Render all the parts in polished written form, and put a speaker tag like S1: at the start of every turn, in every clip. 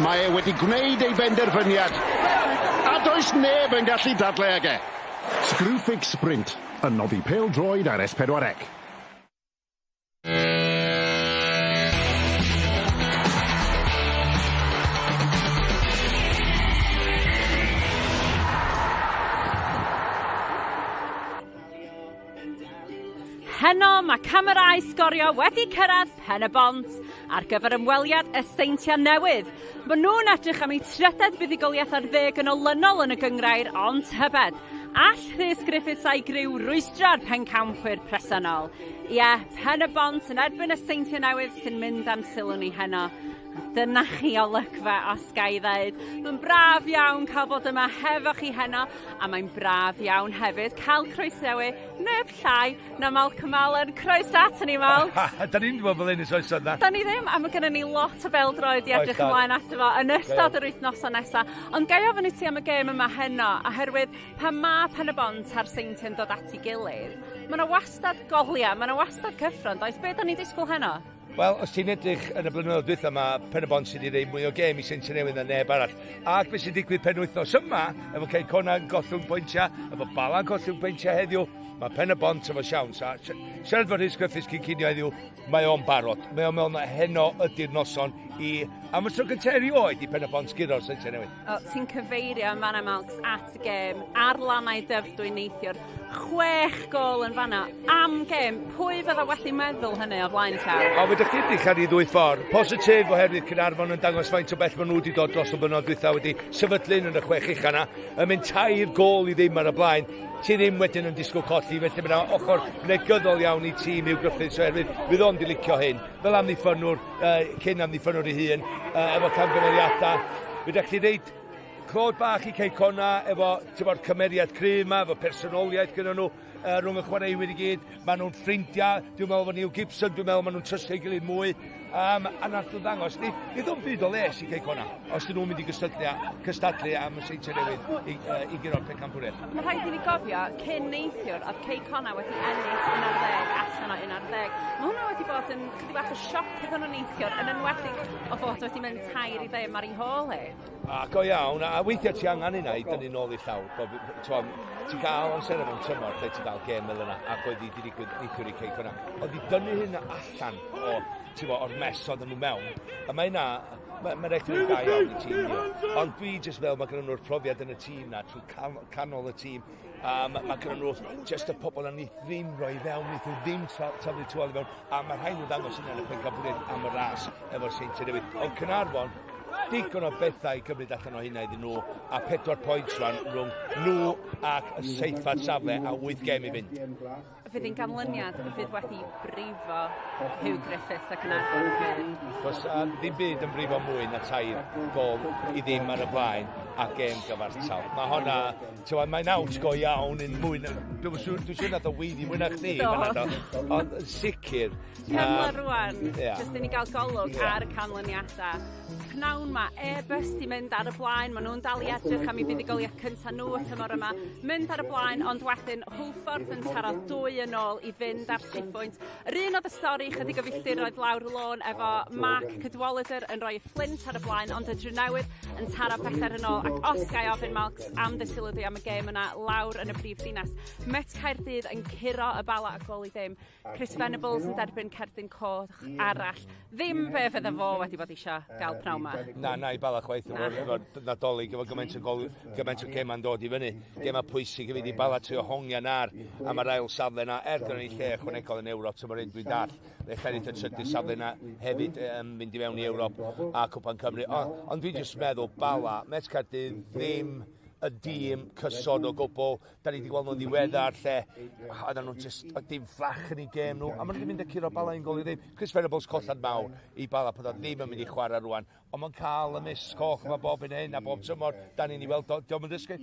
S1: Mae e wedi gwneud ei benderfyniad. A does neb yn gallu dadlau ag e.
S2: Screwfix Sprint yn noddi pêl-droed ar S4C.
S3: Heno mae camerâu sgorio wedi cyrraedd Pen-y-bont ar gyfer ymweliad y seintiau newydd. Maen nhw'n edrych am eu trydedd buddigoliaeth ar ddeg yn olynol yn y gyngrair, ond tybed. All Rhys Griffiths a'i griw rwystro'r pencampwyr presennol. Ie, Pen-y-bont yn erbyn y seintiau newydd sy'n mynd am sylw ni heno. Dyna chi olygfa os ga i ddeud. Mae'n braf iawn cael bod yma hefo chi heno, a mae'n braf iawn hefyd cael croesawu neb llai na Malcolm Allen. Croes at ni, Mal.
S4: Da ni'n gwybod bod ein oes yna.
S3: Da ni ddim, a mae gennym ni lot o bêl-droed i edrych ymlaen ato fo yn ystod yr wythnosau nesaf. Ond gai ofyn i ti am y gêm yma heno, oherwydd pan mae Pen-y-bont a'r seintiau'n dod at ei gilydd, mae yna wastad goliau, mae yna wastad cyffron, does? Be da ni'n disgwyl heno?
S4: Wel, os ti'n edrych yn y blynyddoedd dwytha, mae Pen-y-bont sydd wedi gwneud mwy o gêm i Seintiau Newydd na neb arall. Ac beth sy'n digwydd penwythnos yma, efo Cei Cona'n gollwng pwyntiau, efo Bala'n gollwng pwyntiau heddiw, mae Pen-y-bont efo siawns. Siarad fod Rhys Griffiths cyn cinio heddiw, mae o'n barod. Mae o'n meddwl na heno ydy'r noson i... Am y tro gyntaf erioed i Pen-y-bont gyro'r Seintiau Newydd.
S3: Ti'n cyfeirio yn fanna, Malcs, at y gêm ar lannau dyfrdwy neithiwr. 6 gol yn fanna am gêm. Pwy fydda wedi meddwl hynny o flaen llaw?
S4: O, fe ddech chi'n edrych ar ei ddwy ffordd. Positif oherwydd Caernarfon yn dangos faint o bell maen nhw wedi dod dros o blynyddoedd dwytha wedi sefydlu'n yn y 6 ucha yna. Yn mynd 3 gol i ddim ar y blaen. Ti ddim wedyn yn disgwyl colli, felly mae'n ochr negyddol iawn i tîm i'w Griffiths oherwydd fydd o'n di licio hyn. Fel amddiffynwr, cyn amddiffynwr ei hun, efo camgymeriadau. Fe ddech chi'n dweud clod bach i Cei Cona efo cymeriad cryf yma, efo personoliaeth gyda nhw rhwng y chwaraewyr i gyd. Maen nhw'n ffrindiau, dwi'n meddwl fod Neil Gibson, dwi'n meddwl maen nhw'n trystio i gilydd mwy. A nath nhw'n ddangos, nid o'n byd o les i Cei Cona, os dyn nhw'n mynd i gystadlu am y Seintiau Newydd i gyro'r pencampwriaeth.
S3: Mae rhaid i ni gofio, cyn neithiwr, oedd Cei Cona wedi ennill 11 allan o 11. Mae hwnna wedi bod yn chydig bach o sioc iddyn nhw neithiwr, yn enwedig o fod wedi mynd 2 i ddim ar ei hôl e.
S4: Go iawn, a weithiau ti angen hynna i dynnu nôl i llawr. Ti'n cael amser efo'n tymor lle ti'n cael gêm fel yna, ac oedd i digwydd neithiwr i Cei Cona. Oedd i dynnu hynna allan o'r mes oedd nhw mewn, a mae hynna, mae'n rhaid yn da iawn i tîm ni. Ond dwi jyst fel mae gen nhw'r profiad yn y tîm na, trwy canol y tîm. Mae gen nhw jyst y pobl yn ni ddim roi fewn, ni ddim taflu tywal i fewn, a mae rhaid nhw ddangos hynny yn y pencampwriaeth am y ras efo'r Seintiau Newydd. Ond Caernarfon, digon o bethau i gymryd allan o hynna iddyn nhw, a 4 points rhan rhwng nhw ac y seithfad safle a 8 gêm i fynd.
S3: Fydd hi'n ganlyniad fydd wedi brifo Hugh Griffiths ac yn Caernarfon.
S4: Cos ddim byd yn brifo mwy na 3 gol i ddim ar y blaen a gêm gyfartal. Mae honna, mae'n out go iawn yn mwy na... Dwi'n siŵr nad o weiddi mwy na chdi. Ond sicr.
S3: Cymla rwan, jyst i ni gael golwg ar y canlyniadau. Pnawn ma, e-bus di mynd ar y blaen, maen nhw'n dal i edrych am ei buddigoliaeth cyntaf nhw y tymor yma. Mynd ar y blaen, ond wedyn Hwlffordd yn taro 2 yn ôl i fynd ar 3 pwynt. Yr un oedd y stori chydig o filltir oedd lawr lôn efo Mark Cadwaladr yn rhoi Flint ar y blaen, ond y Drenewydd yn taro pethau yn ôl. Ac os gai ofyn Malcs am ddisylwyddi am y gêm yna lawr yn y brif ddinas, Met Caerdydd yn curo y bala a gol i ddim. Chris Venables yn derbyn Cerdyn Coch arall. Ddim be fydda fo wedi bod eisiau gael pnawn ma.
S4: Na, i bala chwaith efo'r Nadolig, efo gymaint o gema'n dod i fyny. Gema pwysig i fynd i bala trio hongian ar am yr ail safle na, gyda ni lle ychwanegol yn Ewrop, tymor un dwi'n dall. Fe cherill y trydydd safle na hefyd mynd i fewn i Ewrop a Cwpan Cymru. Ond dwi'n jyst meddwl, bala, Met Caerdydd ddim y dîm cyson o gwbl. Da ni wedi gweld nhw'n ddiweddar lle oedden nhw'n just dim fflach yn ei gêm nhw, a maen nhw wedi mynd y curo bala un gol i ddim. Chris Venables collad mawr i bala pan oedd ddim yn mynd i chwarae rwan, ond mae'n cael y mis coch yma bob yn hyn a bob tymor. Da ni'n ei weld, diolch yn dysgu.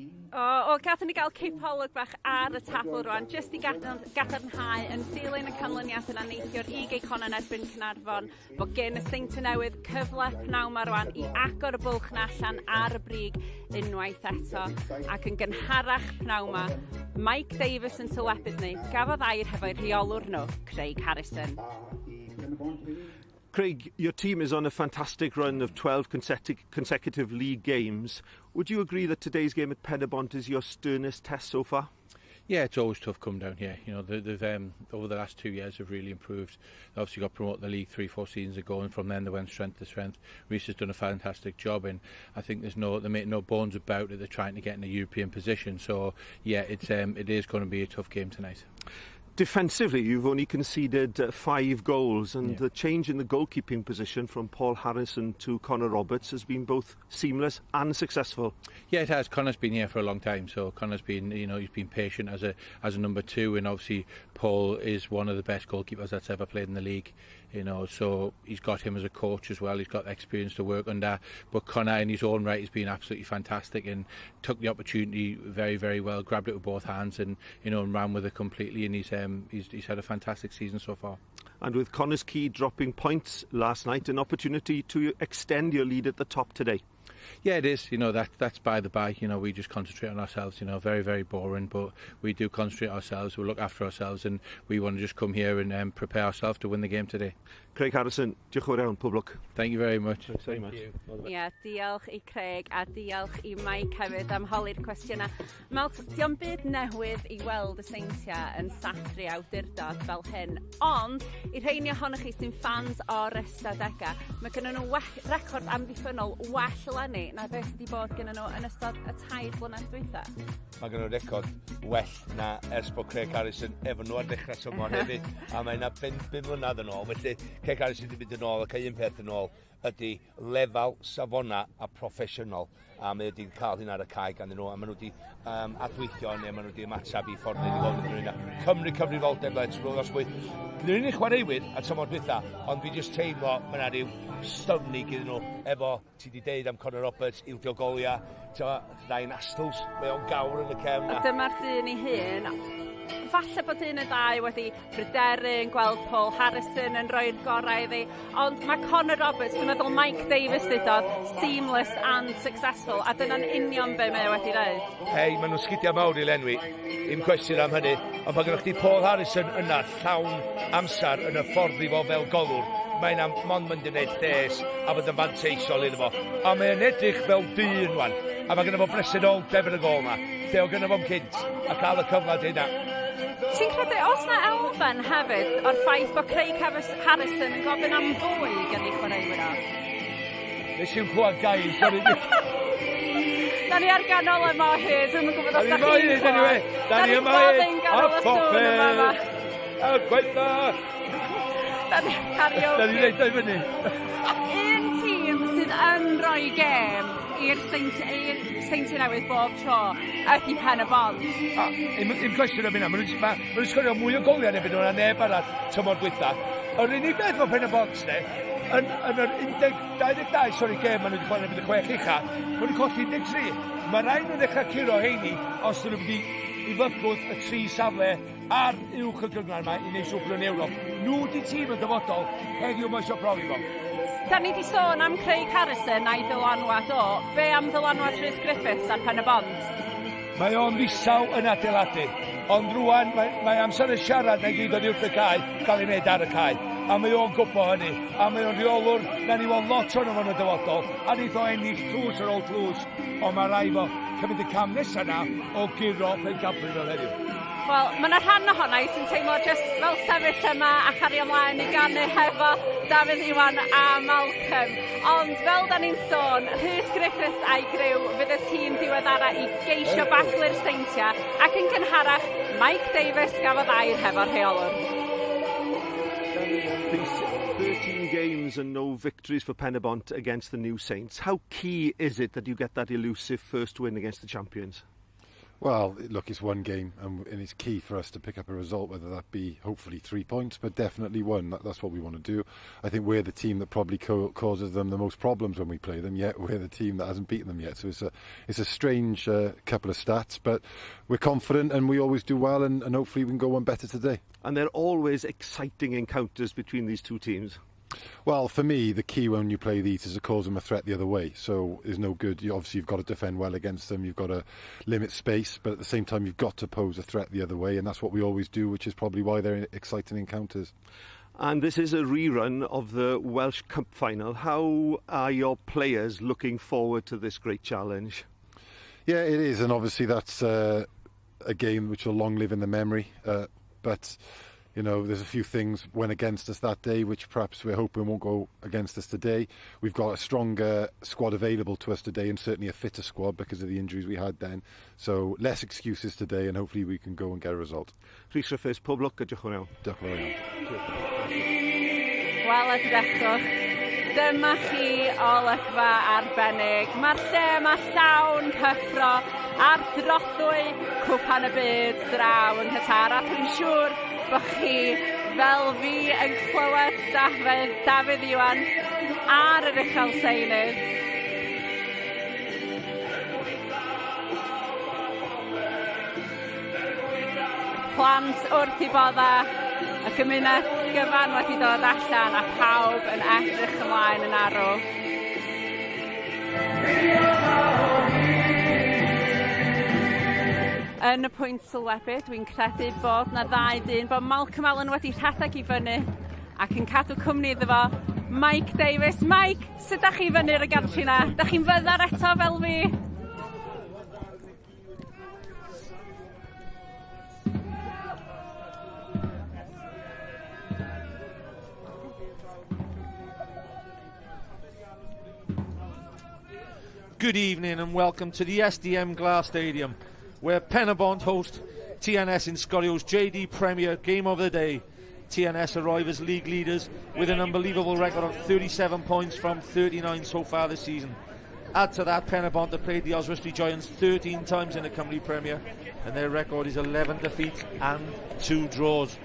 S3: Gathen ni gael cipolwg bach ar y tabl rwan, jyst i gadarnhau yn dilyn y canlyniad yna neithiwr i Cei Cona yn erbyn Caernarfon, bod gen y Seintiau Newydd cyfle pnawn ma rwan i agor y bwlch na allan ar y brig unwaith eto. Ac yn gynharach pnawn ma, Mike Davies yn sylwebydd ni, gafodd air hefo'i rheolwr nhw, Craig Harrison.
S5: Craig, your team is on a fantastic run of 12 consecutive league games. Would you agree that today's game at Pen-y-bont is your sternest test so far?
S6: Yeah, it's always tough come down here. You know, they've over the last 2 years have really improved. They obviously got promoted the league 3-4 seasons ago, and from then they went strength to strength. Reece has done a fantastic job, and I think they make no bones about it. They're trying to get in a European position. So yeah, it is going to be a tough game tonight.
S5: Defensively, you've only conceded 5 goals, and the change in the goalkeeping position from Paul Harrison to Connor Roberts has been both seamless and successful.
S6: Yeah, it has. Connor's been here for a long time, so Connor's been, he's been patient as a number 2, and obviously Paul is one of the best goalkeepers that's ever played in the league. So he's got him as a coach as well. He's got experience to work under. But Connor, in his own right, has been absolutely fantastic and took the opportunity very, very well. Grabbed it with both hands and and ran with it completely. And he's had a fantastic season so far.
S5: And with Connor's key dropping points last night, an opportunity to extend your lead at the top today.
S6: Yeah, it is. That's by the by. We just concentrate on ourselves. Very, very boring, but we do concentrate ourselves. We look after ourselves, and we want to just come here and prepare ourselves to win the game today.
S5: Craig Harrison, diolch yn fawr iawn, pob lwc.
S6: Thank you very much.
S5: Thanks very much.
S3: Ie, diolch I Craig a diolch I Mike hefyd am holi'r cwestiynau. Malc, diolch byd newydd I weld y seintiau yn sathru awdurdod fel hyn, ond I rheini ohonych chi sy'n fans o'r ystadegau, mae gennyn nhw record amddiffynol well lenni na beth wedi bod gennyn nhw yn ystod y 3 blynedd dwytha.
S4: Mae gen nhw record well na ers bod Craig Harrison efo nhw ar dechrau tymor hefyd, a mae yna 5 mlynedd yn ôl, felly Craig Harrison wedi mynd yn ôl ac un peth yn ôl ydy lefel safona a proffesiynol, a mae wedi cael hyn ar y cae ganddyn nhw, a maen nhw wedi adweithio neu maen nhw wedi ymateb I ffordd neu wedi gweld yn yna. Cymru cyfrifoldeb let's go os fwy. Nid unig chwaraewyr a tymor dwytha, ond fi jyst teimlo mae yna rhyw styfni gyda nhw efo, ti wedi deud am Connor Roberts, ildio golia, Ryan Astles, mae o'n gawr yn y cefn.
S3: Dyma'r dyn I hun. Falle bod un y ddau wedi pryderu yn gweld Paul Harrison yn rhoi'r gorau iddi, ond mae Connor Roberts, dwi'n meddwl Mike Davies ddudodd, seamless and successful, a dyna'n union be mae wedi dweud.
S4: Hei, maen nhw'n sgidio mawr I lenwi, dim cwestiwn am hynny, ond mae gennych chi Paul Harrison yna llawn amser yn y ffordd I fo fel golwr, mae'n mond mynd I wneud lles a bod yn fanteisiol iddo fo, a mae'n edrych fel dyn wan, a mae gennych fo bresenoldeb yn y gol yma, lle o gennych fo'n cynt, a cael y cyflad hynna.
S3: Ti'n credu, os na elfen hefyd o'r ffaith bod Craig Harrison yn gofyn am fwy gen I chwaraewyr o?
S4: Nes i'n clywed gair, sori.
S3: Da ni ar ganol yma o hyd, dwi'n gwybod os da chi'n clywed.
S4: Da ni yma hyd, a popeth, a gweitha.
S3: Da ni cario.
S4: Da ni wneud o'i fyny.
S3: Un tîm sydd yn rhoi gêm i'r seinti newydd bob tro ydy Pen-y-bont.
S4: Dim cwestiwn am hynna, maen nhw'n sgorio mwy o goliau neu byd nhw'n neb arall tymor dwytha. Yr unig beth o Pen-y-bont yn yr 22, sori gêm maen nhw wedi chwarae bydd y 6 ucha, maen nhw'n colli 13. Mae rhaid nhw'n dechrau curo heini os dyn nhw'n mynd I fyrbwth y 3 safle ar uwch y gyngor yma I neud swpr yn Ewrop. Nhw di tîm yn dyfodol, heddiw mae eisiau profi fo.
S3: Da ni di sôn am Craig Harrison a'i ddylanwad o. Be am ddylanwad Rhys Griffiths ar Pen-y-bont?
S4: Mae o'n ddisaw yn adeiladu, ond rwan mae amser y siarad na gyd o wrth y cae, cael ei wneud ar y cae. A mae o'n gwbo hynny, a mae o'n reolwr, na ni weld lot o'n yn y dyfodol, a nid o ennill tlws ar ôl tlws, ond mae rai fo cymryd y cam nesaf na o giro Pen-y-bont fel heddiw.
S3: Wel, mae yna rhan ohona I sy'n teimlo just fel sefyll yma a cario ymlaen I ganu hefo Dafydd Iwan a Malcolm. Ond fel da ni'n sôn, Rhys Griffiths a'i gryw fydd y tîm diweddara I geisio baclu'r seintia ac yn gynharach Mike Davies gafodd air hefo'r rheolwr.
S5: 13 games and no victories for Pen-y-bont against the new Saints. How key is it that you get that elusive first win against the champions?
S7: Well, look, it's one game, and it's key for us to pick up a result, whether that be hopefully 3 points, but definitely one. That's what we want to do. I think we're the team that probably causes them the most problems when we play them, yet we're the team that hasn't beaten them yet. So it's a strange couple of stats, but we're confident and we always do well, and hopefully we can go one better today.
S5: And they're always exciting encounters between these two teams.
S7: Well, for me, the key when you play these is to cause them a threat the other way. So it's no good. Obviously, you've got to defend well against them. You've got to limit space, but at the same time, you've got to pose a threat the other way, and that's what we always do, which is probably why they're exciting encounters.
S5: And this is a rerun of the Welsh Cup final. How are your players looking forward to this great challenge?
S7: Yeah, it is, and obviously that's a game which will long live in the memory. But you know, there's a few things went against us that day, which perhaps we're hoping won't go against us today. We've got a stronger squad available to us today, and certainly a fitter squad because of the injuries we had then. So less excuses today, and hopefully we can go and get a result.
S5: Rhys Griffiths, pob lwc a diolch yn fawr.
S7: Diolch yn fawr iawn.
S3: Wel, edrychwch, dyma chi olygfa arbennig. Mae'r lle yma llawn cyffro a'r drothwy cwpan y byd draw yn Qatar. A dwi'n siŵr bod chi fel fi yn clywed Dafydd Iwan ar yr uchel seinydd. Plant wrth I bodda, y gymuned gyfan wedi dod allan a pawb yn edrych ymlaen yn arw. Yn y pwynt sylwebu, dwi'n credu bod na ddau dyn, bod Malcolm Allen wedi rhedeg I fyny ac yn cadw cwmni iddo fo. Mike Davies. Mike, sut ydych chi fyny ar y gartri na? Ydych chi'n fyddar eto fel fi?
S8: Good evening and welcome to the SDM Glass Stadium, where Pen-y-bont host TNS in Scorio's JD Premier Game of the Day. TNS arrive as league leaders with an unbelievable record of 37 points from 39 so far this season. Add to that, Pen-y-bont have played the Oswestry Giants 13 times in the Cymru Premier, and their record is 11 defeats and 2 draws.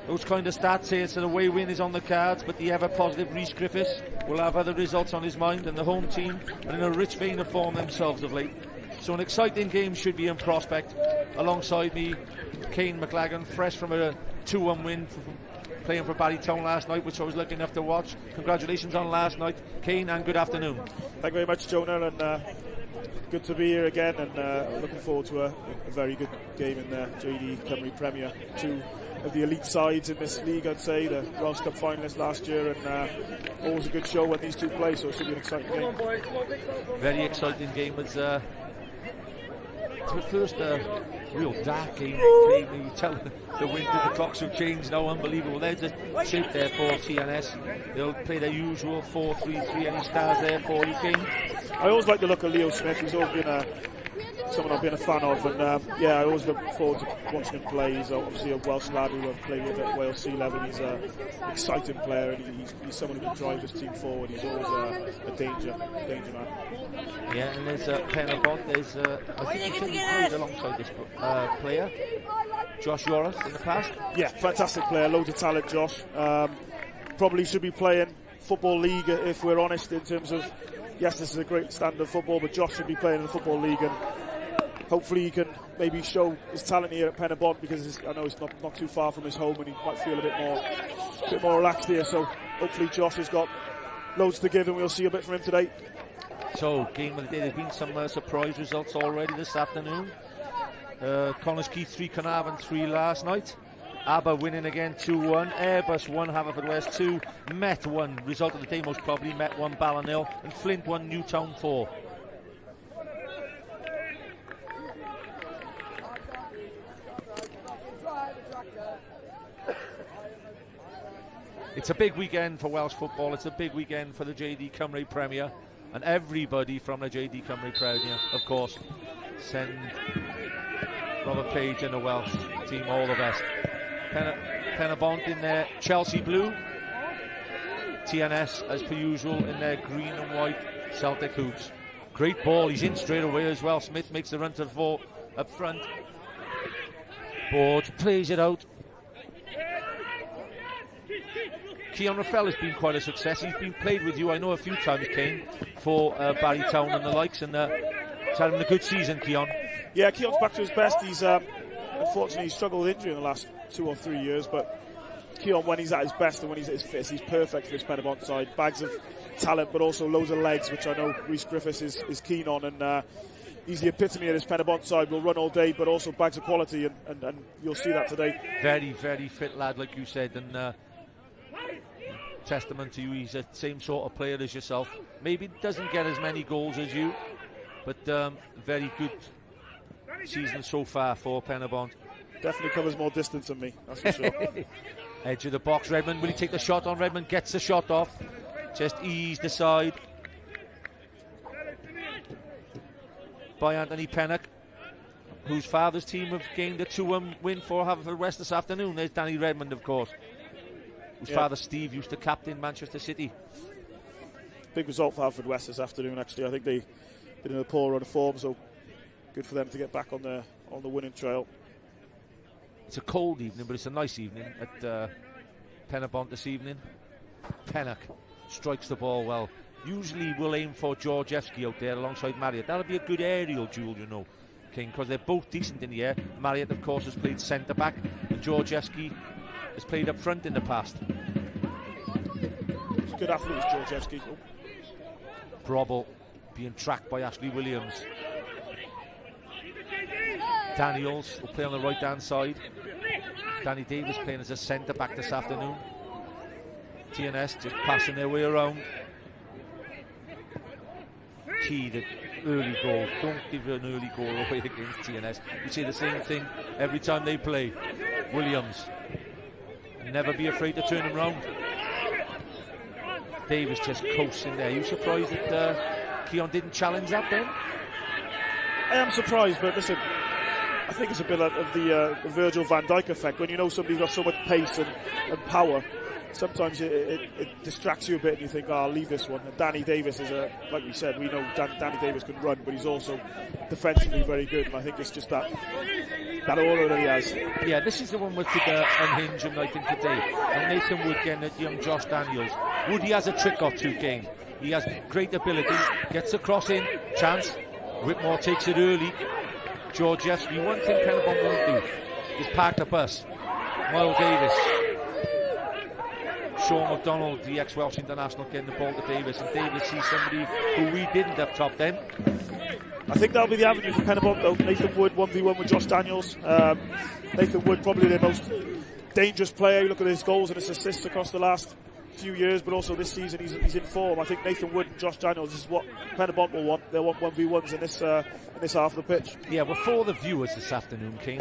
S8: Those kind of stats say it's an away win is on the cards, but the ever-positive Rhys Griffiths will have other results on his mind, and the home team are in a rich vein of form themselves of late. So an exciting game should be in prospect. Alongside me, Kane McLagan, fresh from a 2-1 win playing for Barrytown last night, which I was lucky enough to watch. Congratulations on last night, Kane, and good afternoon.
S9: Thank you very much, Jonah, and good to be here again, and looking forward to a very good game in the JD Cymru Premier. Two of the elite sides in this league, I'd say, the Welsh Cup finalists last year, and always a good show when these two play, so it should be an exciting game.
S8: Very exciting game. It's the first real dark game. You tell the wind and the clocks have changed now, unbelievable. There's a shape there for TNS. They'll play their usual 4-3-3. Any stars there for you, King?
S9: I always like the look of Leo Smith. He's always been someone I've been a fan of, and yeah, I always look forward to watching him play. He's obviously a Welsh lad who I've played with at Wales Sea level. He's an exciting player, and he's someone who can drive his team forward. He's always a danger man.
S8: Yeah, and there's Pen-y-bont. There's I think he's played alongside this player, Josh Yorath, in the past.
S9: Yeah, fantastic player, loads of talent, Josh. Probably should be playing Football League, if we're honest, in terms of, yes, this is a great standard of football, but Josh should be playing in the Football League, and hopefully he can maybe show his talent here at Pen-y-bont, because I know it's not too far from his home, and he might feel a bit more relaxed here. So hopefully Josh has got loads to give, and we'll see a bit from him today.
S8: So, game of the day, there's been some surprise results already this afternoon. Connors Keith 3, Carnarvon 3 last night. ABBA winning again 2-1. Airbus 1, Haverfordwest 2. Met 1, result of the day most probably. Met 1, Ballon 0. And Flint 1, Newtown 4. It's a big weekend for Welsh football. It's a big weekend for the JD Cymru Premier. And everybody from the JD Cymru Premier, of course, send Robert Page and the Welsh team all the best. Pen-y-bont in their Chelsea blue. TNS, as per usual, in their green and white Celtic hoops. Great ball. He's in straight away as well. Smith makes the run to 4 up front. Board plays it out. Keon Raffel has been quite a success. He's been played with you, I know, a few times, Kane, for Barrytown and the likes, and he's having a good season, Keon. Yeah,
S9: Keon's back to his best. He's unfortunately struggled with injury in the last 2 or 3 years, but Keon, when he's at his best and when he's at his fittest, he's perfect for this Pen-y-bont side. Bags of talent, but also loads of legs, which I know Rhys Griffiths is keen on, and he's the epitome of this Pen-y-bont side. Will run all day, but also bags of quality, and you'll see that today.
S8: Very, very fit lad, like you said, and testament to you. He's the same sort of player as yourself. Maybe doesn't get as many goals as you, but very good season so far for Pen-y-bont.
S9: Definitely covers more distance than me, that's for sure.
S8: Edge of the box, Redmond. Will he take the shot on? Redmond gets the shot off. Just eased aside by Anthony Pennock, whose father's team have gained a 2-1 win for Haverfordwest this afternoon. There's Danny Redmond, of course, whose father Steve used to captain Manchester City.
S9: Big result for Haverfordwest this afternoon, actually. I think they've been in a poor run of form, so good for them to get back on the winning trail.
S8: It's a cold evening, but it's a nice evening at Pen-y-bont this evening. Pennock strikes the ball well. Usually we'll aim for Georgievski out there alongside Marriott. That'll be a good aerial duel, you know, King, because they're both decent in the air. Marriott, of course, has played centre-back, and Georgievski has played up front in the past.
S9: He's a good athlete, Georgievski.
S8: Brobble being tracked by Ashley Williams. Daniels will play on the right-hand side. Danny Davis playing as a centre-back this afternoon. TNS just passing their way around. Key the early goal. Don't give an early goal away against TNS. You see the same thing every time they play. Williams. Never be afraid to turn him round. Davis just coasting there. Are you surprised that Keon didn't challenge that then?
S9: I am surprised, but listen, I think it's a bit of the Virgil van Dijk effect. When you know somebody's got so much pace and power, sometimes it distracts you a bit and you think, oh, I'll leave this one. And Danny Davis is like we said, we know Danny Davis can run, but he's also defensively very good, and I think it's just that aura that he has.
S8: Yeah, this is the one with the unhinge him, I think, today. And Nathan Wood getting at young Josh Daniels. Wood, he has a trick or two game. He has great ability, gets the cross in, chance. Whitmore takes it early. Georgievski, one thing Pen-y-bont won't do is park the bus. Miles Davis. Sean McDonald, the ex-Welsh international, getting the ball to Davis, and Davis sees somebody who we didn't up top then.
S9: I think that'll be the avenue for Pen-y-bont, though. Nathan Wood 1v1 with Josh Daniels. Nathan Wood probably their most dangerous player. You look at his goals and his assists across the last few years, but also this season he's in form. I think Nathan Wood and Josh Daniels is what Pen-y-bont will want. They'll want 1v1s in this half of the pitch.
S8: Yeah, well, for the viewers this afternoon, King,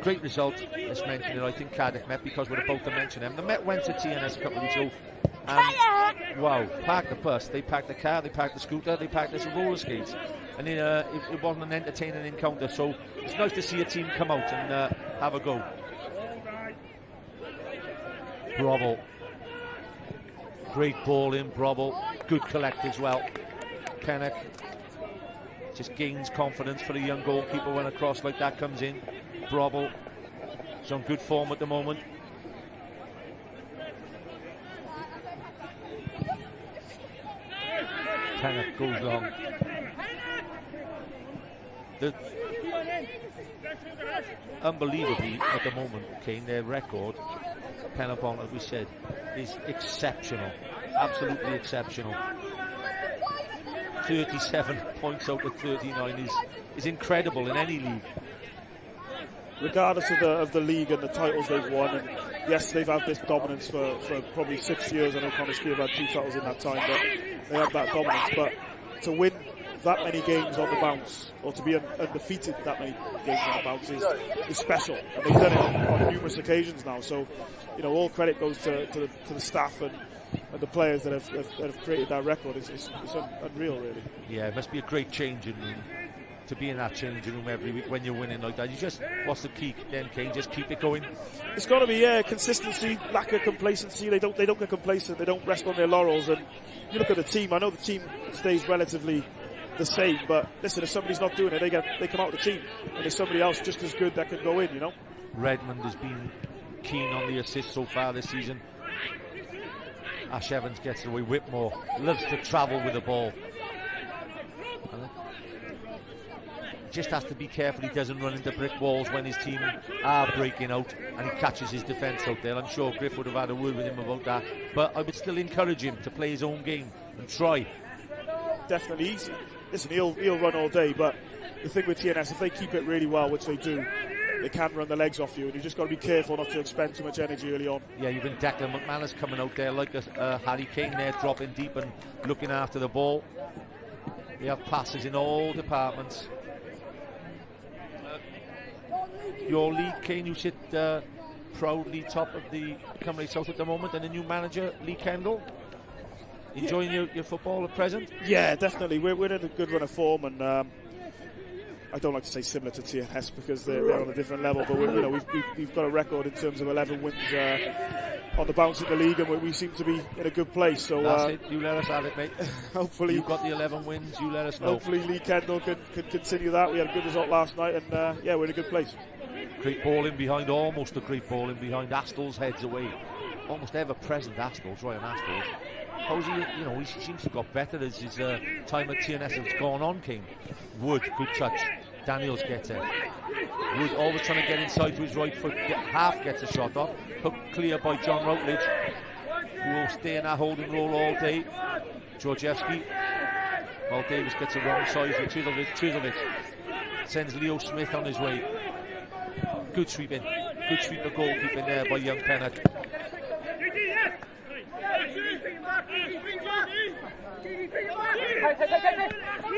S8: great result. Let's mention it. I think Cardiff Met, because we're about to mention them. The Met went to TNS a couple of weeks ago, and wow, parked the bus, they parked the car, they parked the scooter, they parked the roller skates, and it wasn't an entertaining encounter. So it's nice to see a team come out and have a go. Brobble. Great ball in, Brobble. Good collect as well. Pennock just gains confidence for a young goalkeeper when a cross like that comes in. Brobble is on good form at the moment. Pennock goes long. Unbelievably, at the moment, Kane, their record, Pen-y-bont, as we said, is exceptional. Absolutely exceptional. 37 points out of 39 is incredible in any league.
S9: Regardless of the league and the titles they've won, and yes, they've had this dominance for probably 6 years. I know Connolly have had 2 titles in that time, but they have that dominance. But to win that many games on the bounce, or to be undefeated that many games on the bounce is special, and they've done it on numerous occasions now. So, you know, all credit goes to the staff and the players that have created that record. It's unreal, really.
S8: Yeah, it must be a great changing room to be in that changing room every week when you're winning like that. What's the key then, Kane? Just keep it going.
S9: It's got to be consistency, lack of complacency. They don't get complacent. They don't rest on their laurels. And you look at the team. I know the team stays relatively the same, but listen, if somebody's not doing it, they come out of the team, and there's somebody else just as good that can go in. You know. Redmond has been keen on the assist so far this season. Ash Evans gets away. Whitmore loves to travel with the ball. Just has to be careful he doesn't run into brick walls when his team are breaking out and he catches his defence out there. I'm sure Griff would have had a word with him about that, but I would still encourage him to play his own game and try. Definitely. listen, he'll run all day, but the thing with TNS, if they keep it really well, which they do, they can run the legs off you, and you just got to be careful not to expend too much energy early on.
S8: Yeah, you've been Declan McManus coming out there like a Harry Kane there, dropping deep and looking after the ball. They have passes in all departments. Your league, Kane, you sit proudly top of the Cymru South at the moment, and the new manager, Lee Kendall. Enjoying your football at present?
S9: Yeah, definitely. We're in a good run of form, and I don't like to say similar to TNS because they're on a different level, but we've got a record in terms of 11 wins on the bounce in the league, and we seem to be in a good place. So
S8: that's it. You let us have it, mate.
S9: Hopefully
S8: you've got the 11 wins. You let us know.
S9: Hopefully Lee Kendall can continue that. We had a good result last night, and yeah, we're in a good place.
S8: Great ball in behind, almost a great ball in behind. Astl's heads away. Almost ever present Astl's, Ryan Astl's. How's he, he seems to have got better as his time at TNS has gone on, King. Wood, good touch. Daniels gets it. Wood always trying to get inside to his right foot. Half gets a shot off. Hooked clear by John Routledge, who will stay in that holding role all day. Georgievski. Well, Davis gets a wrong size with Trizovic. Sends Leo Smith on his way. Good sweeping. Good sweep of goalkeeping there by young Pennock.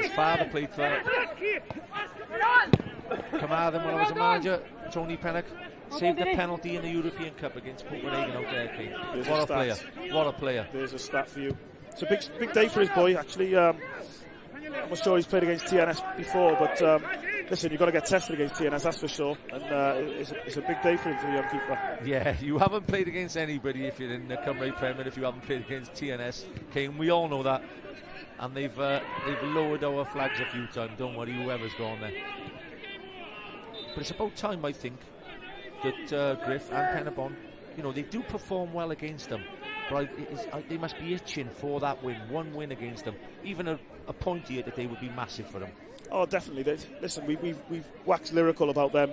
S8: His father played for Carmarthen when I was a manager. Tony Pennock saved the penalty in the European Cup against Copenhagen out there, King. What a player. What a player.
S9: There's a stat for you. It's a big day for his boy, actually. I'm not sure he's played against TNS before, but listen, you've got to get tested against TNS, that's for sure. And it's a big day for him, for the young keeper.
S8: Yeah, you haven't played against anybody if you're in the Cymru Premier, if you haven't played against TNS. King, we all know that. And they've lowered our flags a few times. Don't worry, whoever's gone there. But it's about time, I think, that Griff and Pen-y-bont, they do perform well against them. But they must be itching for that win. One win against them. Even a point here today would be massive for them.
S9: Oh, definitely. Listen, we've waxed lyrical about them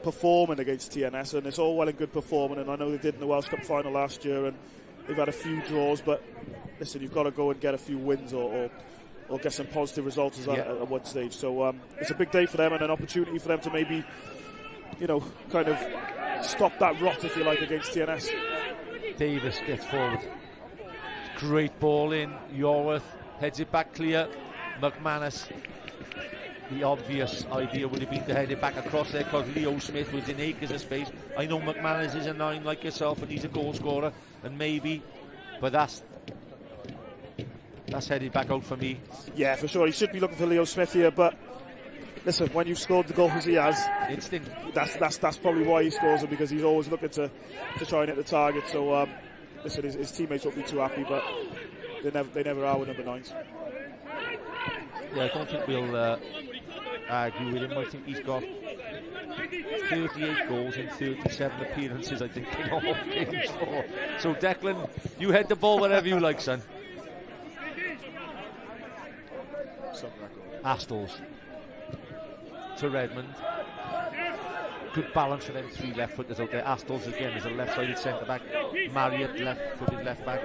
S9: performing against TNS, and it's all well and good performing, and I know they did in the Welsh Cup final last year, and they've had a few draws, but listen, you've got to go and get a few wins or get some positive results at one stage. So it's a big day for them and an opportunity for them to maybe, kind of stop that rot, if you like, against TNS.
S8: Davis gets forward. Great ball in. Yorworth heads it back clear. McManus. The obvious idea would have been to head it back across there because Leo Smith was in acres of space. I know McManus is a 9 like yourself and he's a goal scorer, and maybe, but that's headed back out for me.
S9: Yeah, for sure. He should be looking for Leo Smith here, but listen, when you've scored the goals he has,
S8: instinct.
S9: That's probably why he scores them, because he's always looking to try and hit the target. So listen, his teammates won't be too happy, but they never are with number 9s.
S8: Yeah, I don't think we'll argue with him. I think he's got 38 goals in 37 appearances, I think, in all games for. So Declan, you head the ball wherever you like, son. Astles to Redmond. Good balance for them 3 left footers out there. Astles again is a left-sided centre back. Marriott left-footed left back,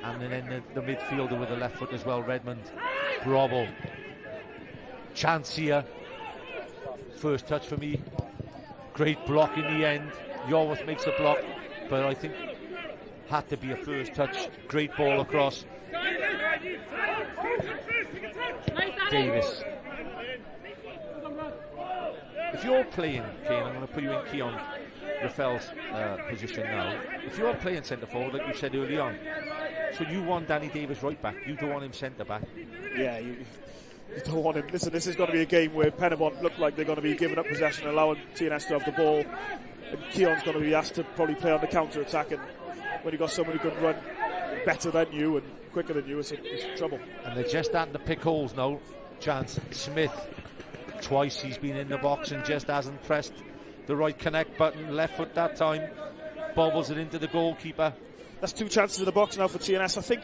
S8: and then the midfielder with a left foot as well. Redmond. Brobble. Chance here. First touch for me. Great block in the end. Yorworth makes the block, but I think had to be a first touch. Great ball across. Davis. If you're playing, Kane, I'm going to put you in Keon Raffel's position now. If you're playing centre forward, like you said early on, so you want Danny Davis right back, you don't want him centre back.
S9: Yeah, you don't want him. Listen, this is going to be a game where Pen-y-bont look like they're going to be giving up possession, allowing TNS to have the ball, and Keon's going to be asked to probably play on the counter attack, and when you've got someone who can run better than you and quicker than you, it's trouble.
S8: And they're just starting to pick holes now. Chance. Smith, twice he's been in the box and just hasn't pressed the right connect button. Left foot that time, bobbles it into the goalkeeper.
S9: That's 2 chances in the box now for TNS. I think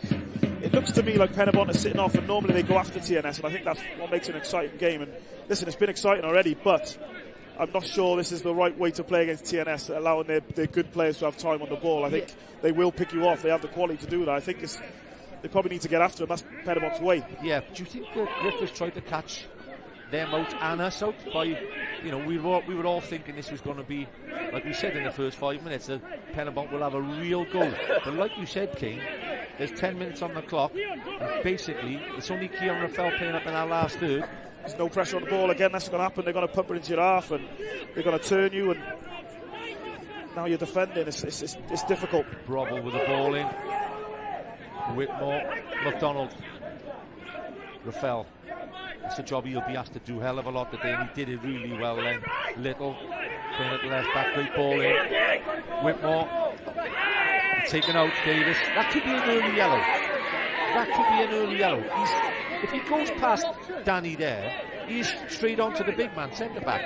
S9: it looks to me like Pen-y-bont are sitting off, and normally they go after TNS, and I think that's what makes an exciting game. And listen, it's been exciting already, but I'm not sure this is the right way to play against TNS, allowing their good players to have time on the ball. I think they will pick you off. They have the quality to do that. I think they probably need to get after him. That's Pen-y-bont's way.
S8: Yeah, but do you think Griffiths tried to catch them out and us out by, you know, we were all thinking this was going to be, like we said in the first 5 minutes, that Pen-y-bont will have a real go. But like you said, King, there's 10 minutes on the clock, and basically it's only Keon Rafael playing up in our last third.
S9: There's no pressure on the ball again. That's going to happen. They're going to pump it into your half, and they're going to turn you, and now you're defending. It's difficult.
S8: Brobble with the ball in. Whitmore, McDonald, Rafael. It's a job he'll be asked to do a hell of a lot today, and he did it really well then. Little, playing at the left back, great ball in. Whitmore, taken out Davis. That could be an early yellow. That could be an early yellow. If he goes past Danny there, he's straight on to the big man, centre back.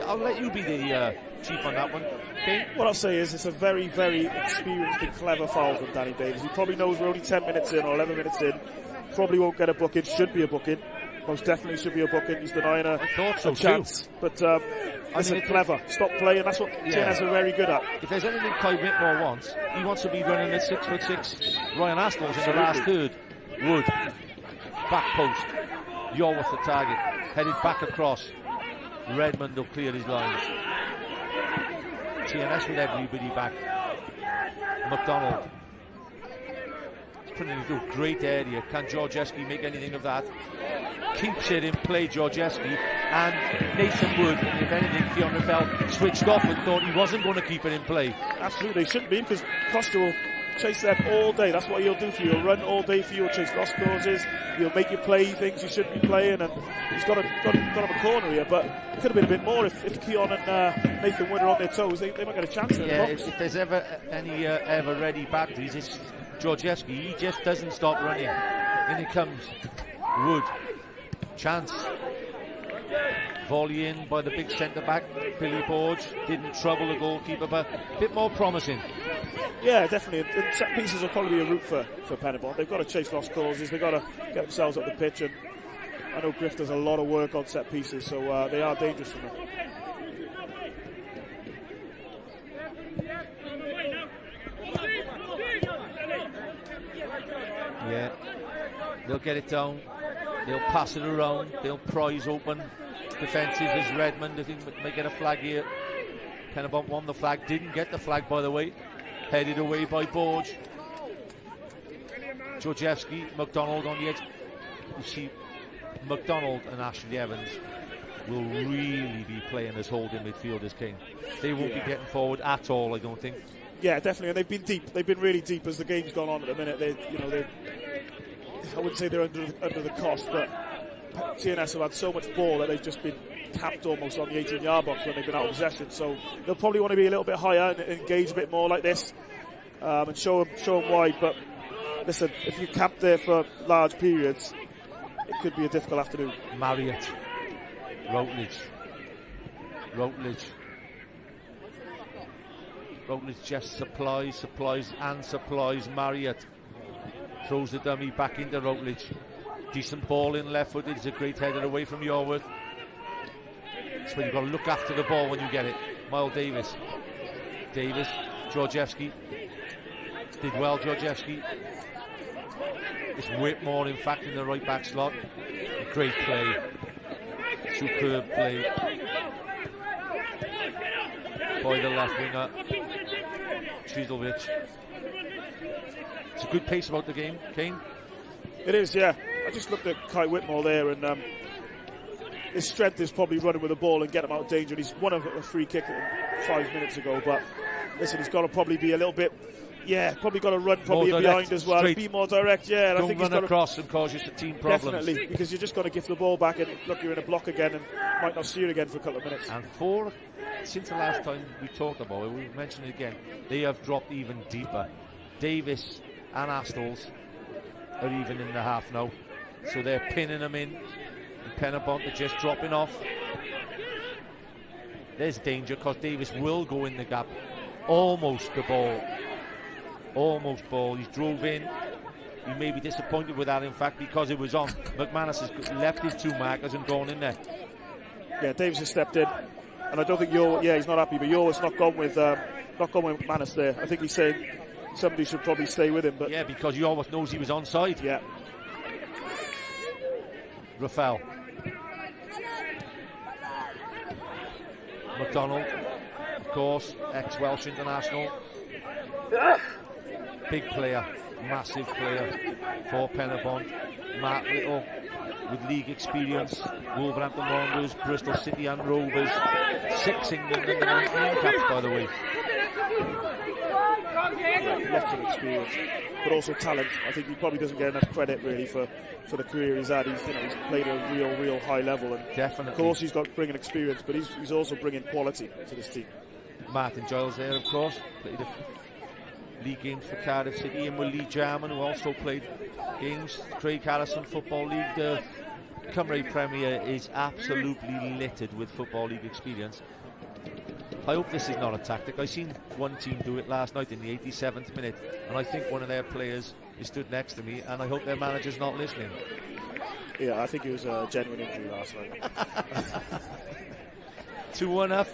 S8: I'll let you be the chief on that one. Okay.
S9: What I'll say is it's a very, very experienced and clever foul from Danny Davis. He probably knows we're only 10 minutes in or 11 minutes in. Probably won't get a booking. Should be a booking. Most definitely should be a booking. He's denying a chance. Too. But listen, clever. Stop playing. That's what TNS are very good at.
S8: If there's anything Kai Whitmore wants, he wants to be running at 6'6". Ryan Astles in the last third. Wood. Back post. Yorworth the target. Headed back across. Redmond will clear his lines. TNS with everybody back. McDonald. He's putting it into a great area. Can Georgievski make anything of that? Keeps it in play, Georgievski. And Nathan Wood, if anything, Keon Rafael switched off and thought he wasn't going to keep it in play.
S9: Absolutely, shouldn't be, because Costa will chase them all day. That's what he'll do for you. He'll run all day for you. He'll chase lost causes. He'll make you play things you shouldn't be playing. And he's got him a corner here, but it could have been a bit more if Keon and Nathan Wood are on their toes. They might get a chance in the box.
S8: If there's ever any ever ready batteries, it's Georgievski. He just doesn't stop running. In he comes. Wood. Chance. Volley in by the big centre back, Billy Borge. Didn't trouble the goalkeeper, but a bit more promising.
S9: Yeah, definitely. And set pieces will probably be a route for Pen-y-bont. They've got to chase lost causes. They've got to get themselves up the pitch. And I know Griff does a lot of work on set pieces, so they are dangerous for them.
S8: Yeah, they'll get it down. They'll pass it around. They'll prize open defences as Redmond. I think may get a flag here. Pen-y-bont won the flag. Didn't get the flag, by the way. Headed away by Borge. Georgievski, McDonald on the edge. You see, McDonald and Ashley Evans will really be playing as holding midfielders, King. They won't be getting forward at all, I don't think.
S9: Yeah, definitely. And they've been deep. They've been really deep as the game's gone on at the minute. I wouldn't say they're under the cost, but TNS have had so much ball that they've just been tapped almost on the 18-yard box when they've been out of possession. So they'll probably want to be a little bit higher and engage a bit more like this, and show them wide. But listen, if you camp there for large periods, it could be a difficult afternoon.
S8: Marriott, Routledge, just supplies Marriott. Throws the dummy back into Routledge. Decent ball in left footed. It's a great header away from Yorworth. That's when you've got to look after the ball when you get it. Miles Davis, Georgievski. Did well, Georgievski. It's Whitmore, in fact, in the right back slot. Great play. Superb play by the left winger, Chizelvich. It's a good pace about the game, Kane.
S9: It is, yeah. I just looked at Kai Whitmore there, and his strength is probably running with the ball and get him out of danger. And he's won a free kick 5 minutes ago, but listen, he's got to probably be a little bit, probably got to run probably in behind as well. Be more direct, and
S8: Don't
S9: I think
S8: run
S9: he's
S8: across and cause you some team problems.
S9: Definitely, because you're just got to give the ball back, and look, you're in a block again and might not see it again for a couple of minutes.
S8: And since the last time we talked about it, we've mentioned it again, they have dropped even deeper. Davis and Astles are even in the half now, so they're pinning them in, and Pen-y-bont are just dropping off. There's danger, because Davis will go in the gap. Almost ball. He's drove in. He may be disappointed with that, in fact, because it was on. McManus has left his two markers and gone in there.
S9: Yeah, Davis has stepped in, and I don't think he's not happy, but Yorworth's not gone with Manus there. I think he's saying, somebody should probably stay with him. But
S8: yeah, because you almost knows he was onside.
S9: Yeah.
S8: Rafael. McDonald, of course, ex-Welsh international. Big player, massive player for Pen-y-bont. Mark Little, with league experience, Wolverhampton Wanderers, Bristol City and Rovers. 6 England under 19 caps, by the way.
S9: Lots of experience, but also talent. I think he probably doesn't get enough credit really for the career he's had. He's played at a real high level, and
S8: definitely,
S9: of course, he's got bringing experience, but he's also bringing quality to this team.
S8: Martin Giles there, of course, played a league games for Cardiff City, and with Lee Jarman, who also played games. Craig Harrison Football League. The Cymru Premier is absolutely littered with Football League experience. I hope this is not a tactic. I seen one team do it last night in the 87th minute, and I think one of their players is stood next to me, and I hope their manager's not listening.
S9: Yeah, I think it was a genuine injury last night.
S8: 2-1 up,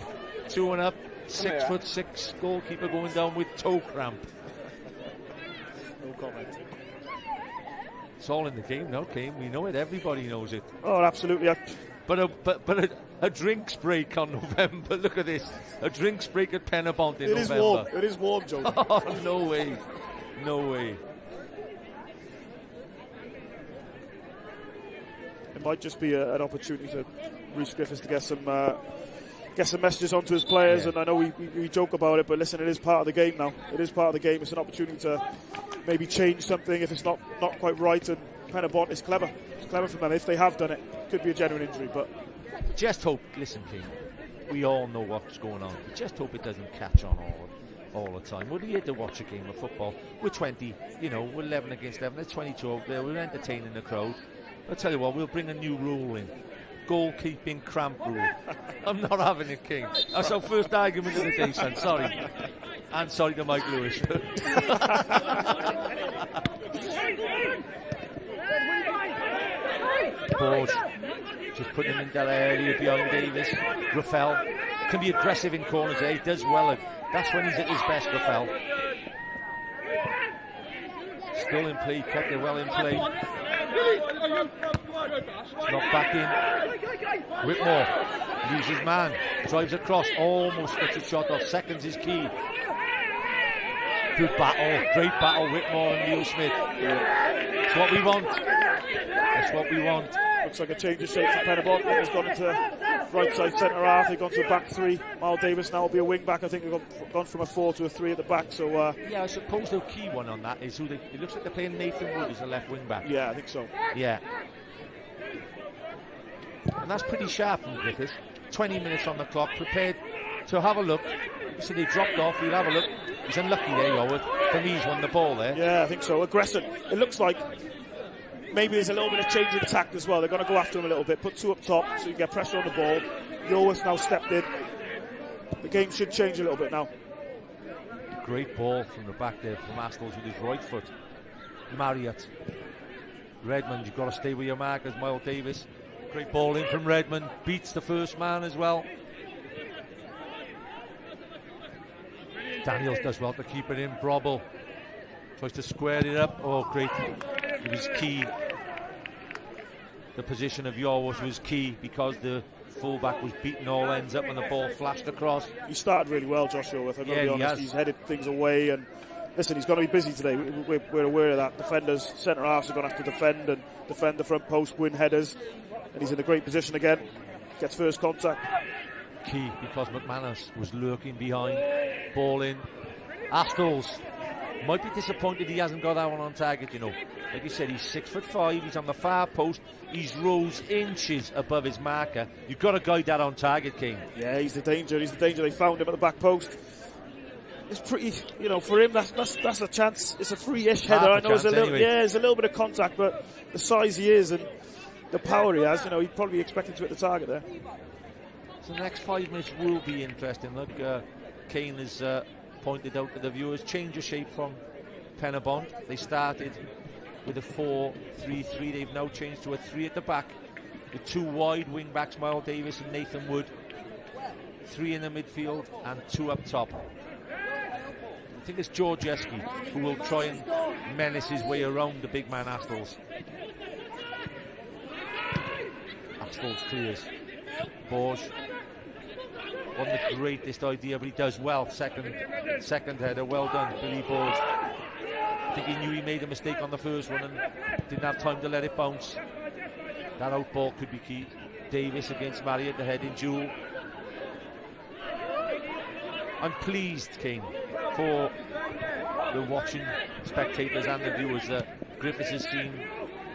S8: 2-1 up. 6'6" goalkeeper going down with toe cramp.
S9: No comment.
S8: It's all in the game now, Kane. We know it. Everybody knows it.
S9: Oh, absolutely.
S8: But a drinks break on November. Look at this. A drinks break at Pen-y-bont in November.
S9: It is warm. It is warm, Joe.
S8: Oh, no way. No way.
S9: It might just be an opportunity for Rhys Griffiths to get some messages onto his players, and I know we joke about it, but listen, it is part of the game now. It is part of the game. It's an opportunity to maybe change something if it's not quite right, and Pen-y-bont is clever. It's clever from them. If they have done it, could be a genuine injury, but
S8: just hope, listen, King, we all know what's going on. Just hope it doesn't catch on all the time. We're here to watch a game of football. We're 20, we're 11 against 11. There's 22 over there. We're entertaining the crowd. I'll tell you what, we'll bring a new rule in. Goalkeeping cramp rule. I'm not having it, King. That's our first argument of the day, son. Sorry. And sorry to Mike Lewis. Borge just putting him in that area beyond Davis. Rafael can be aggressive in corners there. He does well. That's when he's at his best, Rafael. Still in play, kept it well in play. It's not back in. Whitmore loses man, drives across, almost gets a shot off. Seconds is key. Good battle, great battle, Whitmore and Neil Smith. It's what we want. That's what we want.
S9: Looks like a change of shape for Pen-y-bont. He's gone into right side centre half. They've gone to a back three. Miles Davis now will be a wing back. I think they've gone from a 4 to a 3 at the back. So
S8: yeah, I suppose the key one on that is it looks like they're playing Nathan Wood as a left wing back.
S9: Yeah, I think so.
S8: Yeah. And that's pretty sharp from Griffiths. 20 minutes on the clock, prepared to have a look. So they dropped off, we'll have a look. He's unlucky there, Yowood. For me, he's won the ball there.
S9: Yeah, I think so. Aggressive. It looks like maybe there's a little bit of change in tact as well. They're going to go after him a little bit, put 2 up top so you get pressure on the ball. Yowood's now stepped in. The game should change a little bit now.
S8: Great ball from the back there from Astles with his right foot. Marriott. Redmond, you've got to stay with your markers. Miles Davis. Great ball in from Redmond. Beats the first man as well. Daniels does well to keep it in. Brobble tries to square it up. Oh, great. It was key. The position of Yorworth was key because the fullback was beating all ends up when the ball flashed across.
S9: He started really well, Josh Yorworth. I've got to be honest. He's headed things away, and listen, he's going to be busy today. We're aware of that. Defenders, centre halves are going to have to defend the front post, win headers, and he's in a great position again. Gets first contact.
S8: Key because McManus was lurking behind. Ball in. Astles might be disappointed he hasn't got that one on target, Like you said, he's 6'5", he's on the far post, he's rows inches above his marker. You've got to guide that on target, King.
S9: Yeah, he's the danger. They found him at the back post. It's pretty, for him, that's a chance. It's a free-ish header. I know there's a little bit of contact, but the size he is and the power he has, he'd probably be expecting to hit the target there.
S8: So the next 5 minutes will be interesting. Look, Kane has pointed out to the viewers, change of shape from Pen-y-bont. They started with a 4-3-3. They've now changed to a 3 at the back with 2 wide wing backs, Miles Davis and Nathan Wood. 3 in the midfield and 2 up top. think it's Georgievski who will try and menace his way around the big man Astols. Astols clears. Borg. Wasn't the greatest idea, but he does well. Second header, well done, Billy Borg. I think he knew he made a mistake on the first one and didn't have time to let it bounce. That out ball could be key. Davis against Marriott, the heading duel. I'm pleased, Kane, for the watching spectators and the viewers that Griffiths has seen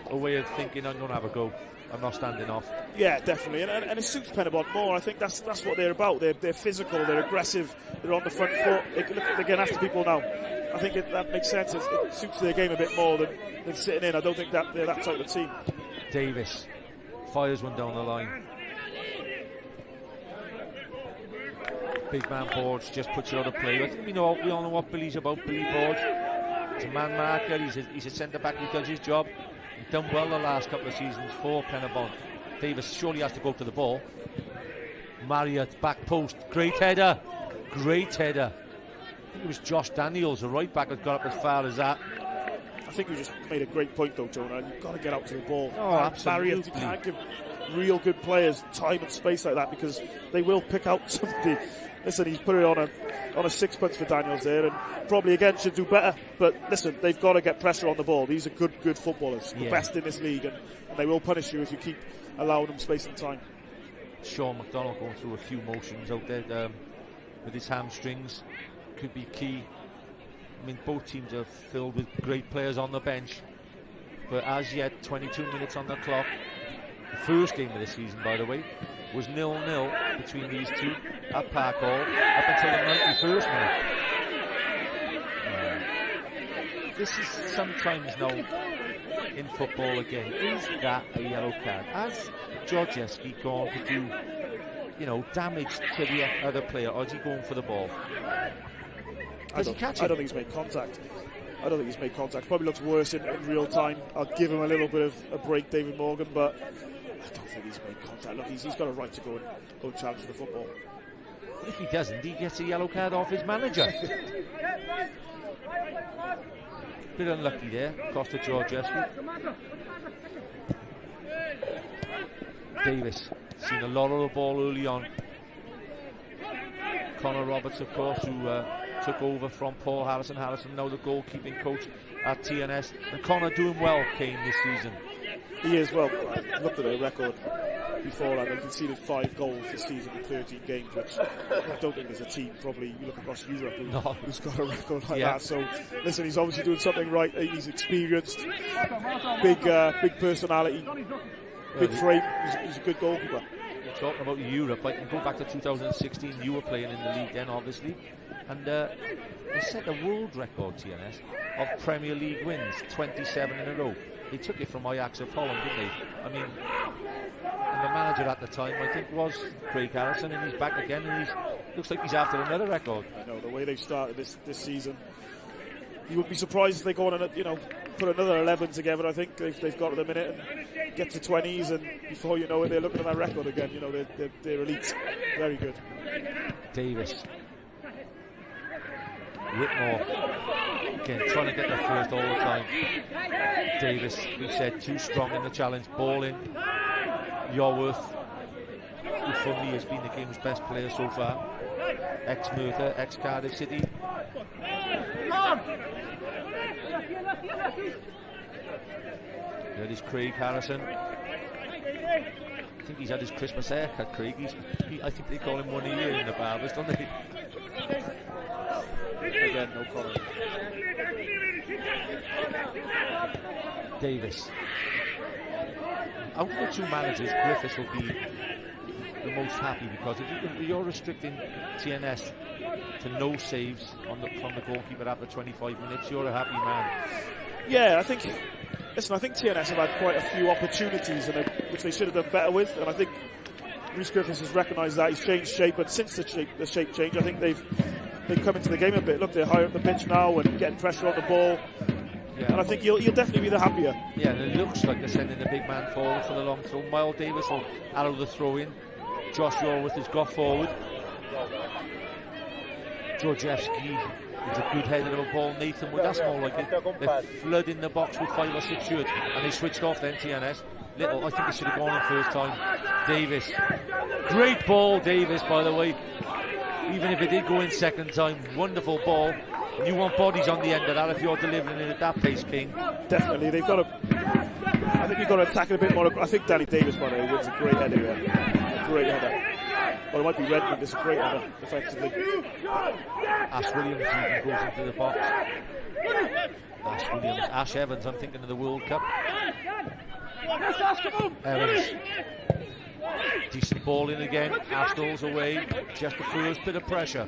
S8: a way of thinking, I'm going to have a go. I'm not standing off.
S9: Yeah, definitely, and it suits Pen-y-bont more. I think that's what they're about. They're physical, they're aggressive, they're on the front foot. They're getting after people now. I think that makes sense. It suits their game a bit more than sitting in. I don't think that they're that type of team.
S8: Davis fires one down the line. Big man Borg just puts it out of play. I think we all know what Billy's about. Billy Borg, he's a man marker. He's a centre back who does his job. He's done well the last couple of seasons for Pen-y-bont. Davis surely has to go to the ball. Marriott, back post, great header. Great header. I think it was Josh Daniels, a right back, that got up as far as that.
S9: I think you just made a great point though, Jonah. You've got to get out to the ball.
S8: Oh, absolutely.
S9: Marriott, you can't give real good players time and space like that because they will pick out somebody. Listen, he's put it on a sixpence for Daniels there, and probably again should do better. But listen, they've got to get pressure on the ball. These are good footballers, the best in this league, and they will punish you if you keep allowing them space and time.
S8: Sean McDonald going through a few motions out there with his hamstrings could be key. I mean, both teams are filled with great players on the bench, but as yet 22 minutes on the clock. The first game of the season, by the way, was 0-0 between these two at Park Hall up until the 91st minute. This is sometimes now in football again. Is that a yellow card? Has Georgievski gone to do, damage to the other player, or is he going for the ball? Does he catch it?
S9: I don't think he's made contact. Probably looks worse in real time. I'll give him a little bit of a break, David Morgan, but I don't think he's made contact. Look, he's got a right to go and challenge for the football.
S8: If he doesn't, he gets a yellow card off his manager. Bit unlucky there, cost to Georgievski. Davis, seen a lot of the ball early on. Connor Roberts, of course, who took over from Paul Harrison. Harrison now the goalkeeping coach at TNS. And Connor doing well, Kane, this season.
S9: He is. Well, I looked at their record before that. They conceded 5 goals this season in 13 games, which I don't think there's a team, probably you look across Europe, who's got a record like that. So, listen, he's obviously doing something right. He's experienced, big personality, big frame. He's a good goalkeeper.
S8: Talking about Europe, I can go back to 2016. You were playing in the league then, obviously, and they set a world record, TNS, of Premier League wins, 27 in a row. They took it from Ajax of Holland, didn't they? I mean, and the manager at the time, I think, was Craig Harrison, and he's back again, and looks like he's after another record.
S9: I know, the way they've started this season, you would be surprised if they go on and put another 11 together. I think they've got to the minute and get to 20s, and before you know it, they're looking at that record again. They're elite, very good.
S8: Davis, Whitmore, again trying to get the first all the time. Davis, we said, too strong in the challenge. Ball in. Yorworth, who for me has been the game's best player so far. Ex-Merthyr, ex-Cardiff City. There is Craig Harrison. I think he's had his Christmas haircut, Craig. I think they call him one a year in the barbers, don't they?
S9: Again, no comment.
S8: Davis. Out of the two managers, Griffiths will be the most happy, because if you're restricting TNS to no saves from the goalkeeper after 25 minutes, you're a happy man.
S9: Yeah, I think TNS have had quite a few opportunities which they should have done better with, and I think Rhys Griffiths has recognised that. He's changed shape, but since the shape change, I think they've come into the game a bit. Look, they're higher up the pitch now and getting pressure on the ball. Yeah. And I think you'll definitely be the happier.
S8: Yeah, and it looks like they're sending the big man forward for the long throw. Miles Davis will arrow the throw in. Josh Yorworth has got forward. Georgievski It's a good header of a ball, Nathan Wood. That's more like it. They're flooding the box with 5 or 6 shirts, and they switched off then, TNS. Little, I think it should have gone in first time. Davis. Great ball, Davis, by the way. Even if it did go in second time, wonderful ball. And you want bodies on the end of that if you're delivering it at that pace, King.
S9: Definitely, they've got to. I think you've got to attack it a bit more. I think Danny Davis, by the way, wins a great header here. A great header. Well, it might be Redmond, it's a great header, effectively.
S8: Ash Williams even goes into the box. Ash Williams, Ash Evans, I'm thinking of the World Cup. Evans. Decent ball in again. Ashdall's away. Just the first bit of pressure.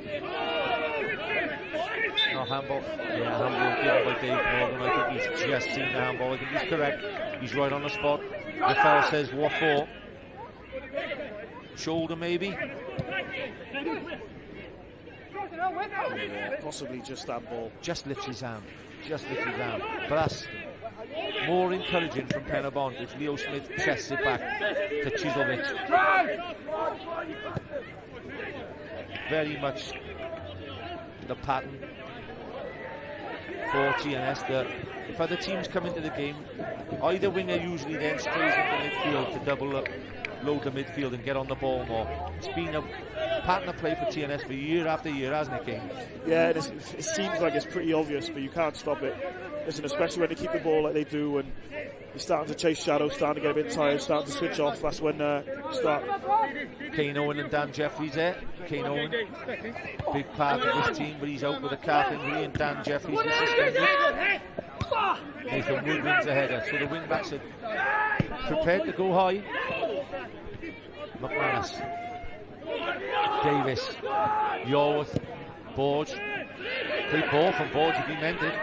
S8: No handball. Yeah, handball given by Dave Morgan. I think he's just seen the handball. I think he's correct. He's right on the spot. The foul says what for? Shoulder maybe?
S9: Yeah, possibly just that ball.
S8: Just lifts his hand. Just lifts his hand. But that's more encouraging from Pen-y-bont if Leo Smith chests it back to Chiselvich. Very much the pattern for TNS that if other teams come into the game, either winger usually then strays into midfield to double up, load the midfield and get on the ball more. It's been a pattern of play for TNS for year after year, hasn't it, King?
S9: Yeah, it seems like it's pretty obvious, but you can't stop it. Listen, especially when they keep the ball like they do, and you're starting to chase shadows, starting to get a bit tired, starting to switch off. That's when you start.
S8: Kane Owen and Dan Jeffries there. Kane Owen, big part of this team, but he's out with a calf injury, and Dan Jeffries is suspended. Nathan Wood wins the header, so the wing backs are prepared to go high. McManus, Davis, Yorworth, Borge. Great ball from Borge if he meant it.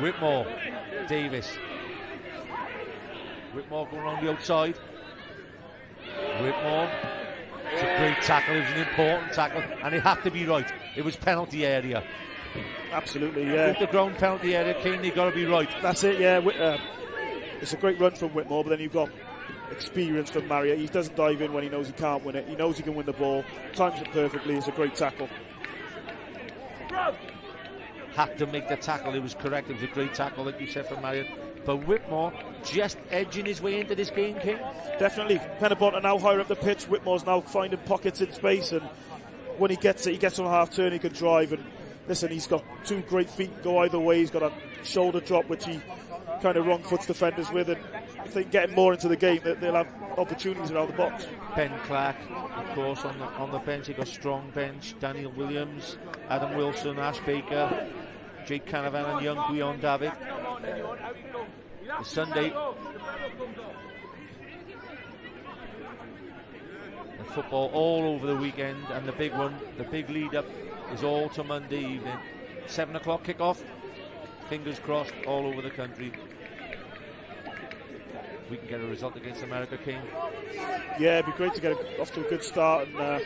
S8: Whitmore, Davis. Whitmore going around the outside. Whitmore. It's a great tackle, it was an important tackle, and it had to be right. It was penalty area.
S9: Absolutely, yeah.
S8: The ground penalty area, King, they got to be right.
S9: That's it, yeah. It's a great run from Whitmore, but then you've got experience from Marriott. He doesn't dive in when he knows he can't win it. He knows he can win the ball, times it perfectly. It's a great tackle.
S8: Had to make the tackle, it was correct. It was a great tackle, like you said, from Marriott. But Whitmore just edging his way into this game, King.
S9: Definitely. Pen-y-bont are now higher up the pitch. Whitmore's now finding pockets in space, and when he gets it, he gets on a half turn, he can drive. And listen, he's got 2 great feet, go either way. He's got a shoulder drop, which he kind of wrong foots defenders with, and I think getting more into the game, that they'll have opportunities around the box.
S8: Ben Clark, of course, on the bench. He got strong bench. Daniel Williams, Adam Wilson, Ash Baker, Jake Canavan and young Guion David. It's Sunday. And football all over the weekend, and the big one, the big lead up is all to Monday evening. 7 o'clock kick-off. Fingers crossed all over the country. We can get a result against America, King.
S9: Yeah, it'd be great to get off to a good start, and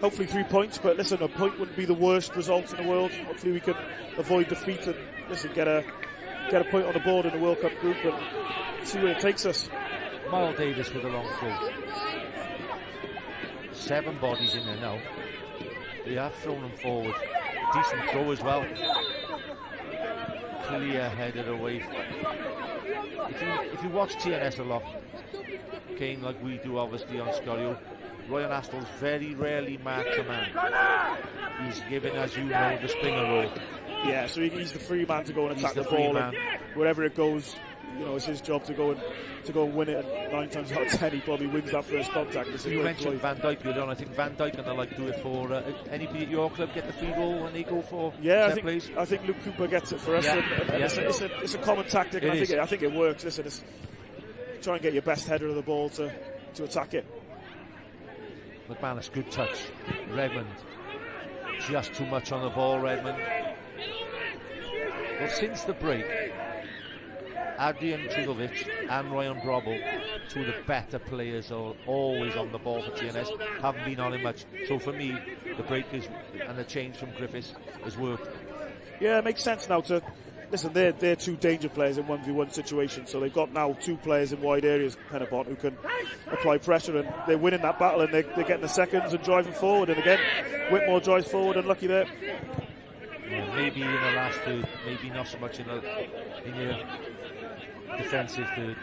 S9: hopefully 3 points. But listen, a point wouldn't be the worst result in the world. Hopefully we can avoid defeat and listen, get a point on the board in the World Cup group and see where it takes us.
S8: Miles Davis with a long throw. 7 bodies in there now. They have thrown them forward. Decent throw as well. Clear headed away. If you watch TNS a lot, Kane, like we do obviously on Scorio, Ryan Astl's very rarely marks a man. He's given, as you know, the Springer role.
S9: Yeah, so he's the free man to go and attack the ball, and wherever it goes, you know, it's his job to go and win it. And 9 times out of 10, he probably wins that first contact.
S8: You mentioned Van Dijk, I think Van Dijk and the like do it for anybody at your club get the free roll when they go for
S9: I
S8: plays?
S9: I think Luke Cooper gets it for us. And it's a common tactic. And I think it works. Listen, try and get your best header of the ball to attack it.
S8: McManus, good touch. Redmond, just too much on the ball. Redmond. Well, since the break, Adrian Chiselvich and Ryan Brobel, 2 of the better players, are always on the ball for TNS, haven't been on it much. So for me, the break and the change from Griffiths has worked.
S9: Yeah, it makes sense now to listen. They're 2 danger players in 1v1 situations, so they've got now 2 players in wide areas, Pen-y-bont, who can apply pressure, and they're winning that battle, and they're getting the seconds and driving forward. And again, Whitmore drives forward, and lucky there.
S8: Yeah, maybe in the last third, maybe not so much in your defensive third.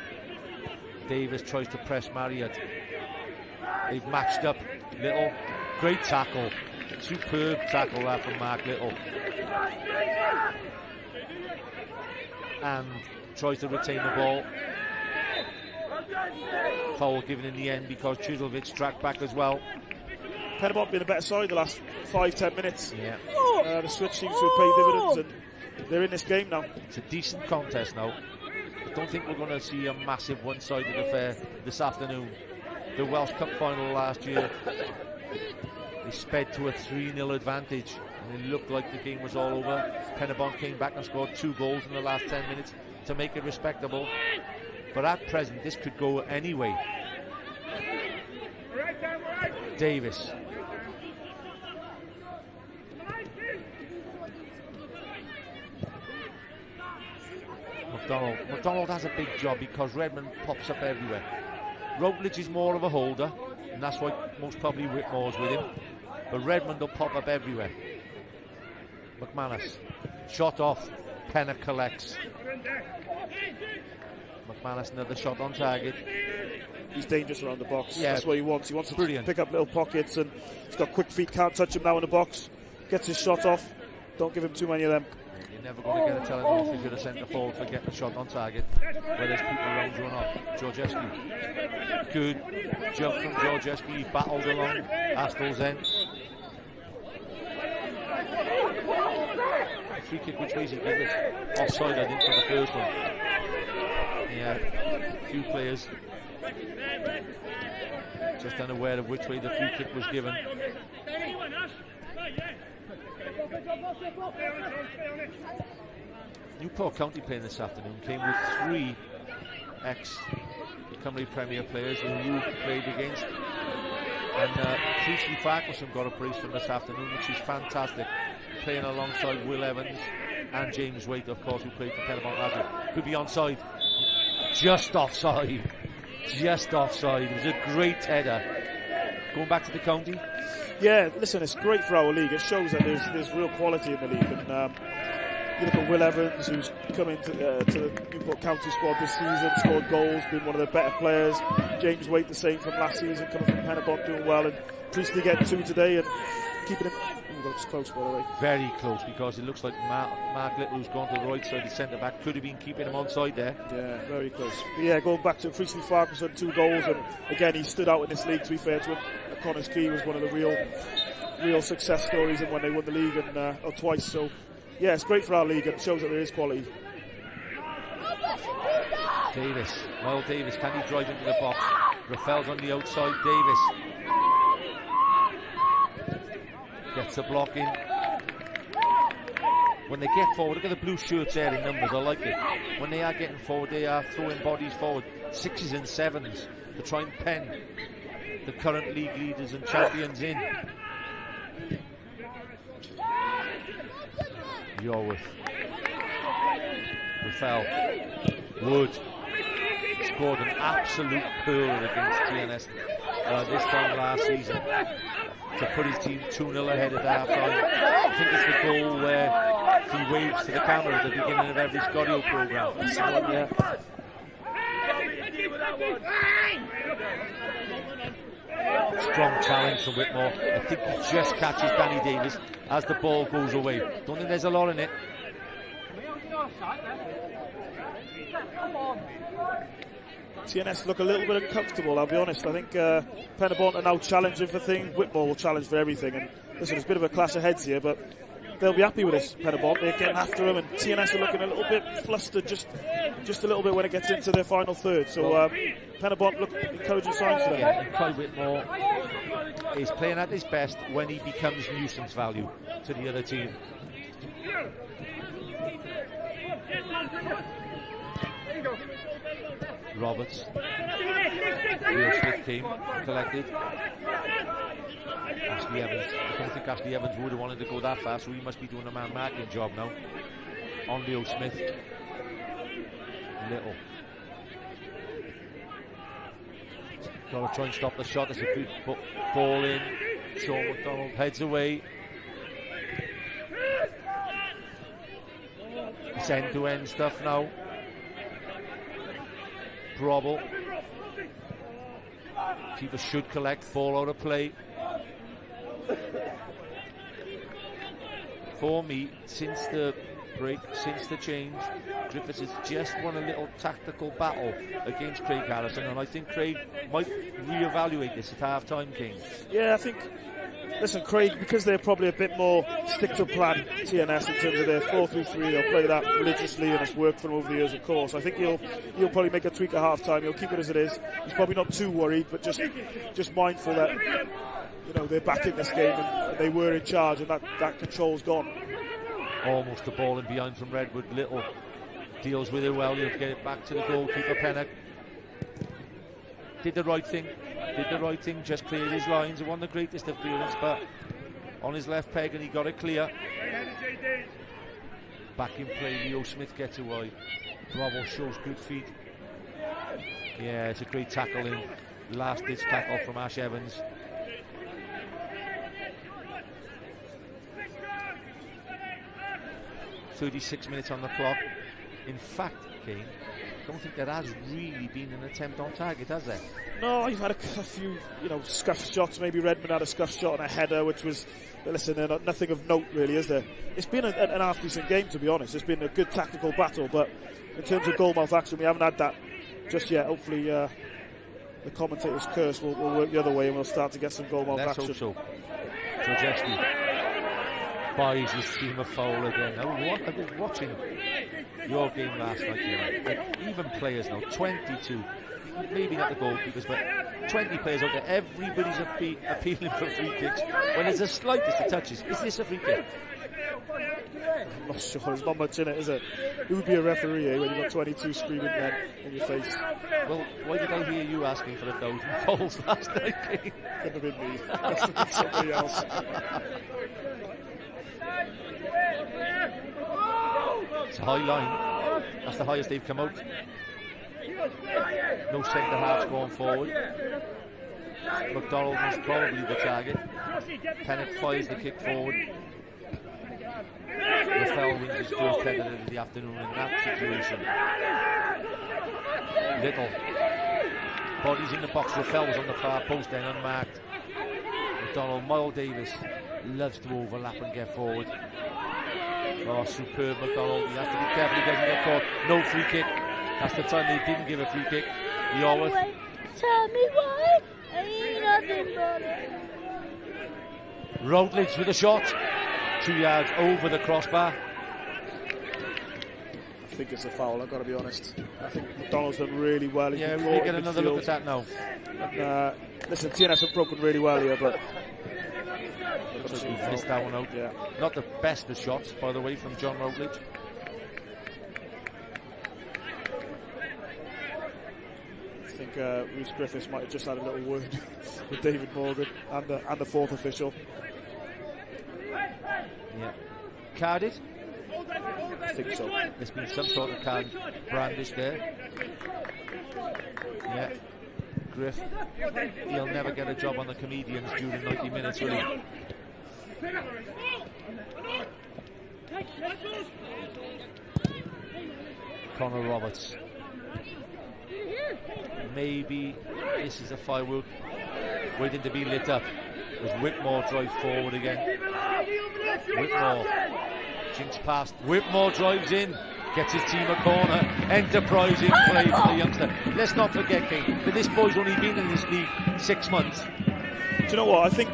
S8: Davis tries to press Marriott. They've matched up. Little, great tackle. Superb tackle that from Mark Little. And tries to retain the ball. Foul given in the end because Chiselvic tracked back as well.
S9: Pen-y-bont been a better side the last 5-10 minutes.
S8: Yeah.
S9: The switch seems to have paid dividends, and they're in this game now.
S8: It's a decent contest now. I don't think we're going to see a massive one-sided affair this afternoon. The Welsh Cup final last year, they sped to a 3-0 advantage, and it looked like the game was all over. Pen-y-bont came back and scored 2 goals in the last 10 minutes to make it respectable. But at present, this could go anyway. Davis. McDonald has a big job because Redmond pops up everywhere. Routledge is more of a holder, and that's why most probably Whitmore's with him. But Redmond will pop up everywhere. McManus, shot off, Penna collects. McManus, another shot on target.
S9: He's dangerous around the box.
S8: Yeah.
S9: That's what he wants. He wants to
S8: Brilliant.
S9: pick up little pockets, and he's got quick feet, can't touch him now in the box. Gets his shot off. Don't give him too many of them.
S8: You're never going to get a telling if you're a centre forward for getting a shot on target, whether there's people around you or not. Georgescu. Good jump from Georgescu. He battled along Astel's end. Free kick, which way is he give it? Offside, I think, for the first one. Yeah, a few players just unaware of which way the free kick was given. Newport County playing this afternoon came with 3 ex-Cymru Premier players who you played against. And Priestley Farquharson got a brace from this afternoon, which is fantastic. Playing alongside Will Evans and James Waite, of course, who played for Pen-y-bont last year. Could be onside. Just offside. Just offside. It was a great header. Going back to the county.
S9: Yeah, listen, it's great for our league. It shows that there's real quality in the league. And you look at Will Evans, who's come into the Newport County squad this season, scored goals, been one of the better players. James Waite, the same from last season, coming from Pen-y-bont, doing well. And Priestley getting 2 today and keeping him. Ooh, that's close, by the way.
S8: Very close, because it looks like Mark Little, who's gone to the right side, the centre back, could have been keeping him onside there.
S9: Yeah, very close. But yeah, going back to Priestley Farquharson, 2 goals, and again, he stood out in this league, to be fair to him. Connors Key was one of the real success stories, and when they won the league or twice. So yeah, it's great for our league and shows that there is quality.
S8: Davis, well, Davis, can he drive into the box? Raffel's on the outside. Davis gets a block in. When they get forward, look at the blue shirts there in numbers, I like it. When they are getting forward, they are throwing bodies forward, 6s and 7s, to try and pen the current league leaders and champions in. Yorworth. Raffel. Wood. Scored an absolute pearl against TNS this time last season to put his team 2-0 ahead at half time. I think it's the goal where he waves to the camera at the beginning of every Scorio programme. Yeah. Strong challenge from Whitmore. I think he just catches Danny Davis as the ball goes away. Don't think there's a lot in it.
S9: TNS look a little bit uncomfortable, I'll be honest. I think Pen-y-bont are now challenging for things. Whitmore will challenge for everything. And listen, there's a bit of a clash of heads here, but they'll be happy with this, Pen-y-bont. They're getting after them, and TNS are looking a little bit flustered, just a little bit when it gets into their final third. So Pen-y-bont look encouraging signs for them.
S8: Yeah, and Kai Whitmore is playing at his best when he becomes nuisance value to the other team. Roberts. Real Smith came, collected. Ashley Evans. I don't think Ashley Evans would have wanted to go that fast, so he must be doing a man marking job now. On Leo Smith. Little. Got to try and stop the shot. There's a good ball in. Sean McDonald heads away. It's end-to-end stuff now. Brobble. Keeper should collect, ball out of play. For me, since the break, since the change, Griffiths has just won a little tactical battle against Craig Harrison, and I think Craig might re-evaluate this at half-time, King.
S9: Yeah, I think, listen, Craig, because they're probably a bit more stick-to-plan TNS in terms of their 4-3-3, they'll play that religiously, and it's worked for them over the years, of course. I think he'll probably make a tweak at half-time. He'll keep it as it is. He's probably not too worried, but just mindful that, you know, they're back in this game and they were in charge, and that control's gone.
S8: Almost the ball in behind from Redwood. Little deals with it well. He'll get it back to the goalkeeper, Pennock. Did the right thing. Just cleared his lines. It wasn't the greatest of clearance, but on his left peg, and he got it clear. Back in play. Leo Smith gets away. Bravo shows good feet. Yeah, it's a great tackle in. Last-ditch tackle from Ash Evans. .36 minutes on the clock. In fact, Kane, I don't think there has really been an attempt on target, has there?
S9: No, you've had a few, you know, scuff shots. Maybe Redmond had a scuff shot and a header, which was, listen, nothing of note really, is there? It's been an half-decent game, to be honest. It's been a good tactical battle, but in terms of goal mouth action, we haven't had that just yet. Hopefully, the commentator's curse will work the other way, and we'll start to get some goal mouth action.
S8: Let's hope so. Krajewski buys his team a foul again. Now, I was watching your game last night, and even players now, 22, maybe not the goalkeepers, but 20 players out there, everybody's appealing for free kicks when there's the slightest of touches. Is this a free kick?
S9: I'm not sure, there's not much in it, is it? Who would be a referee when you've got 22 screaming men in your face?
S8: Well, why did I hear you asking for 1,000 fouls last night?
S9: Couldn't have been me. Must have been somebody else.
S8: It's a high line. That's the highest they've come out. No centre halves going forward. McDonald was probably the target. Pennock fires the kick forward. Rafael wins his first header of the afternoon in that situation. Little. Bodies in the box. Rafael's on the far post then unmarked. McDonald, Miles Davis loves to overlap and get forward. Oh, superb McDonald. He has to be careful he doesn't get caught. No free kick. That's the time they didn't give a free kick. He always...
S10: Tell me why. Ain't nothing but it.
S8: Routledge with a shot. 2 yards over the crossbar.
S9: I think it's a foul, I've got to be honest. I think McDonald's done really well.
S8: Yeah, we may get another look at that now.
S9: And, listen, TNS have broken really well here, but...
S8: Looks like we've missed that one out.
S9: Yeah.
S8: Not the best of shots, by the way, from John Routledge.
S9: I think Rhys Griffiths might have just had a little word with David Morgan and the fourth official.
S8: Yeah. Carded?
S9: I think so.
S8: There's been some sort of card brandish there. Yeah. Griff, he'll never get a job on the comedians during 90 minutes, will he? Connor Roberts. Maybe this is a firework waiting to be lit up as Whitmore drives forward again. Whitmore jinks past. Whitmore drives in, gets his team a corner. Enterprising play for the youngster. Let's not forget, King, that this boy's only been in this league 6 months.
S9: Do you know what? I think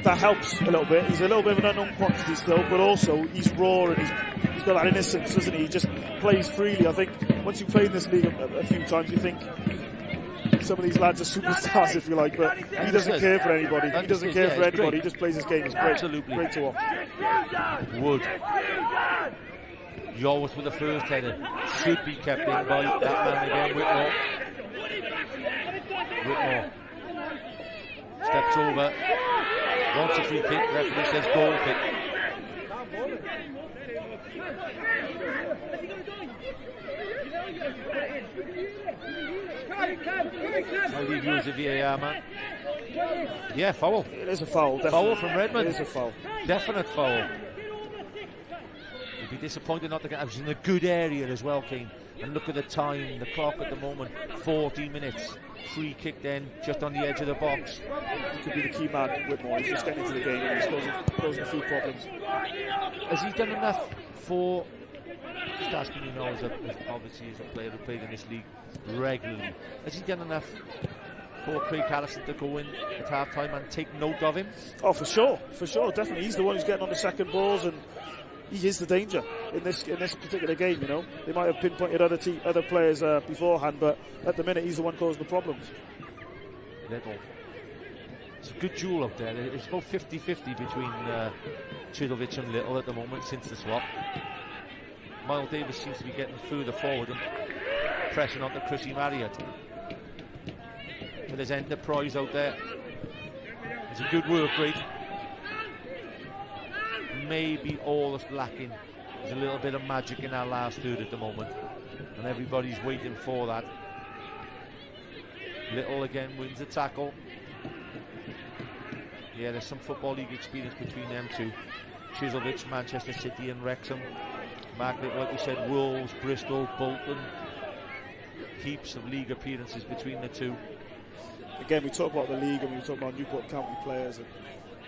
S9: that helps a little bit. He's a little bit of an unknown quantity still, but also he's raw and he's got that innocence, doesn't he? He just plays freely. I think once you play in this league a few times, you think some of these lads are superstars, if you like, but he doesn't care for anybody. He doesn't care for anybody. He just plays his game. It's great.
S8: Absolutely.
S9: Great to watch.
S8: Wood. Yorworth with the first header. Should be kept in by that man again, Whitmore. Whitmore steps over. Wants a free kick. Referee says goal kick. How do you use the VAR, man? Yeah, foul.
S9: It is a foul. Definitely.
S8: Foul from Redmond.
S9: It is a foul.
S8: Definite foul. be disappointed not to get. I was in a good area as well, Kane. And look at the time, the clock at the moment, 40 minutes. Free kick then, just on the edge of the box.
S9: He could be the key man, Whitmore. He's just getting into the game and he's causing a few problems.
S8: Has he done enough for... Just asking you now, obviously as a player who played in this league regularly, has he done enough for Craig Harrison to go in at half-time and take note of him?
S9: Oh, for sure, definitely. He's the one who's getting on the second balls, and he is the danger in this particular game. You know, they might have pinpointed other players beforehand, but at the minute he's the one causing the problems.
S8: Little. It's a good duel up there. It's about 50-50 between Chidovic and Little at the moment since the swap. Miles Davis seems to be getting further forward and pressing onto Chrissy Marriott. With his Enterprise out there. It's a good work rate. Maybe all that's lacking is a little bit of magic in our last third at the moment, and everybody's waiting for that. Little again wins the tackle. Yeah, there's some Football League experience between them two. Chizovic, Manchester City and Wrexham. Mark Little, like we said, Wolves, Bristol, Bolton. Heaps of league appearances between the two.
S9: Again, we talk about the league and we talk about Newport County players, and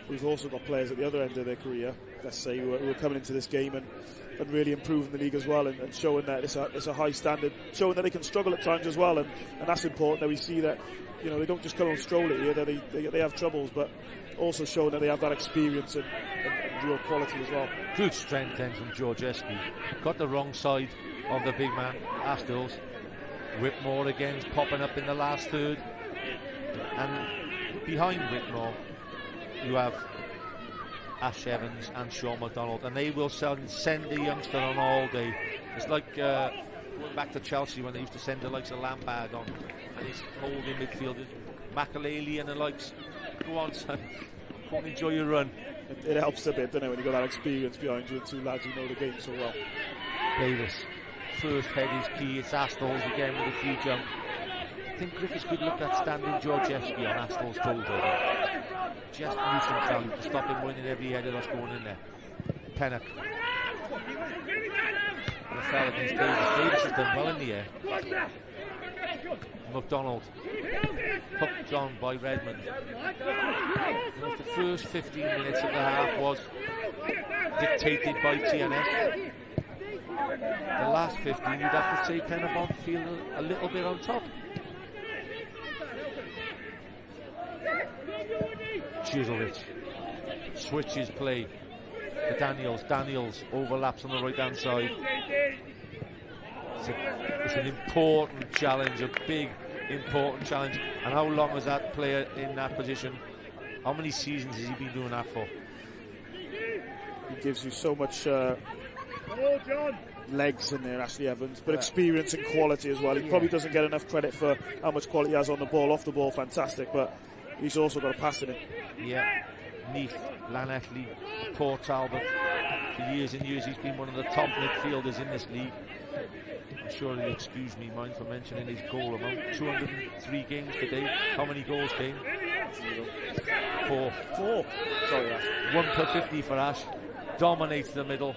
S9: we've also got players at the other end of their career, let's say, who are coming into this game and really improving the league as well, and showing that it's a high standard, showing that they can struggle at times as well, and that's important that we see that, you know, they don't just come and stroll it here, that they have troubles, but also showing that they have that experience and real quality as well.
S8: Good strength then from Georgescu. Got the wrong side of the big man, Astles. Whitmore again popping up in the last third, and behind Whitmore you have Ash Evans and Sean McDonald, and they will send the youngster on all day. It's like going back to Chelsea when they used to send the likes of Lampard on, and he's holding midfielders, Makaleli and the likes. Go on, son, go and enjoy your run.
S9: It helps a bit, doesn't it, when you've got that experience behind you and two lads who know the game so well.
S8: Davis, first head is key. It's Astles again with a free jump. I think Griffiths could look at standing Georgescu on Astles' toes over. Just nuisance value to stop him winning every header that's going in there. Pennock. And a foul against Davis. Davis has done well in the air. McDonald. Hooked on by Redmond. And the first 15 minutes of the half was dictated by TNS. The last 15, you'd have to say Pen-y-bont feel a little bit on top. Chizovic switches play to Daniels. Daniels overlaps on the right hand side. It's an important challenge, a big important challenge. And how long has that player in that position? How many seasons has he been doing that for?
S9: He gives you so much legs in there, Ashley Evans, but experience and quality as well. He probably doesn't get enough credit for how much quality he has on the ball. Off the ball, fantastic, but he's also got a pass in him.
S8: Yeah, Neath, Lanethley, Port Talbot. For years and years he's been one of the top midfielders in this league. I'm sure he'll excuse me, mind, for mentioning his goal amount. 203 games today. How many goals came? 4.
S9: Sorry, Ash.
S8: 1 per 50 for Ash. Dominates the middle.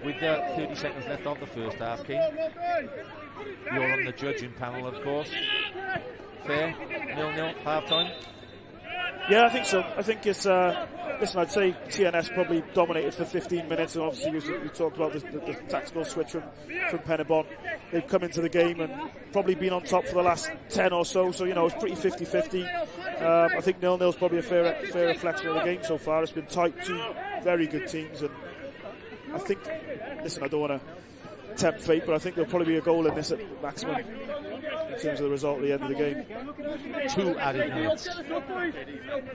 S8: With 30 seconds left of the first half, King. You're on the judging panel, of course. Fair? 0-0, half-time?
S9: Yeah, I think so. I think it's... listen, I'd say TNS probably dominated for 15 minutes, and obviously we talked about the tactical switch from Pen-y-bont. They've come into the game and probably been on top for the last 10 or so, so, you know, it's pretty 50-50. I think 0-0's probably a fair reflection of the game so far. It's been tight, two very good teams, and I think, listen, I don't want to tempt fate, but I think there'll probably be a goal in this at maximum in terms of the result at the end of the game.
S8: 2 added minutes.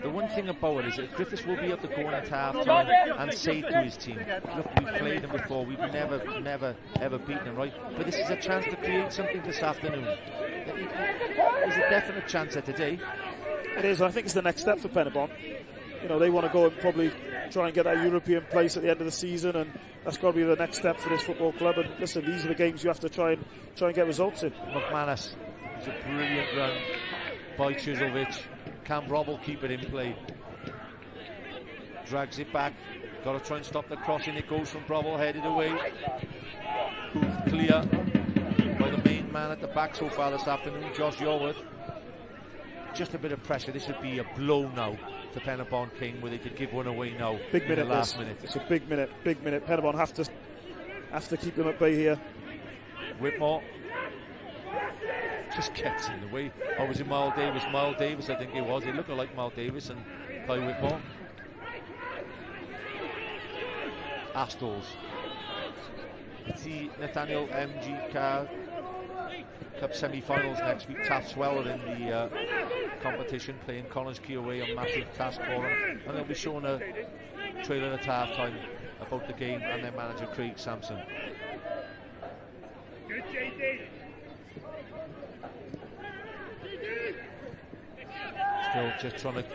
S8: The one thing about it is that Griffiths will be up the corner at half-time and say to his team, look, we've played them before, we've never, ever beaten them, right? But this is a chance to create something this afternoon. There's a definite chance there today.
S9: It is. I think it's the next step for Pen-y-bont. You know, they want to go and probably try and get that European place at the end of the season, and that's got to be the next step for this football club. And listen, these are the games you have to try and get results in.
S8: McManus It's a brilliant run by Chiselvic. Can Robble keep it in play? Drags it back. Got to try and stop the crossing. It goes from Brobble, headed away. Hooved clear by the main man at the back so far this afternoon, Josh Yorworth. Just a bit of pressure. This would be a blow now to Pen-y-bont King, where they could give one away now.
S9: Big
S8: in
S9: minute.
S8: The last minute.
S9: It's a big minute. Big minute. Pen-y-bont have to keep them at bay here.
S8: Whitmore just gets in the way. Oh, was it Miles Davis? Miles Davis, I think it was. They look like Miles Davis and Kai Whitmore. Astols. It's the Nathaniel M.G. Carr Cup semi-finals next week. Taffswell are in the competition, playing Collins Key away, a massive task for them, and they'll be showing a trailer at half-time about the game and their manager Craig Sampson. Still just trying to...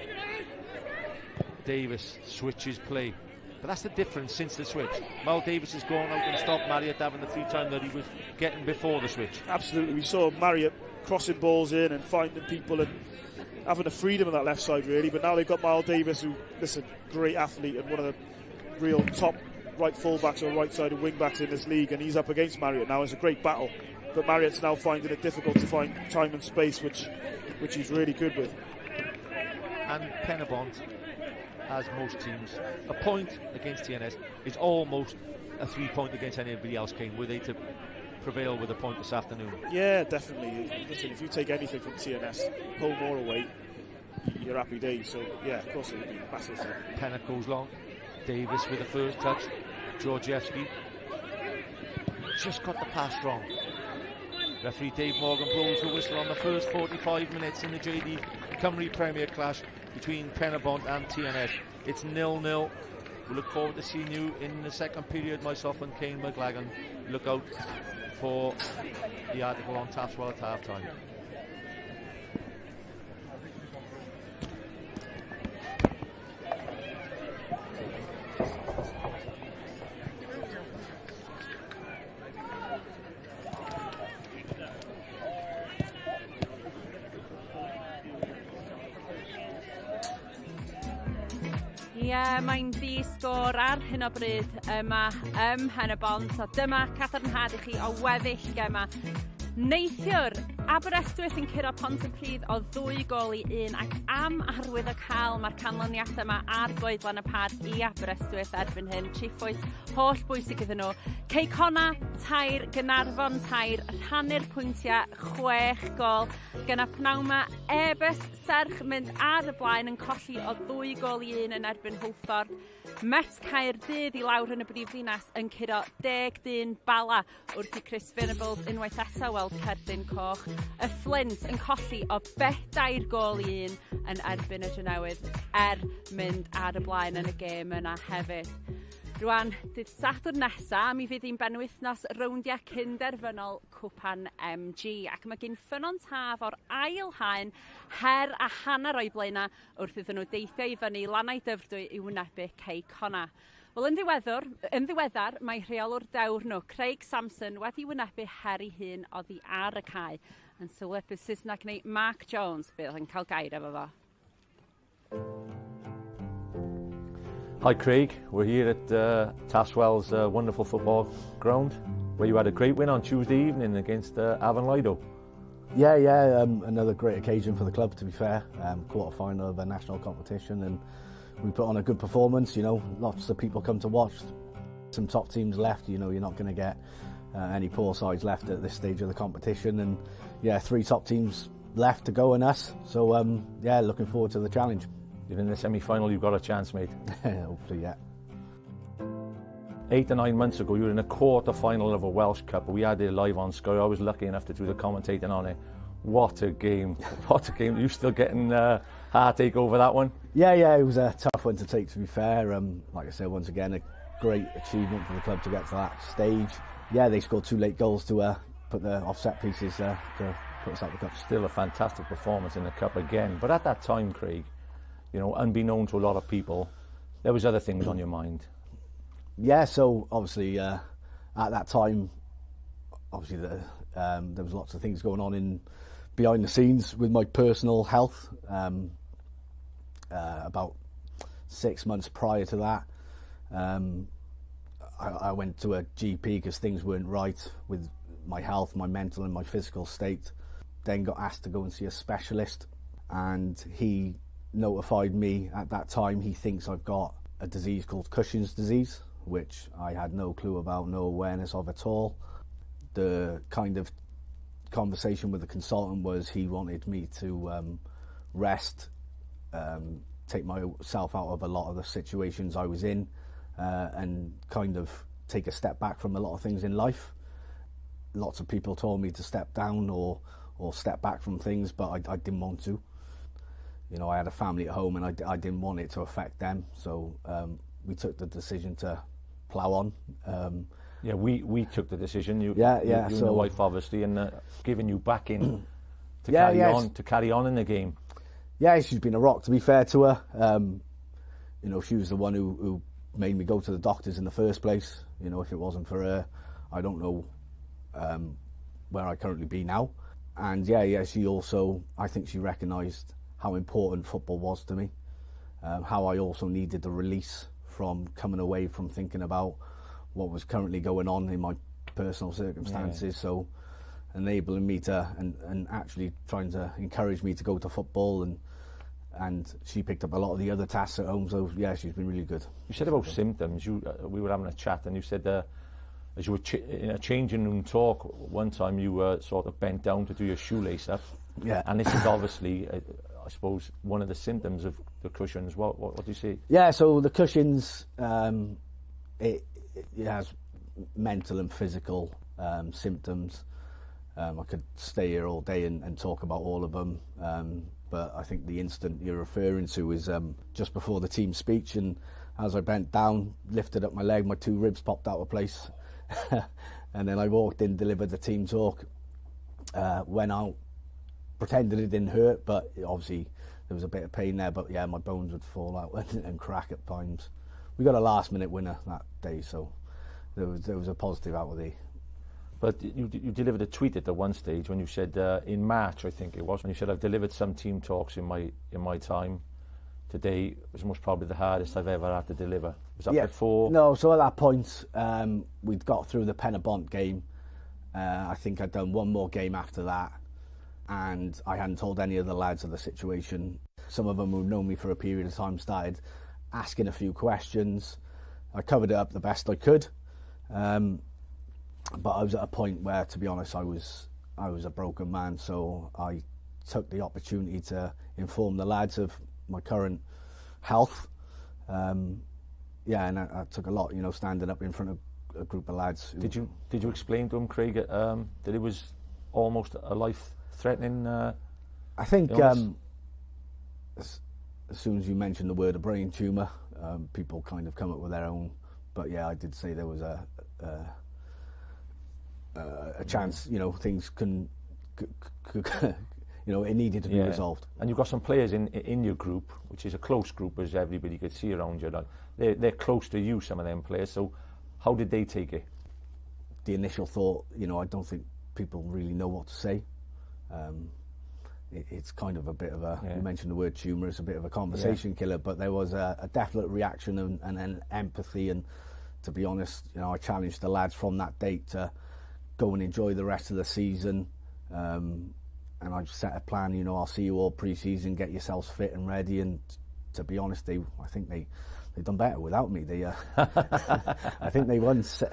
S8: Davis switches play. But that's the difference since the switch. Mal Davis has gone out and stopped Marriott having the free time that he was getting before the switch.
S9: Absolutely. We saw Marriott crossing balls in and finding people and having the freedom on that left side, really. But now they've got Miles Davis, who, listen, great athlete and one of the real top right full-backs or right-sided wing-backs in this league, and he's up against Marriott now. It's a great battle. But Marriott's now finding it difficult to find time and space, which he's really good with.
S8: And Pen-y-bont, as most teams, a point against TNS is almost a 3 point against anybody else. Kane, were they to prevail with a point this afternoon?
S9: Yeah, definitely. Listen, if you take anything from TNS, home or away, you're happy days. So yeah, of course it would be massive.
S8: Pennock goes long. Davis with the first touch. Georgievski just got the pass wrong. Referee Dave Morgan blows the whistle on the first 45 minutes in the JD Cymru Premier clash between Pen-y-bont and TNS. It's 0-0. We look forward to seeing you in the second period. Myself and Kane McLagan. Look out for the article on Taffswell at half-time.
S3: Ie, mae'n ddi-sgôr ar hyn o bryd yma ym Pen-y-bont, a dyma cadarnhad i chi o weddill gema. Neithiwr Aberystwyth yn curo Pontypridd o 2-1 ac am arwydd o cael mae'r canlyniadau yma ar goedlan y pad i Aberystwyth erbyn hyn. Chieffoes holl bwysig iddyn nhw. Ceicona tair, Gaernarfon tair, rhannu'r pwyntiau 6 gol. Gyna Pnauma Ebys serch mynd ar y blaen yn colli o 2-1 yn erbyn Hwffordd. Met Caerdydd i lawr yn y brifddinas yn curo 10-1 Bala wrth i Chris Venables unwaith eto weld Cerdyn Coch. Y Flint yn colli o 4-1 yn erbyn y Drenewydd mynd ar y blaen yn y gêm yna hefyd. Rwan, dydd Sadwrn nesa, mi fydd hi'n benwythnos rowndiau cynderfynol Cwpan MG ac mae gen ffynon taf o'r ail haen her a hanner o'i blaena wrth iddyn nhw deithio i fyny lannau dyfrdwy i wynebu Ceicona. Wel, yn ddiweddar, mae rheolwr dewr nhw, Craig Sampson, wedi wynebu her ei hun oddi ar y cae. Yn sylweb y Saesneg neu Mark Jones, bydd yn cael gair efo fo.
S11: Hi Craig, we're here at Taffswell's wonderful football ground where you had a great win on Tuesday evening against Avon Lido.
S12: Yeah, another great occasion for the club, to be fair. Quarter-final of a national competition, and we put on a good performance. You know, lots of people come to watch. Some top teams left, you know, you're not going to get any poor sides left at this stage of the competition, and yeah, 3 top teams left to go and us. So yeah, looking forward to the challenge.
S11: If in the semi-final you've got a chance, mate.
S12: Hopefully, yeah.
S11: 8 or 9 months ago, you were in a quarter-final of a Welsh Cup. We had it live on Sky. I was lucky enough to do the commentating on it. What a game. What a game. Are you still getting heartache over that one?
S12: Yeah, it was a tough one to take, to be fair. Like I said, once again, a great achievement for the club to get to that stage. Yeah, they scored 2 late goals to put the offset pieces to put us out the cup.
S11: Still a fantastic performance in the cup again. But at that time, Craig, you know, unbeknown to a lot of people, there was other things on your mind.
S12: Yeah, so obviously at that time, obviously there was lots of things going on in behind the scenes with my personal health. About 6 months prior to that, I went to a GP because things weren't right with my health, my mental and my physical state. Then got asked to go and see a specialist, and he notified me at that time he thinks I've got a disease called Cushing's disease, which I had no clue about, no awareness of at all. The kind of conversation with the consultant was he wanted me to rest, take myself out of a lot of the situations I was in, and kind of take a step back from a lot of things in life. Lots of people told me to step down or step back from things, but I didn't want to. You know, I had a family at home, and I didn't want it to affect them, so we took the decision to plough on.
S11: Yeah, we took the decision. You
S12: so,
S11: and your wife, obviously, and giving you back in to carry on in the game.
S12: Yeah, she's been a rock, to be fair to her. You know, she was the one who made me go to the doctors in the first place. You know, if it wasn't for her, I don't know where I currently be now. And she also, I think she recognised how important football was to me, how I also needed the release from coming away from thinking about what was currently going on in my personal circumstances. So enabling me to and actually trying to encourage me to go to football, and she picked up a lot of the other tasks at home. So yeah, she's been really good.
S11: You said about symptoms. We were having a chat, and you said as you were in a changing room talk one time, you were sort of bent down to do your shoelace up.
S12: Yeah.
S11: And this is obviously, I suppose, one of the symptoms of the Cushing's. What do you see?
S12: Yeah, so the Cushing's, it has mental and physical symptoms. I could stay here all day and talk about all of them, but I think the incident you're referring to is just before the team speech, and as I bent down, lifted up my leg, my 2 ribs popped out of place. And then I walked in, delivered the team talk, went out, pretended it didn't hurt, but obviously there was a bit of pain there. But yeah, my bones would fall out and crack at times. We got a last-minute winner that day, so there was a positive out of the.
S11: But you delivered a tweet at the one stage when you said in March, I think it was, when you said, I've delivered some team talks in my time. Today was most probably the hardest I've ever had to deliver. Was that before?
S12: No, so at that point, we'd got through the Pen-y-bont game. I think I'd done one more game after that, and I hadn't told any of the lads of the situation. Some of them who'd known me for a period of time started asking a few questions. I covered it up the best I could, but I was at a point where, to be honest, I was a broken man, so I took the opportunity to inform the lads of my current health. And I took a lot, standing up in front of a group of lads.
S11: Did you explain to them, Craig, that it was almost a life-threatening?
S12: I think as soon as you mentioned the word a brain tumour, people kind of come up with their own. But yeah, I did say there was a chance, things can. It needed to be resolved.
S11: And you've got some players in your group, which is a close group, as everybody could see around you. They're close to you, some of them players. So how did they take it?
S12: The initial thought, I don't think people really know what to say. It's kind of a bit of a, you mentioned the word tumour, it's a bit of a conversation killer, but there was a definite reaction and an empathy. And to be honest, I challenged the lads from that date to go and enjoy the rest of the season. And I've set a plan, I'll see you all pre-season, get yourselves fit and ready. And to be honest, I think they've done better without me. They, I think they won 6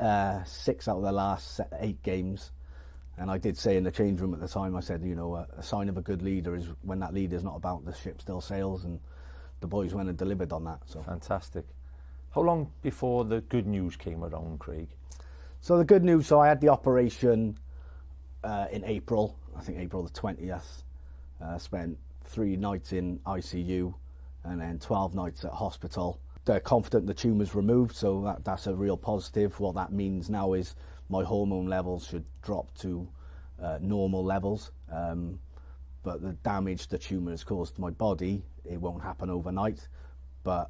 S12: out of their last 8 games. And I did say in the change room at the time, I said, a sign of a good leader is when that leader's not about, the ship still sails. And the boys went and delivered on that. So
S11: fantastic. How long before the good news came around, Craig?
S12: So the good news, I had the operation in April. I think April the 20th, spent 3 nights in ICU and then 12 nights at hospital. They're confident the tumour's removed, so that's a real positive. What that means now is my hormone levels should drop to normal levels, but the damage the tumour has caused to my body, it won't happen overnight, but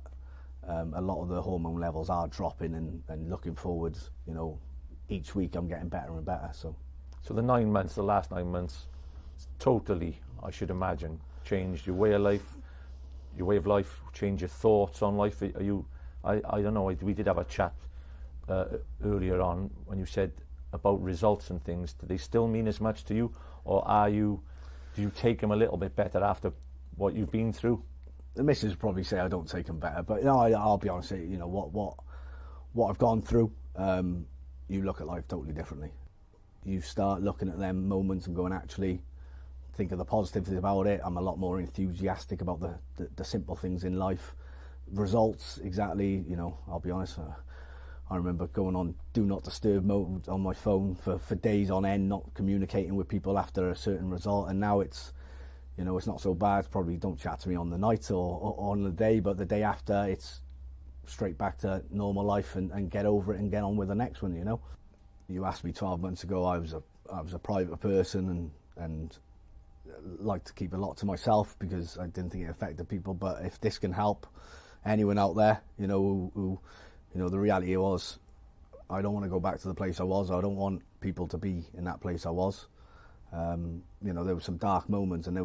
S12: a lot of the hormone levels are dropping, and looking forward, each week I'm getting better and better. So
S11: the last 9 months, totally, I should imagine, changed your way of life, change your thoughts on life? Are you, I don't know, we did have a chat earlier on when you said about results and things. Do they still mean as much to you, or do you take them a little bit better after what you've been through?
S12: The missus would probably say I don't take them better, but I'll be honest, what I've gone through, you look at life totally differently. You start looking at them moments and going, actually, think of the positives about it. I'm a lot more enthusiastic about the simple things in life. Results, exactly, I'll be honest, I remember going on do not disturb mode on my phone for days on end, not communicating with people after a certain result, and now it's not so bad. Probably don't chat to me on the night or on the day, but the day after it's straight back to normal life and get over it and get on with the next one. You asked me 12 months ago. I was a private person and like to keep a lot to myself because I didn't think it affected people. But if this can help anyone out there, who the reality was, I don't want to go back to the place I was. I don't want people to be in that place I was. There were some dark moments, and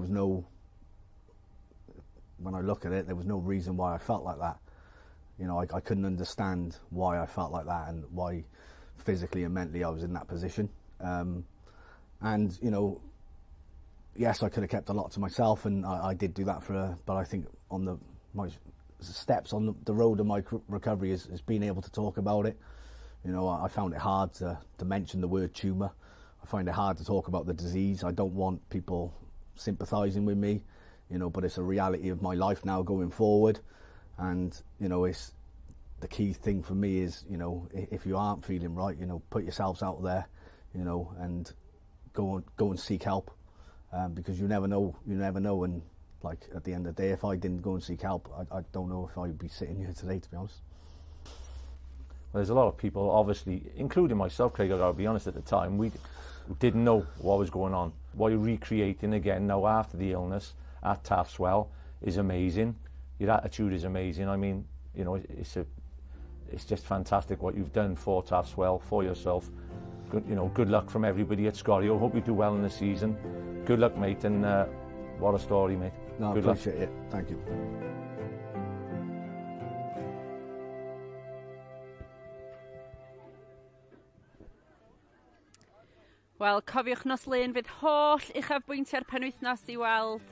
S12: when I look at it, there was no reason why I felt like that. I couldn't understand why I felt like that and why physically and mentally I was in that position. Yes, I could have kept a lot to myself, and I did do that but I think on my steps on the road of my recovery is being able to talk about it. I found it hard to mention the word tumour. I find it hard to talk about the disease. I don't want people sympathising with me, but it's a reality of my life now going forward. And, it's the key thing for me is, if you aren't feeling right, put yourselves out there, and go and seek help, because you never know. And like at the end of the day, if I didn't go and seek help, I don't know if I'd be sitting here today, to be honest.
S11: Well, there's a lot of people, obviously, including myself, Craig, I'll be honest, at the time, we didn't know what was going on. What you're recreating again now after the illness at Taftswell is amazing. Your attitude is amazing. I mean, it's just fantastic what you've done for Taftswell, for yourself. Good luck from everybody at Scorio. Hope you do well in the season. Good luck, mate, and what a story, mate.
S12: No, I appreciate it. Thank you.
S3: Wel, cofiwch nos Lyn fydd holl uchafbwyntio'r penwythnos i weld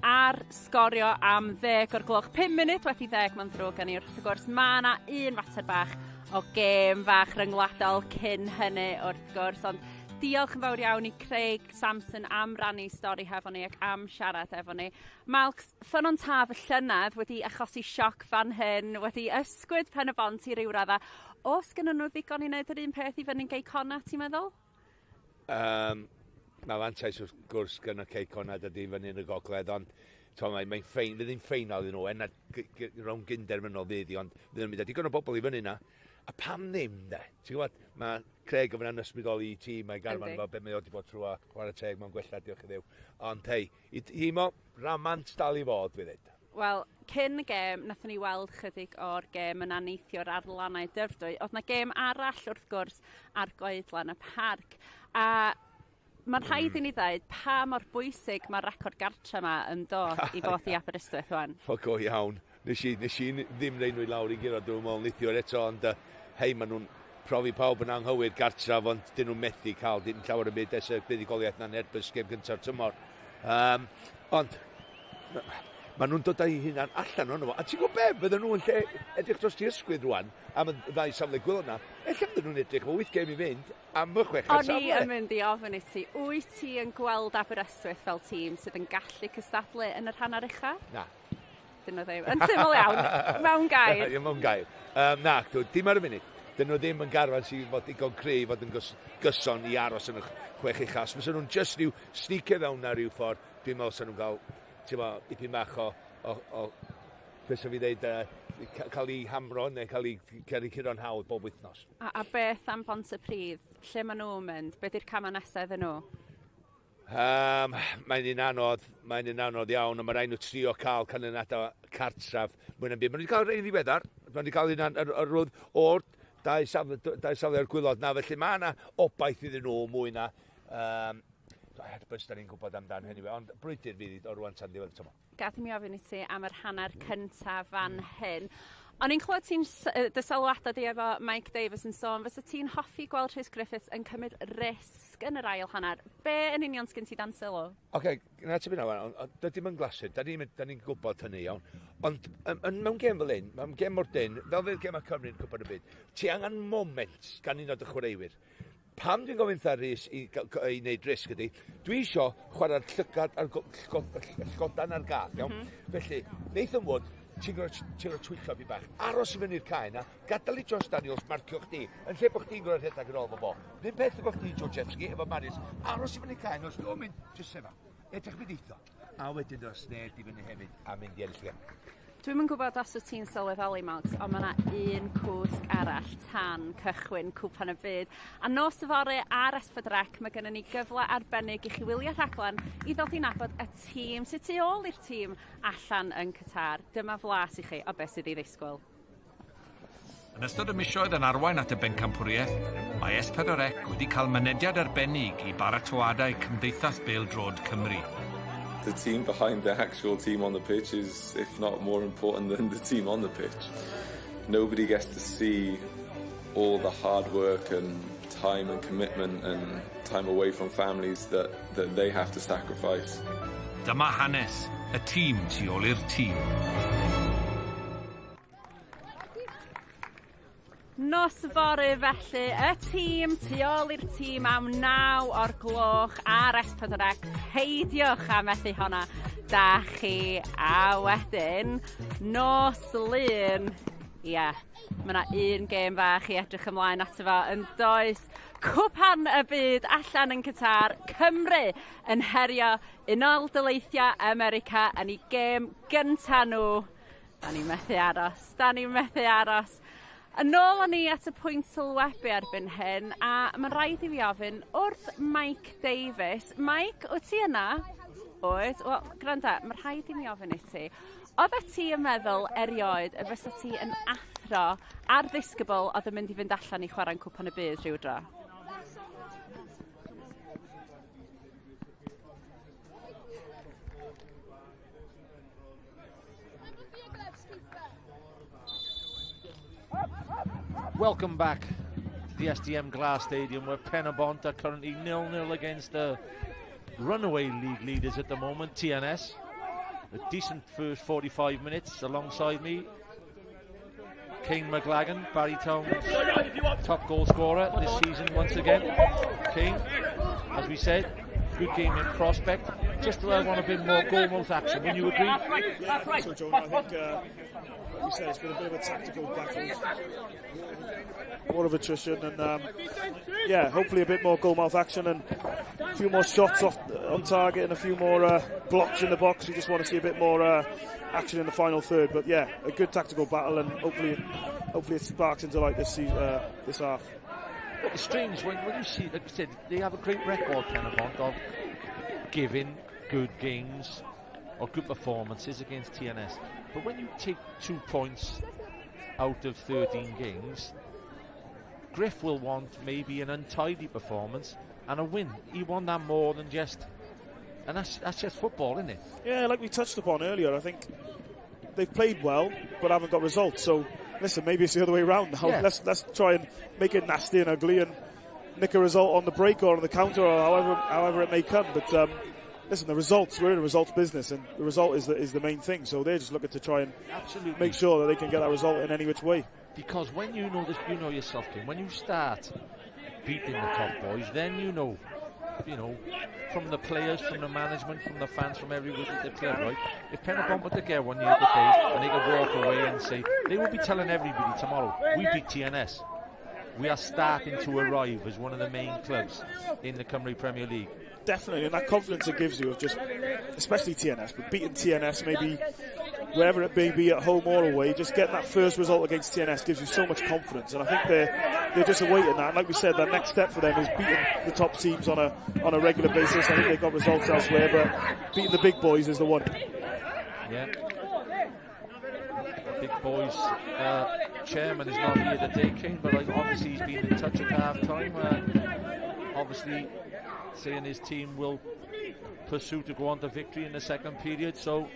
S3: ar Sgorio am 10 o'r gloch. 5 munud wedi 10 ma'n ddrwg gan i. Wrth gwrs, mae yna un fater bach o gêm fach ryngwladol cyn hynny wrth gwrs. Ond diolch yn fawr iawn i Craig Samson am rannu stori hefo ni ac am siarad efo ni. Malcs, ffynon taf y llynedd wedi achosi sioc fan hyn, wedi ysgwyd Pen-y-bont i ryw radda. Os gynnyn nhw ddigon i wneud yr un peth i fyny'n Ceicona, ti'n meddwl?
S4: Mae fantais wrth gwrs gyda Ceicona dydy fyny yn y gogledd, ond mae'n fydd hi'n ffeinal iddyn nhw, enna rhawn gynder mynol fydd hi, ond fydd yn mynd â digon o bobl i fyny na. A pam ddim, de? Ti'n gwybod, mae Craig yn fynd ysbrydoli i tîm, mae garfan fel beth mae wedi bod trwy a chwarae teg mewn gwella, diolch i ddew. Ond hei, i mo, ramant dal i fod fydd it.
S3: Wel, cyn y gêm, nathon ni weld chydig o'r gêm yn aneithio'r arlannau dyfrdwy. Oedd na gêm arall wrth gwrs ar goedlan y parc. A mae'n rhaid i ni ddweud pa mor bwysig mae'r record gartre yma yn dod i fod i Aberystwyth wan.
S4: Go iawn. Nes i ddim rhaid nhw i lawr i gyrraedd dwi'n meddwl neithiwr eto, ond hei, maen nhw'n profi pawb yn anghywir gartraf, ond dyn nhw'n methu cael, dyn llawer y byd ys y buddigoliaeth na'n erbys gêm gyntaf tymor. Ond maen nhw'n dod â'i hunan allan o'n efo. A ti'n gwybod be, fydden nhw'n lle edrych dros ti ysgwydd rwan am y ddau safle gwyl yna. Ella fydden nhw'n edrych o 8 gêm i fynd am y 6 safle.
S3: O'n i yn mynd i ofyn i ti, wyt ti yn gweld Aberystwyth fel tîm sydd yn gallu cystadlu yn yr hanner ucha?
S4: Na.
S3: Dyn nhw ddim. Yn syml iawn, mewn gair.
S4: Mewn gair. Na, dim ar y munud. Dyn nhw ddim yn garfan sy'n fod digon cryf fod yn gyson i aros yn y 6 uchas. Fysa nhw'n just rhyw sneaker ddawn na rhyw ffordd. Dwi'n meddwl sy'n nhw'n cael ipyn bach o beth fi ddeud, cael ei hamro neu cael ei curo'n hawdd bob wythnos.
S3: A beth am Bont y Pridd? Lle maen nhw'n mynd? Beth yw'r camau nesaf iddyn nhw?
S4: Mae'n un anodd iawn, ond mae rhaid nhw trio cael canlyniadau cartraf. Maen nhw'n wedi cael rhaid i ddiweddar, maen wedi cael un ar rwyd o'r dau safle ar gwylod na, felly mae yna obaith iddyn nhw mwy na. bys da ni'n gwybod amdan hynny, ond brwydyr fydd o'r rwan tan ddiwedd tymor.
S3: Gad i mi ofyn i ti am yr hanner cyntaf fan hyn. O'n i'n clywed ti'n dy sylwadau di efo Mike Davies yn sôn, fysa ti'n hoffi gweld Rhys Griffiths yn cymryd risg yn yr ail hanner. Be yn union sgyn ti dan sylw?
S4: Oce, na ti fyna, dydy mae'n glasur, da ni'n gwybod hynny iawn. Ond mewn gem fel un, mewn gem mor dyn, fel fydd gem a Cymru'n gwybod y byd, ti angen moment gan un o'r chwaraewyr. Pam dwi'n gofyn tha Rhys i wneud risg ydy, dwi isio chwarae'r llygad a'r llgodan ar gath, iawn? Felly, Nathan Wood, ti'n gwneud twyllo fi bach, aros i fyny'r cae na, gadael i Josh Daniels marcio chdi, yn lle bod chdi'n gwneud rhedeg yn ôl fo. Nid beth efo chdi, Georgievski, efo Marius, aros i fyny'r cae na, os dwi'n mynd, jyst sefa, edrych byd eithaf. A wedyn oes neb i fyny hefyd, a mynd i ennill gem.
S3: Dwi'n mynd gwybod os wyt ti'n sylweddoli, Malks, ond mae yna un cwsg arall tan cychwyn cwpan y byd. A nos yfory ar S4C, mae gennym ni gyfle arbennig i chi wylio rhaglen i ddod i nabod y tîm sydd tu ôl i'r tîm allan yn Qatar. Dyma flas i chi o beth sydd i ddisgwyl.
S13: Yn ystod y misoedd yn arwain at y bencampwriaeth, mae S4C wedi cael mynediad arbennig i baratoadau Cymdeithas Bêl-drod Cymru.
S14: The team behind the actual team on the pitch is, if not more important than the team on the pitch. Nobody gets to see all the hard work and time and commitment and time away from families that they have to sacrifice.
S13: Dyma hanes, y tîm tu ôl i'r tîm.
S3: Nos fory felly, y tîm tu ôl i'r tîm am 9 o'r gloch ar S4C. Heidiwch am ethu honna da chi. A wedyn, nos lun. Ie, mae yna un gêm fach i edrych ymlaen ato fo yn does. Cwpan y byd allan yn Qatar. Cymru yn herio Unol Daleithiau America yn ei gêm gynta nhw. Da ni'n methu aros. Yn ôl o'n ni at y pwynt sylwebu erbyn hyn, a mae'n rhaid i fi ofyn wrth Mike Davies. Mike, wyt ti yna? Oed? Wel, gwranda, mae'n rhaid i mi ofyn i ti. Oeddet ti yn meddwl erioed y fysa ti yn athro ar ddisgybl oedd yn mynd i fynd allan i chwarae'n cwpan y byd rhyw dro?
S8: Welcome back to the SDM Glass Stadium, where Pen-y-bont are currently 0-0 against the runaway league leaders at the moment, TNS. A decent first 45 minutes alongside me. Kane McLagan, Barrytown's top goal scorer this season once again. Kane, as we said, good game in prospect. Just want a bit more goal-mouth action. Wouldn't you agree?
S9: Yeah, so John, I think like you said, it's been a bit of a tactical battle, more of attrition, and yeah, hopefully a bit more goal-mouth action and a few more shots off on target and a few more blocks in the box. We just want to see a bit more action in the final third. But yeah, a good tactical battle, and hopefully it sparks into like this half.
S8: It's strange when you see, like I said, they have a great record, Pen-y-bont, of giving good games or good performances against TNS. But when you take 2 points out of 13 games, Griff will want maybe an untidy performance and a win. He won that more than just... And that's just football, isn't it?
S9: Yeah, like we touched upon earlier, I think they've played well, but haven't got results. So, listen, maybe it's the other way around now. Yeah. Let's try and make it nasty and ugly and nick a result on the break or on the counter or however it may come. But listen, the results, we're in a results business, and the result is the main thing. So they're just looking to try and make sure that they can get that result in any which way.
S8: Because when you know this, you know yourself, Kim. When you start beating the top boys, then you know, from the players, from the management, from the fans, from everybody at the club, right? If Pen-y-bont were to get one year at the face and they could walk away and say, they will be telling everybody tomorrow, we beat TNS. We are starting to arrive as one of the main clubs in the Cymru Premier League.
S9: Definitely, and that confidence it gives you of just, especially TNS, but beating TNS maybe wherever it may be, at home or away, just getting that first result against TNS gives you so much confidence, and I think they're just awaiting that. And like we said, that next step for them is beating the top teams on a regular basis. I think they've got results elsewhere, but beating the big boys is the one.
S8: Yeah. Big boys chairman is not here today, Kane, but obviously he's been in touch at half time. Obviously saying his team will pursue to go on to victory in the second period, so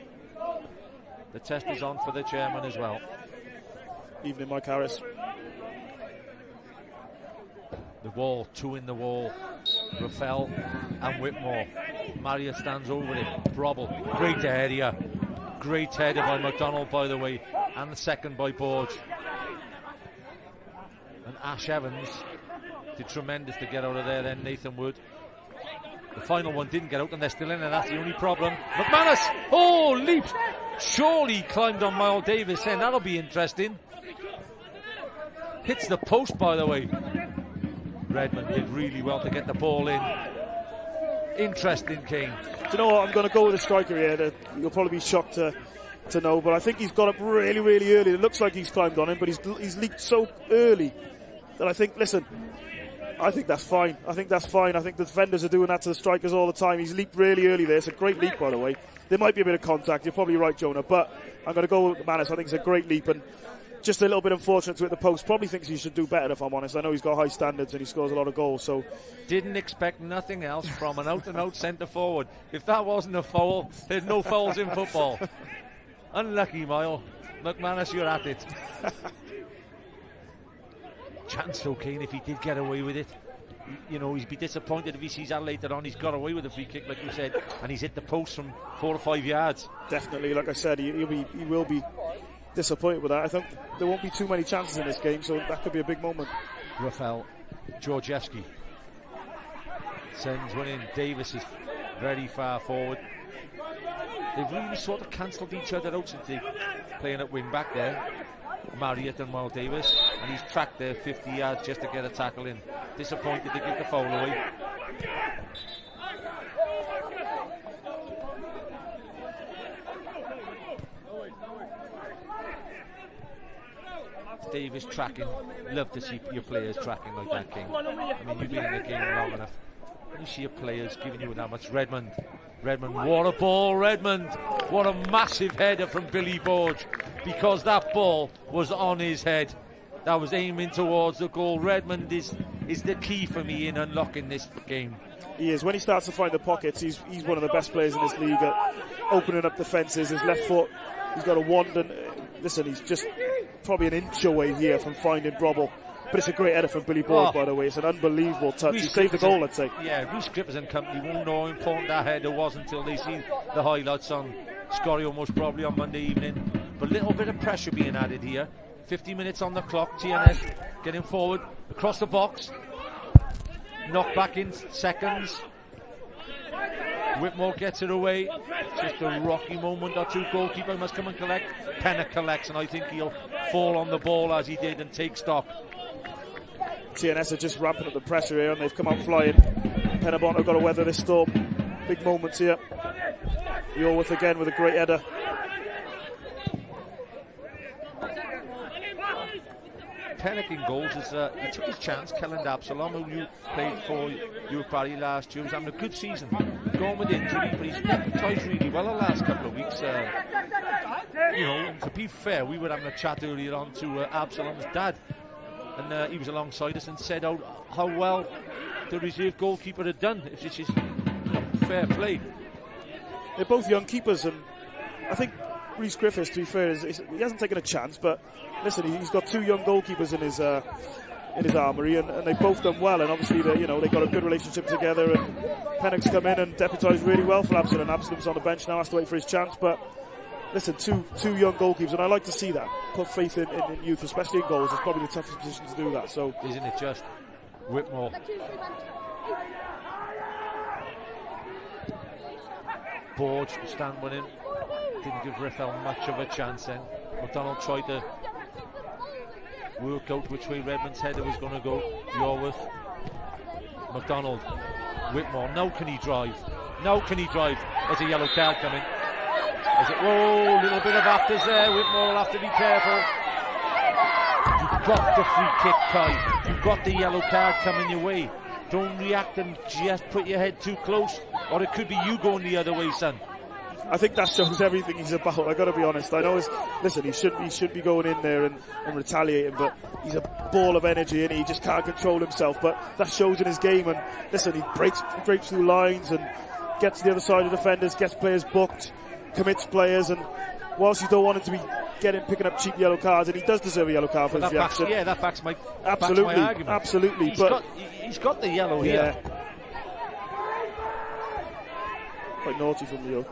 S8: the test is on for the chairman as well.
S9: Evening, Mike Harris.
S8: The wall, two in the wall. Raffel and Whitmore. Marriott stands over him. Brobble, great area. Great header by McDonald, by the way, and the second by Borge. And Ash Evans did tremendous to get out of there then, Nathan Wood. The final one didn't get out and they're still in, and that's the only problem. McManus, oh, leaped. Surely climbed on Miles Davis then, that'll be interesting. Hits the post, by the way. Redmond did really well to get the ball in. Interesting, Kane.
S9: Do you know what? I'm going to go with a striker here. You'll probably be shocked to know, but I think he's got up really, really early. It looks like he's climbed on him, but he's leaped so early that I think, listen, I think that's fine. I think that's fine. I think the defenders are doing that to the strikers all the time. He's leaped really early there. It's a great leap, by the way. There might be a bit of contact. You're probably right, Jonah, but I'm going to go with Manus. I think it's a great leap, and just a little bit unfortunate to hit the post. Probably thinks he should do better, if I'm honest. I know he's got high standards and he scores a lot of goals. So
S8: didn't expect nothing else from an out-and-out centre forward. If that wasn't a foul, there's no fouls in football. Unlucky, Mile. McManus, you're at it. Chance though, Kane, if he did get away with it. You know, he'd be disappointed if he sees that later on. He's got away with a free kick, like you said, and he's hit the post from 4 or 5 yards.
S9: Definitely, like I said, he will be disappointed with that. I think there won't be too many chances in this game, so that could be a big moment.
S8: Rafael Georgievski sends one in. Davis is very far forward. They've really sort of cancelled each other out since they're playing at wing back there. Marriott and Miles Davis, and he's tracked there 50 yards just to get a tackle in. Disappointed to give the foul away. Davis tracking. Love to see your players tracking like that, King. I mean, you've been in the game long enough. When you see your players giving you that much. Redmond, what a ball, Redmond. What a massive header from Billy Borge, because that ball was on his head. That was aiming towards the goal. Redmond is the key for me in unlocking this game.
S9: He is. When he starts to find the pockets, he's one of the best players in this league at opening up defences. His left foot, he's got a wand, and listen, he's just probably an inch away here from finding Brobble. But it's a great header from Billy Borge, by the way. It's an unbelievable touch. He saved the goal, I'd say.
S8: Yeah, Rhys Griffiths and company won't know how important that header was until they see the highlights on Scorio, most probably on Monday evening. But a little bit of pressure being added here. 50 minutes on the clock. TNS getting forward across the box. Knocked back in seconds. Whitmore gets it away. Just a rocky moment or two. Goalkeeper must come and collect. Penna collects, and I think he'll fall on the ball as he did and take stock.
S9: TNS are just ramping up the pressure here, and they've come out flying. Pen-y-bont have got to weather this storm. Big moments here. Yorworth again with a great header.
S8: Pennock in goals is he took his chance. Kellen Absalom, who you played for York Barry last year, was having a good season. Going with injury, but he's deputised really well the last couple of weeks. You know, to be fair, we were having a chat earlier on to Absalom's dad, and he was alongside us and said how well the reserve goalkeeper had done. If this is fair play.
S9: They're both young keepers, and I think Rhys Griffiths, to be fair, he hasn't taken a chance, but listen, he's got two young goalkeepers in his armoury, and they've both done well, and obviously they've got a good relationship together, and Pennock's come in and deputised really well for Absalom. Absalom's on the bench now, has to wait for his chance, but listen, two young goalkeepers, and I like to see that. Put faith in youth, especially in goals. It's probably the toughest position to do that. So
S8: isn't it just? Whitmore. Borge stand one in. Didn't give Raffel much of a chance then. McDonald tried to work out which way Redmond's header was going to go. Yorworth. McDonald. Whitmore. Now can he drive? Now can he drive? There's a yellow card coming. Whoa, little bit of afters there. Whitmore will have to be careful. You've got the free kick, Kai. You've got the yellow card coming your way. Don't react and just put your head too close, or it could be you going the other way, son.
S9: I think that shows everything he's about. I got to be honest. I know he should be going in there and retaliating, but he's a ball of energy and he just can't control himself, but that shows in his game. And listen, he breaks through lines and gets to the other side of defenders, gets players booked, commits players, and whilst you don't want him to be picking up cheap yellow cards, and he does deserve a yellow card for his reaction.
S8: That backs my argument.
S9: Absolutely.
S8: He's got the yellow here.
S9: Quite naughty from Leo.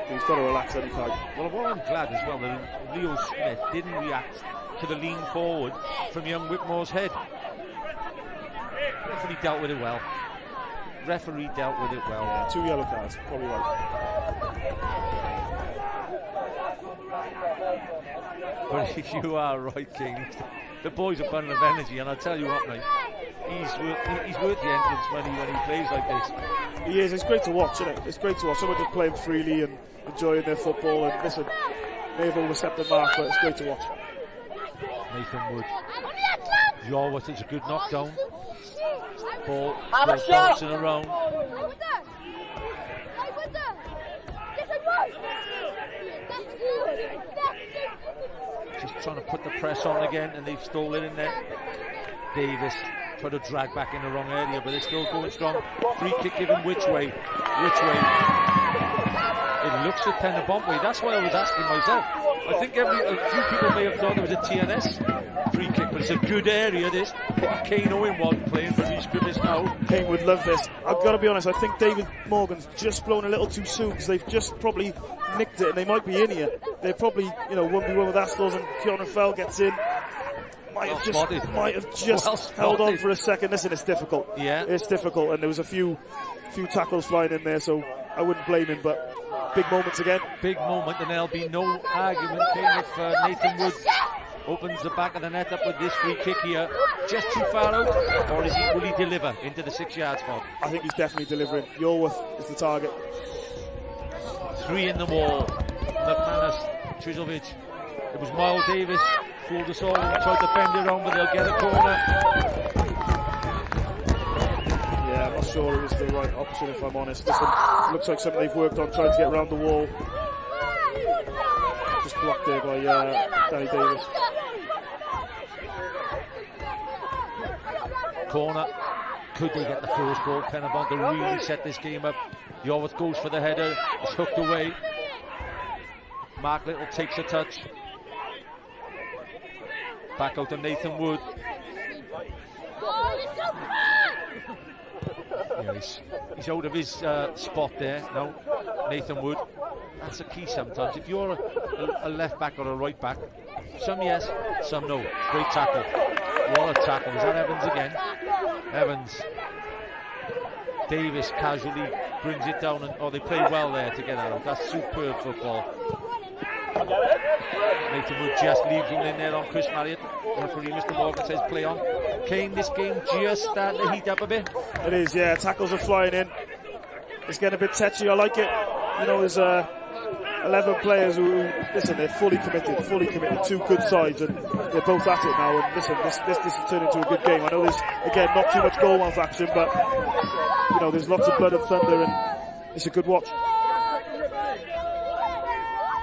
S9: He's got to relax any time.
S8: Well, what I'm glad as well that Leo Smith didn't react to the lean forward from young Whitmore's head. Referee dealt with it well.
S9: Yeah, 2 yellow cards, probably right.
S8: But you are right, King. The boy's a bundle of energy, and I'll tell you what, mate, he's worth the entrance money when he plays like this.
S9: He is. It's great to watch, isn't it? It's great to watch someone just playing freely and enjoying their football. And listen, may have overstepped the mark, but it's great to watch.
S8: Nathan Wood. Yorworth, it's a good knockdown. Ball bouncing around. Just trying to put the press on again, and they've stolen in there. Davis tried to drag back in the wrong area, but they're still going strong. Free kick given which way? It looks at Pen-y-bont way. That's why I was asking myself. I think a few people may have thought it was a TNS free kick, but it's a good area, this. Kane Owen wasn't playing for Rhys Griffiths now.
S9: Kane would love this. I've got to be honest, I think David Morgan's just blown a little too soon, because they've just probably nicked it, and they might be in here. They're probably, 1v1 with Astles, and Keanu Fell gets in. Might have just held on for a second. Listen, it's difficult.
S8: Yeah.
S9: It's difficult, and there was a few tackles flying in there, so I wouldn't blame him, but big moments again.
S8: Big moment, and there'll be no argument, King, if Nathan Wood opens the back of the net up with this free kick here. Just too far out, or will he deliver into the 6-yard spot?
S9: I think he's definitely delivering. Yorworth is the target.
S8: 3 in the wall. McManus, Trizovic. It was Miles Davis. Fooled us all and tried to bend it around, but they'll get a corner.
S9: Yeah, I'm not sure it was the right option, if I'm honest. Listen, looks like something they've worked on, trying to get around the wall. Just blocked there by Danny Davis.
S8: Corner. Could they get the first goal? Pen-y-bont to really set this game up. Yorworth goes for the header. It's hooked away. Mark Little takes a touch. Back out to Nathan Wood. Yeah, he's out of his spot there now. Nathan Wood. That's the key sometimes. If you're a left back or a right back, some yes, some no. Great tackle. What a tackle. Is that Evans again? Evans. Davis casually brings it down, and they play well there to get out. That's superb football. Nathan Wood just leaves him in there on Chris Marriott. Referee Mr. Morgan says play on. Kane, this game just starting to heat up a bit.
S9: It is, yeah. Tackles are flying in. It's getting a bit touchy. I like it. There's 11 players who listen, they're fully committed. 2 good sides, and they're both at it now. And listen, this has turned into a good game. I know there's, again, not too much goal action, but there's lots of blood and thunder, and it's a good watch.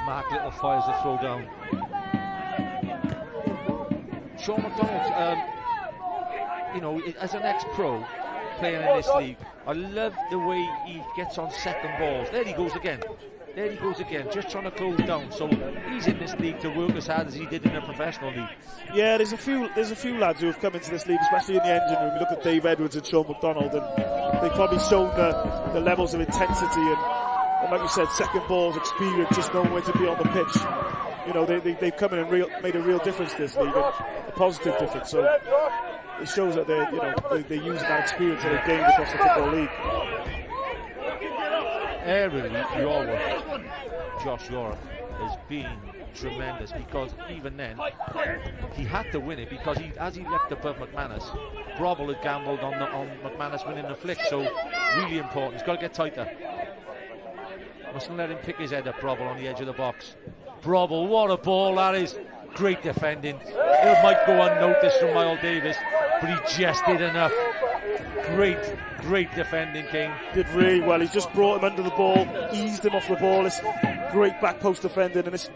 S8: Mark Little fires the throw down. Sean McDonald, as an ex-pro playing in this league, I love the way he gets on second balls. There he goes again, just trying to close down. So he's in this league to work as hard as he did in a professional league.
S9: Yeah, there's a few lads who have come into this league, especially in the engine room. You look at Dave Edwards and Sean McDonald, and they've probably shown the levels of intensity and like you said, second balls, experience, just knowing when to be on the pitch. They've come in and made a real difference to this league, a positive difference. So it shows that they're using that experience that they've gained across the football league.
S8: Josh Yorworth has been tremendous, because even then he had to win it, because as he left above McManus, Brobble had gambled on McManus winning the flick. So really important. He's got to get tighter. Mustn't let him pick his head up, Brobble, on the edge of the box. Brobble, what a ball that is. Great defending. It might go unnoticed from Miles Davis, but he just did enough. Great defending, King.
S9: Did really well. He's just brought him under the ball, eased him off the ball. It's great back post defending, and it's,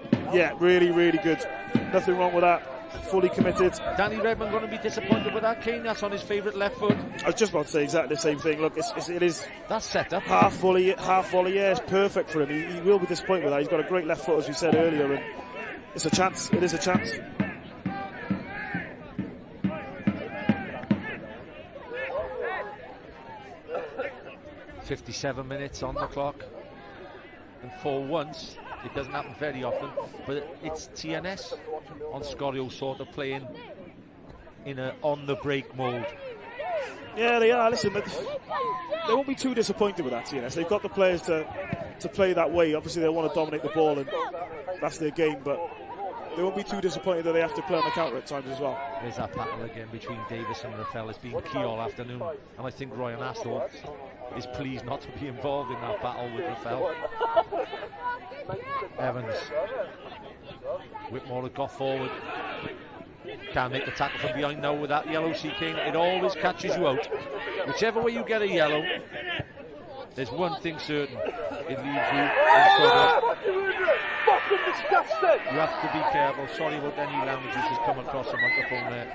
S9: really, really good. Nothing wrong with that. fully committed.
S8: Danny Redmond going to be disappointed with that, Kane. That's on his favourite left foot.
S9: I was just about to say exactly the same thing. Look, it is
S8: that's set up
S9: half volley. Yeah, it's perfect for him. He will be disappointed with that. He's got a great left foot, as we said earlier, and it's a chance. It is a chance.
S8: .57 minutes on the clock, and for once, it doesn't happen very often, but it's TNS on Scorio sort of playing in a on-the-break mode.
S9: Yeah, they are. Listen, they won't be too disappointed with that, TNS. They've got the players to play that way. Obviously, they want to dominate the ball, and that's their game, but they won't be too disappointed that they have to play on the counter at times as well.
S8: There's that battle again between Davis and Rafael. It's been key all afternoon, and I think Ryan Astle is pleased not to be involved in that battle with Rafael. Evans. Whitmore had got forward. Can't make the tackle from behind now with that yellow, C. King. It always catches you out. Whichever way you get a yellow, there's one thing certain. It leaves you in trouble. You have to be careful. Sorry about any languages that's come across the microphone there.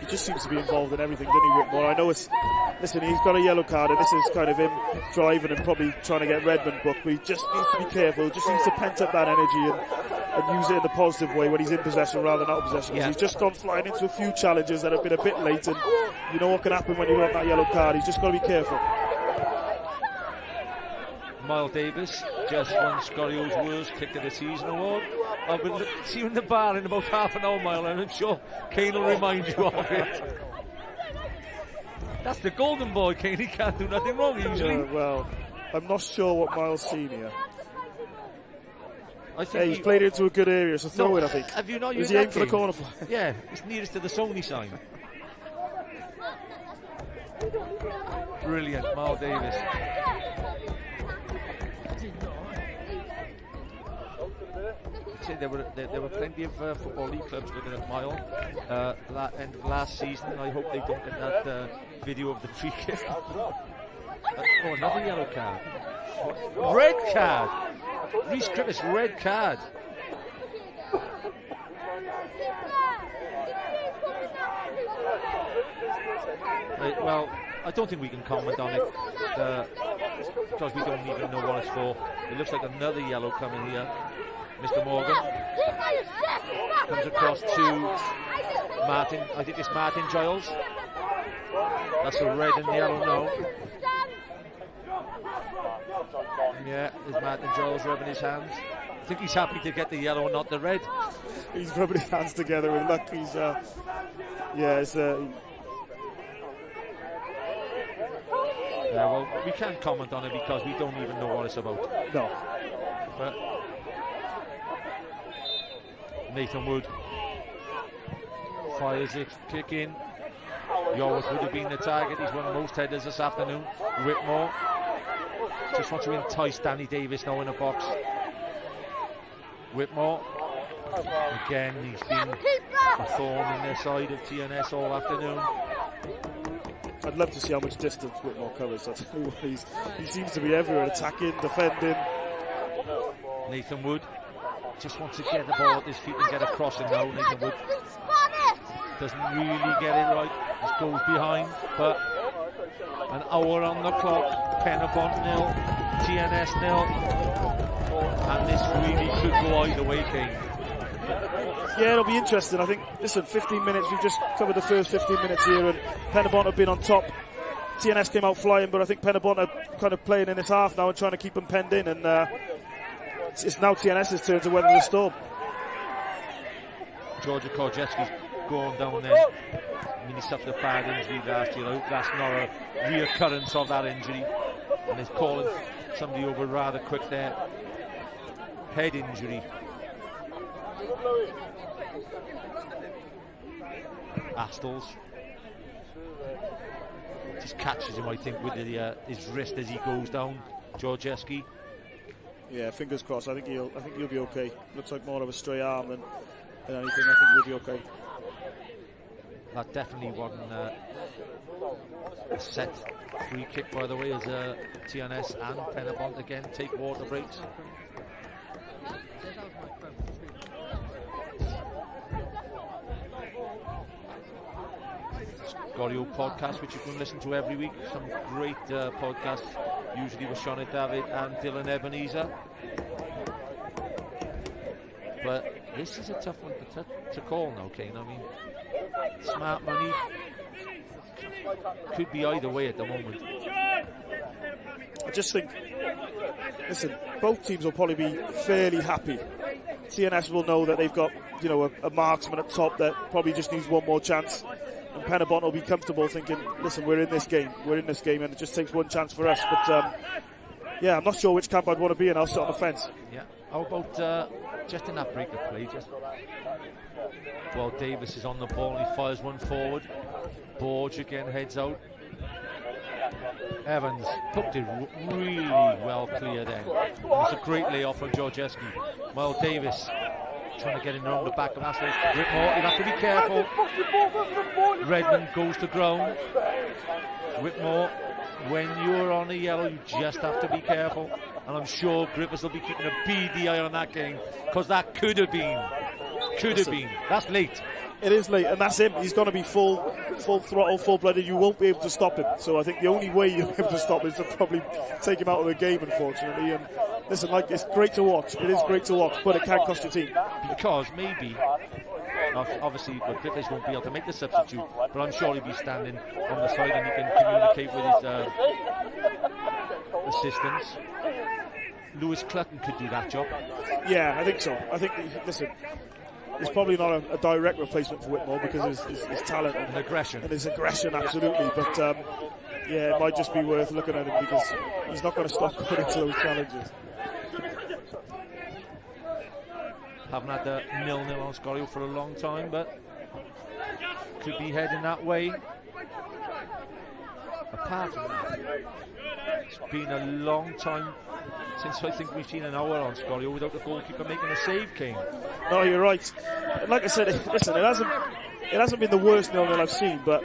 S9: He just seems to be involved in everything, doesn't he, Whitmore? I know it's... Listen, he's got a yellow card, and this is kind of him driving and probably trying to get Redmond booked, but he just needs to be careful. He just needs to pent up that energy and use it in a positive way when he's in possession rather than out of possession. Yeah. He's just gone flying into a few challenges that have been a bit late, and you know what can happen when you want that yellow card. He's just got to be careful.
S8: Miles Davis just won Scorio's worst kick of the season award. I'll be see you in the bar in about half an hour, Miles, and I'm sure Kane will remind you of it. That's the golden boy, Kane. He can't do nothing wrong usually.
S9: Well, I'm not sure what Miles seen here. I think he's played it into a good area, so throw it, I think.
S8: Have you not
S9: used
S8: that?
S9: He aimed for the corner flag?
S8: Yeah, it's nearest to the Sony sign. Brilliant, Miles Davis. There were plenty of Football League clubs looking at Mile end of last season. I hope they don't get that video of the free kick. Oh, another yellow card. Red card. Rhys Griffiths, red card. Well, I don't think we can comment on it because we don't even know what it's for. It looks like another yellow coming here. Mr. Morgan comes across to Martin. I think it's Martin Giles. That's a red and yellow now. Yeah, there's Martin Giles rubbing his hands. I think he's happy to get the yellow and not the red.
S9: He's rubbing his hands together with luck. He's
S8: well, we can't comment on it because we don't even know what it's about.
S9: No.
S8: But Nathan Wood fires it, kick in. York would have been the target. He's won most headers this afternoon. Whitmore just wants to entice Danny Davis now in a box. Whitmore again, he's been a thorn in the side of TNS all afternoon.
S9: I'd love to see how much distance Whitmore covers. He seems to be everywhere, attacking, defending.
S8: Nathan Wood just wants to get the ball at his feet and get a crossing now. Nathan Wood doesn't really get it right. Just goes behind, but an hour on the clock. Pen-y-bont 0, TNS 0, and this really could go either way, Kane.
S9: Yeah, it'll be interesting. I think, listen, 15 minutes, we've just covered the first 15 minutes here, and Pen-y-bont have been on top. TNS came out flying, but I think Pen-y-bont are kind of playing in this half now and trying to keep them penned in, and it's now TNS's turn to weather the storm.
S8: Georgia Korczewski's going down there. I mean, he suffered a bad injury last year. I hope that's not a reoccurrence of that injury. And he's calling somebody over rather quick there. Head injury. Astles just catches him, I think, with his wrist as he goes down. Korczewski.
S9: Yeah, fingers crossed. I think he'll be okay. Looks like more of a stray arm than anything. I think he'll be okay.
S8: That definitely wasn't a set free kick, by the way, as TNS and Pen-y-bont again take water breaks. Scorio podcast, which you can listen to every week. Some great podcasts, usually with Sean David and Dylan Ebenezer. But this is a tough one to call now, Kane. I mean, smart money could be either way at the moment.
S9: I just think, listen, both teams will probably be fairly happy. TNS will know that they've got, you know, a marksman at top that probably just needs one more chance. And Pen-y-bont will be comfortable thinking, listen, we're in this game, and it just takes one chance for us. But, yeah, I'm not sure which camp I'd want to be in. I'll sit on the fence.
S8: Yeah, how about just in that break of play, well, Davis is on the ball and he fires one forward. Borge again heads out. Evans hooked it really well clear then. It was a great layoff from Georgieski. Well, Davis trying to get in around the back of Astley. Whitmore, you have to be careful. Redmond goes to ground. Whitmore, when you're on a yellow, you just have to be careful. And I'm sure Griffiths will be keeping a beady eye on that game, because that could have been. That's late.
S9: It is late, and that's him. He's going to be full throttle, full-blooded. You won't be able to stop him. So I think the only way you'll be able to stop him is to probably take him out of the game, unfortunately. And listen, like, it's great to watch. It is great to watch, but it can cost your team.
S8: Because maybe, obviously, Griffiths won't be able to make the substitute, but I'm sure he'll be standing on the side and he can communicate with his assistants. Lewis Clutton could do that job.
S9: Yeah, I think so. I think, listen, he's probably not a direct replacement for Whitmore because his talent and
S8: aggression.
S9: And his aggression, absolutely. But yeah, it might just be worth looking at him because he's not going to stop going into those challenges.
S8: Haven't had the 0-0 on Scorio for a long time, but could be heading that way. Apart from that, it's been a long time since I think we've seen an hour on Scorio without the goalkeeper making a save, King.
S9: No, you're right. Like I said, listen, it hasn't been the worst 0-0 I've seen, but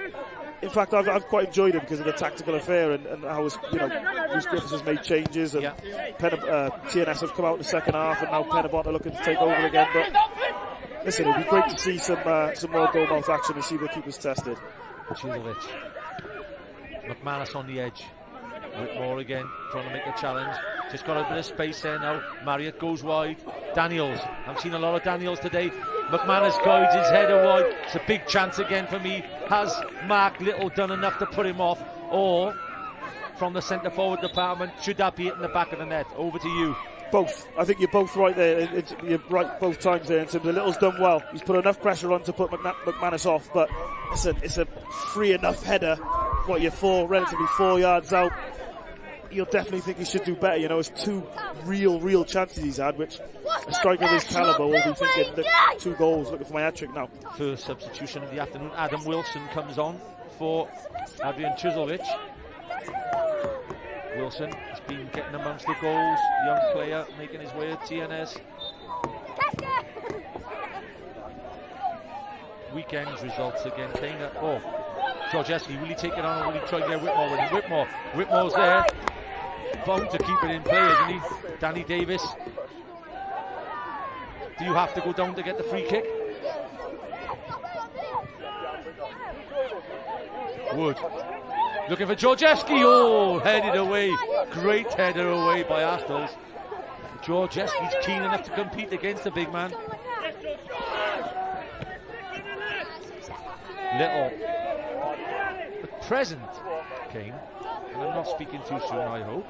S9: in fact I've quite enjoyed it because of the tactical affair and how Bruce Griffiths has made changes and TNS have come out in the second half and now Pen-y-bont are looking to take over again. But listen, it'd be great to see some more goal-mouth action and see the keepers tested.
S8: Chizovic. McManus on the edge. Whitmore again, trying to make a challenge. Just got a bit of space there now. Marriott goes wide. Daniels. I've seen a lot of Daniels today. McManus guides his header wide. It's a big chance again for me. Has Mark Little done enough to put him off? Or, from the centre forward department, should that be hitting the back of the net? Over to you.
S9: Both. I think you're both right there. You're right both times there in terms of Little's done well. He's put enough pressure on to put McManus off, but it's a free enough header. You're relatively 4 yards out. You'll definitely think he should do better. You know, it's two real chances he's had, which a striker of his calibre will be thinking that 2 goals, looking for my hat-trick now.
S8: First substitution of the afternoon. Adam Wilson comes on for Adrian Chizovic. Wilson has been getting amongst the goals. Young player making his way at TNS. Weekend's results again. Georgieski, will he take it on or will he try to get Whitmore with him? Whitmore's there. Bound to keep it in play, isn't he? Danny Davis. Do you have to go down to get the free kick? Wood. Looking for Georgieski. Oh, headed away. Great header away by Astles. Georgieski's keen enough to compete against the big man. Little. At present, Kane, and I'm not speaking too soon, I hope,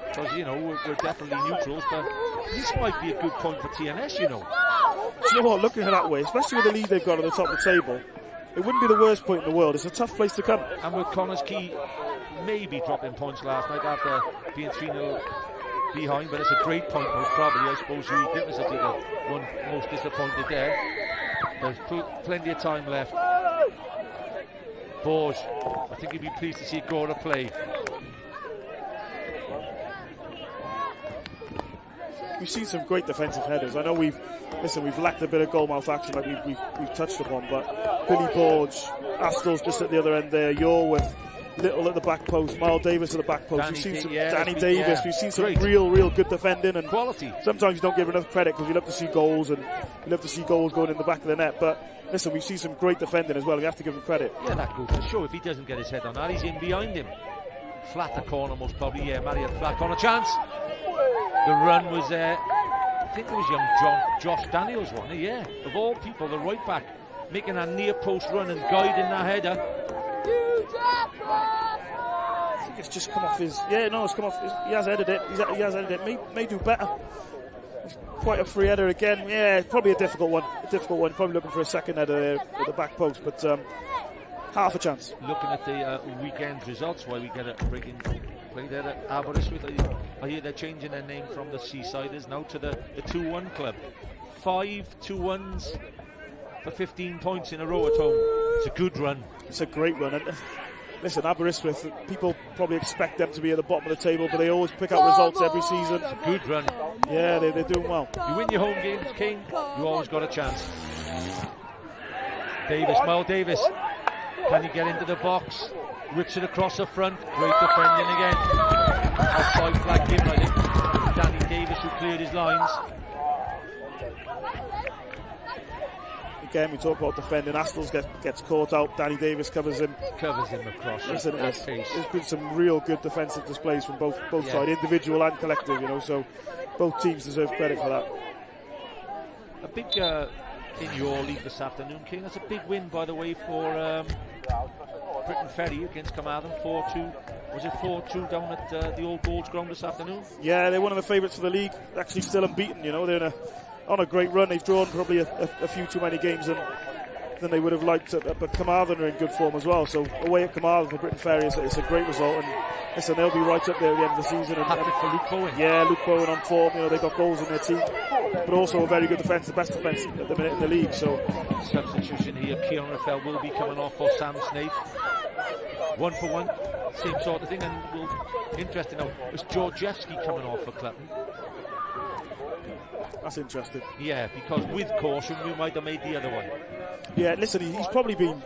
S8: because, we're definitely neutrals, but this might be a good point for TNS, you know.
S9: You know what, looking at it that way, especially with the lead they've got on the top of the table, it wouldn't be the worst point in the world. It's a tough place to come.
S8: And with Connors Key maybe dropping points last night after being 3-0 behind, but it's a great point, most probably. I suppose Huey Griffiths will be the one most disappointed there. There's plenty of time left. Borge, I think he'd be pleased to see Gora play.
S9: We've seen some great defensive headers. I know we've lacked a bit of goal-mouth action like we've touched upon, but Billy Borge, Astles just at the other end there, you're with Little at the back post, Miles Davis at the back post. We've seen some Danny Davis.
S8: Yeah.
S9: We've seen some real good defending and
S8: quality.
S9: Sometimes you don't give enough credit because you love to see goals and you love to see goals going in the back of the net. But listen, we've seen some great defending as well. We have to give him credit.
S8: Yeah, that goes to show. If he doesn't get his head on that, he's in behind him. Flatter corner most probably. Yeah, Marriott flat corner chance. The run was I think it was young Josh Daniels, wasn't it? Yeah, of all people, the right back making a near post run and guiding that header.
S9: I think it's just come off his. Yeah, no, it's come off. He has headed it. He has headed it. May do better. It's quite a free header again. Yeah, probably a difficult one. Probably looking for a second header there at the back post, but half a chance.
S8: Looking at the weekend results, while we get a breaking play there at Aberystwyth. I hear they're changing their name from the Seasiders now to the 2-1 club. 5 2-1s for 15 points in a row at home. It's a good run.
S9: It's a great run. And listen, Aberystwyth, people probably expect them to be at the bottom of the table, but they always pick out results every season.
S8: It's a good run.
S9: Yeah, they're doing well.
S8: You win your home games, King, you always got a chance. Miles Davis. Can he get into the box? Rips it across the front. Great defending again. Offside flag given, I think. Danny Davis, who cleared his lines.
S9: Again, we talk about defending. Astles gets caught out. Danny Davis covers him
S8: across.
S9: Listen, there's been some real good defensive displays from both sides, individual and collective. So both teams deserve credit for that.
S8: A big in your league this afternoon, King. That's a big win, by the way, for Britain Ferry against Carmarthen. 4-2. Was it 4-2 down at the Old Gold's Ground this afternoon?
S9: Yeah, they're one of the favourites for the league. Actually, still unbeaten. They're on a great run. They've drawn probably a few too many games than they would have liked, but Carmarthen are in good form as well. So away at Carmarthen for Britain Ferry, it's a great result. And listen, they'll be right up there at the end of the season.
S8: Happy for Luke Bowen.
S9: Yeah, Luke Bowen on form. They've got goals in their team, but also a very good defence, the best defence at the minute in the league. So
S8: substitution here. Kieran Raphael will be coming off for Sam Snape. 1 for 1, same sort of thing. And interesting now, is Georgievski coming off for Clapton?
S9: That's interesting.
S8: Yeah, because with caution we might have made the other one.
S9: Yeah, listen, he's probably been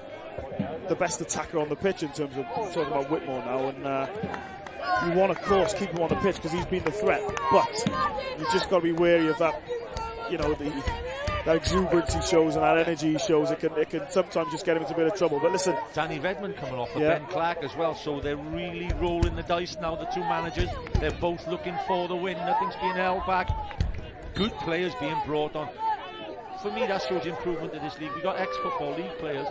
S9: the best attacker on the pitch in terms of talking about Whitmore now, and you want, of course, keep him on the pitch because he's been the threat, but you just got to be wary of that. That exuberance he shows and that energy he shows, it can sometimes just get him into a bit of trouble. But listen,
S8: Danny Redmond coming off for Ben Clark as well, so they're really rolling the dice now, the two managers. They're both looking for the win, nothing's being held back. Good players being brought on. For me, that shows improvement in this league. We got ex-Football League players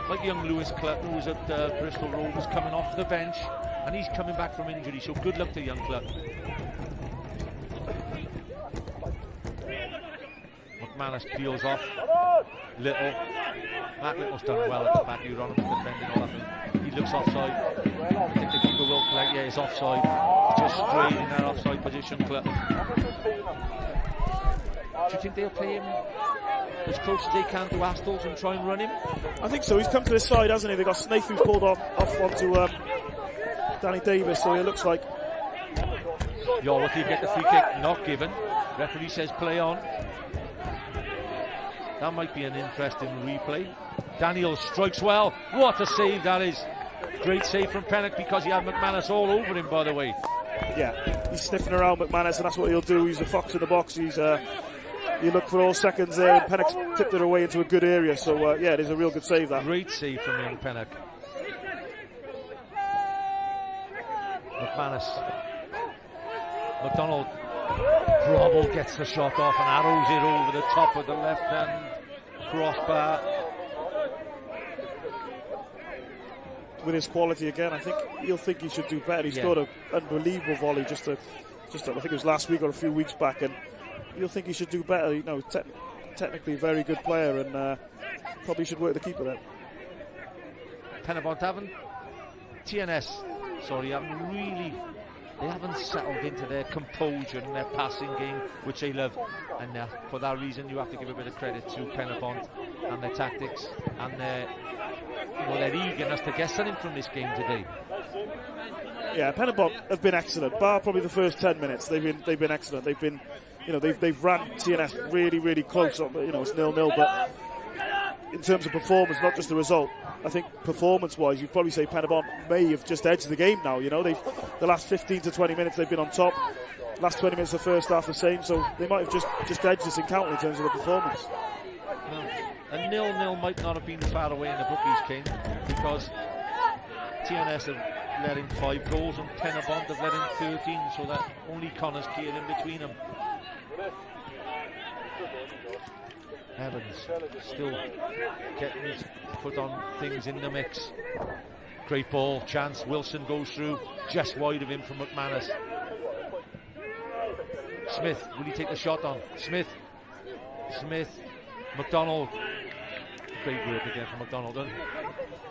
S8: like young Lewis Clutton, who's at Bristol Rovers, coming off the bench, and he's coming back from injury, so good luck to young Clutton. McManus peels off. Little. Matt Little's done well at the back. You're on him defending all that. He looks offside. I think the keeper will collect. Yeah, he's offside. He's just straight in that offside position, Clutton. Do you think they'll play him as close as they can to Astles and try and run him?
S9: I think so. He's come to this side, hasn't he? They've got Snaith who's pulled off onto Danny Davis, so it looks like.
S8: What do you get the free kick? Not given. Referee says play on. That might be an interesting replay. Daniel strikes well. What a save that is. Great save from Pennock because he had McManus all over him, by the way.
S9: Yeah, he's sniffing around McManus, and that's what he'll do. He's a fox in the box. You look for all seconds there, and Pennock's tipped it away into a good area. So, yeah, it is a real good save, that.
S8: Great save from young Pennock. McManus. McDonald. Brobble gets the shot off and arrows it over the top of the left-hand crossbar.
S9: With his quality again, I think he'll think he should do better. He scored an unbelievable volley just I think it was last week or a few weeks back, and you'll think he should do better. Technically a very good player, and probably should work the keeper then.
S8: Pen-y-bont haven't. TNS, sorry, they haven't settled into their composure and their passing game, which they love, and for that reason you have to give a bit of credit to Pen-y-bont and their tactics and their eagerness to get something from this game today.
S9: Yeah, Pen-y-bont have been excellent, bar probably the first 10 minutes. They've been excellent. They've been, they've ran TNS really close. It's 0-0, but in terms of performance, not just the result. I think performance-wise, you'd probably say Pen-y-bont may have just edged the game now. You know, the last 15 to 20 minutes they've been on top. Last 20 minutes of the first half the same, so they might have just edged this encounter in terms of the performance.
S8: A 0-0 might not have been far away in the bookies, King, because TNS have let in 5 goals and Pen-y-bont have let in 13, so that only Connor's clear in between them. Evans still getting his foot on things in the mix. Great ball, chance, Wilson goes through, just wide of him from McManus. Smith, will he take the shot on? Smith, McDonald. Great work again from McDonald. And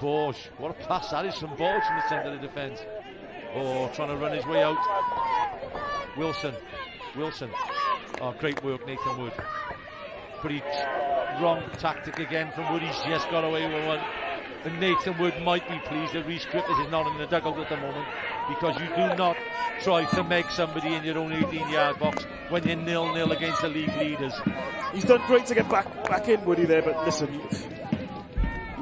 S8: Borge, what a pass that is from Borge from the centre of the defence. Oh, trying to run his way out. Wilson. Oh, great work, Nathan Wood. Pretty wrong tactic again from Wood. He's just got away with one. And Nathan Wood might be pleased that Rhys Griffiths is not in the dugout at the moment, because you do not try to make somebody in your own 18-yard box when you're 0-0 against the league leaders.
S9: He's done great to get back in, Woody, there, but listen,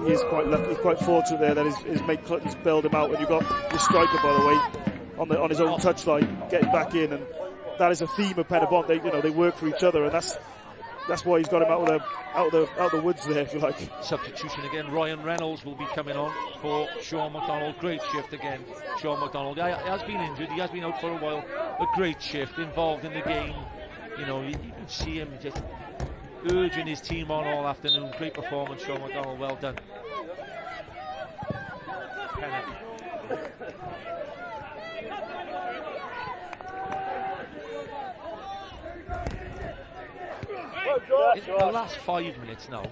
S9: he is quite lucky, he's quite fortunate there that his mate Clutton's bailed him out, and you've got your striker, by the way, on his own touchline, getting back in, and that is a theme of Pen-y-bont. They work for each other, and that's why he's got him out of the woods there, if you like.
S8: Substitution again. Ryan Reynolds will be coming on for Sean McDonald. Great shift again. Sean McDonald. He has been injured. He has been out for a while. A great shift, involved in the game. You know, you can see him just urging his team on all afternoon. Great performance, Sean McDonald. Well done. In the last 5 minutes now,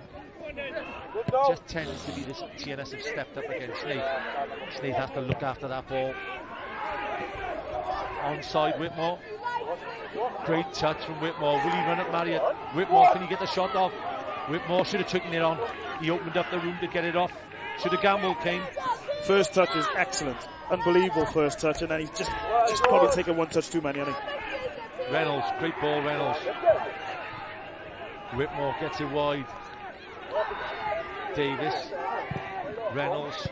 S8: just tends to be this TNS have stepped up against Snaith. Snaith has to look after that ball. Onside Whitmore. Great touch from Whitmore. Will he run at Marriott? Whitmore, can he get the shot off? Whitmore should have taken it on. He opened up the room to get it off. Should have gambled, Kane.
S9: First touch is excellent. Unbelievable first touch, and then he's just probably taken one touch too many, hasn't he?
S8: Reynolds, great ball, Reynolds. Whitmore gets it wide. Davis, Reynolds,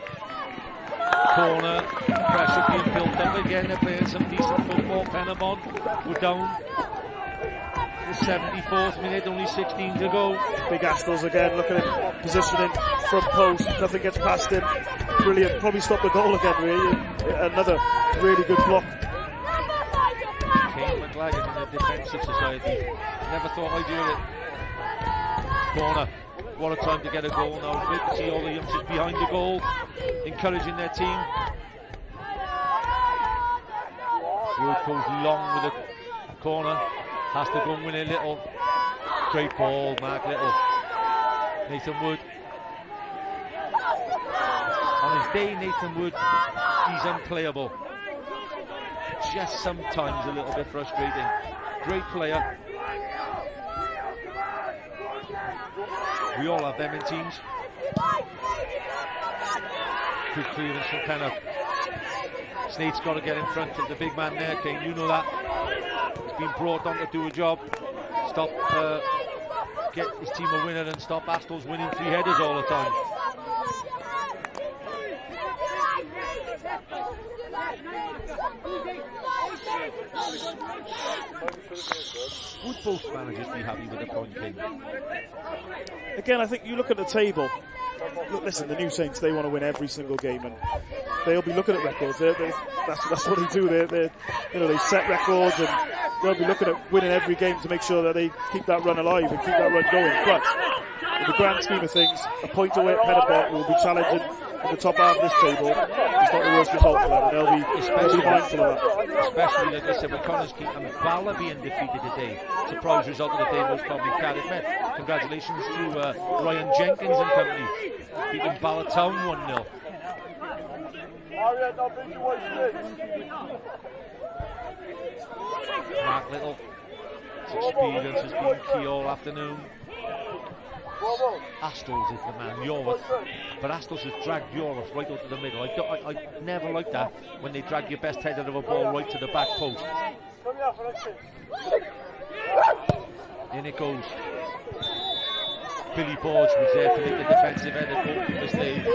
S8: corner, pressure being built up again. They're playing some decent football. Pen-y-bont, we're down. The 74th minute, only 16 to go.
S9: Big Astles again, looking at positioning, front post, nothing gets past him. Brilliant, probably stopped the goal again, really. Another really good block.
S8: Kane McLagan in the Defensive Society. Never thought I'd hear it. Corner. What a time to get a goal now. Great to see all the youngsters behind the goal, encouraging their team. Wood goes long with the corner. Has to go and win it. Little. Great ball, Mark Little. Nathan Wood. On his day, Nathan Wood, he's unplayable. Just sometimes a little bit frustrating. Great player. We all have them in teams. Good clearance from Penner. Snaith's got to get in front of the big man there, Kane. You know that. He's been brought on to do a job. Stop, get his team a winner and stop Astles winning 3 headers all the time. Would both managers be happy with the point, King?
S9: Again, I think you look at the table. Look, listen, the New Saints, they want to win every single game, and they'll be looking at records. That's what they do. They set records, and they'll be looking at winning every game to make sure that they keep that run alive and keep that run going. But in the grand scheme of things, a point away at Pen-y-bont will be challenging in the top half of this table. It's not the worst result for them, and they'll be mindful of that.
S8: Especially, like I said, with Connors Keith and Bala being defeated today. Surprise result of the day was probably Cardiff Met. Congratulations to Ryan Jenkins and company, beating Bala Town 1-0. Mark Little, his experience has been key all afternoon. Astles is the man, Yorworth, but Astles has dragged Yorworth right out to the middle. I never like that when they drag your best header of a ball right to the back post. In it goes. Billy Borge was there to make the defensive end of goalkeeper stay. It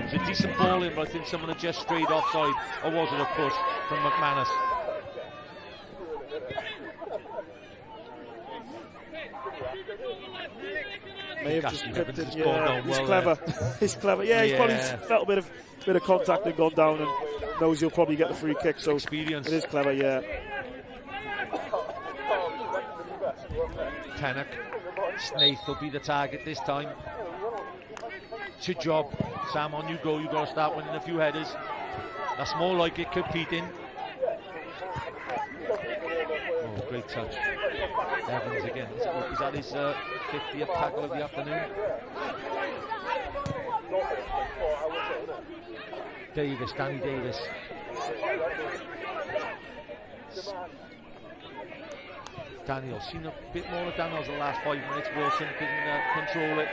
S8: was a decent ball in, but I think someone had just strayed offside, or was it a push from McManus?
S9: May have just tripped it. Yeah, he's clever. He's clever. Yeah, he's probably felt a bit of contact and gone down, and knows he'll probably get the free kick. So
S8: experience.
S9: It is clever. Yeah.
S8: Pennock. Snaith will be the target this time. It's your job, Sam. On you go. You got to start winning a few headers. That's more like it, competing. Oh, great touch. Evans again. Is that his 50th tackle of the afternoon? Davis, Danny Davis. Daniel, seen a bit more of Daniels the last 5 minutes. Wilson couldn't control it.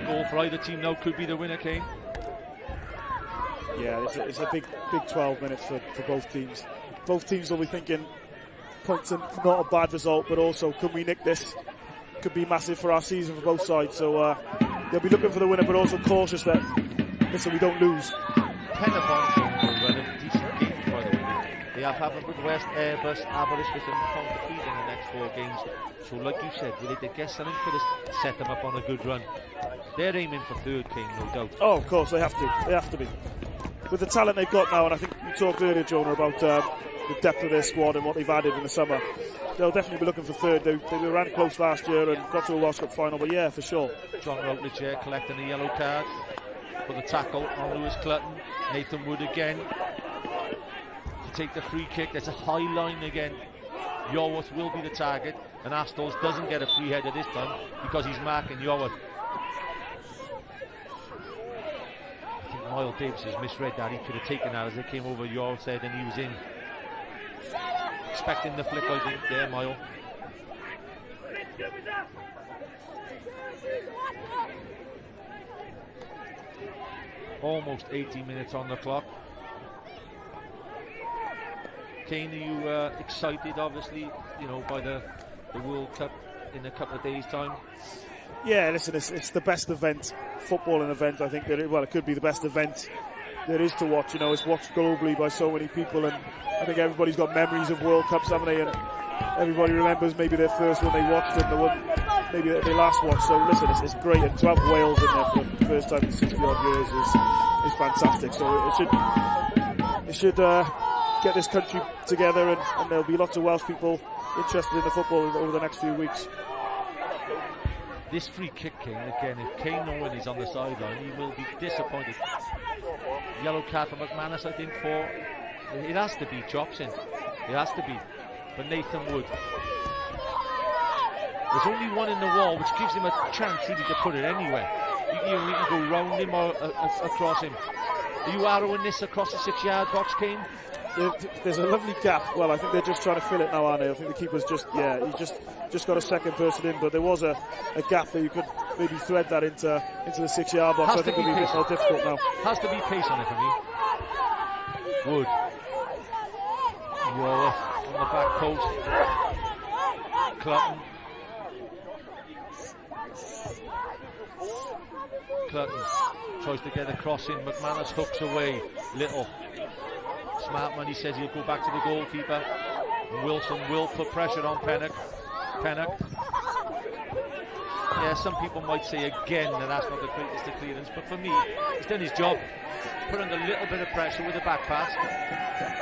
S8: Goal for either team now could be the winner, Kane.
S9: Yeah, it's a big 12 minutes for both teams. Both teams will be thinking points and not a bad result, but also can we nick this? Could be massive for our season for both sides. So they'll be looking for the winner, but also cautious that listen, we don't lose.
S8: Pen-y-bont will run a decent game, by the way. They have Haverford West, Airbus, Aberystwyth and Pontypridd in the next 4 games. So like you said, will they get something for this, set them up on a good run? They're aiming for 3rd, King, no doubt.
S9: Oh, of course, they have to. They have to be. With the talent they've got now, and I think you talked earlier, Jonah, about the depth of their squad and what they've added in the summer, they'll definitely be looking for 3rd. They ran close last year and got to a Welsh Cup final, but yeah, for sure.
S8: John Routledge here collecting a yellow card for the tackle on Lewis Clutton. Nathan Wood again to take the free kick. There's a high line again. Yorworth will be the target, and Astos doesn't get a free header this time because he's marking Yorworth. I think Niall Davis has misread that. He could have taken that as it came over Yorworth's head and he was in. Expecting the flick, I think, there, Niall. Almost 80 minutes on the clock. Kane, are you excited, obviously, you know, by the World Cup in a couple of days' time?
S9: Yeah, listen, it's the best event, footballing event, I think. It could be the best event there is to watch. You know, it's watched globally by so many people, and I think everybody's got memories of World Cups, haven't they? And everybody remembers maybe their first one they watched and the one maybe they last watched. So listen, it's great, and to have Wales in there for the first time in 60-odd years is fantastic. So it should get this country together, and there'll be lots of Welsh people interested in the football over the next few weeks.
S8: This free kick, Kane, again, if Kane Owen is on the sideline, he will be disappointed. Yellow card for McManus, I think, for... It has to be Jobson. It has to be. But Nathan Wood. There's only one in the wall, which gives him a chance really to put it anywhere. You can go round him or across him. Are you arrowing this across the 6-yard box, Kane?
S9: There's a lovely gap. Well, I think they're just trying to fill it now, aren't they? I think the keeper's just got a second person in, but there was a gap that you could maybe thread that into the 6-yard box. I think it'll be a bit more difficult now.
S8: Has to be pace on it for me. Wood. Yorworth on the back post. Clutton. Tries to get a cross in. McManus hooks away. Little. Smart man, he says he'll go back to the goalkeeper. Wilson will put pressure on Pennock. Yeah, some people might say again that that's not the greatest of clearance, but for me, he's done his job. Put under a little bit of pressure with a back pass.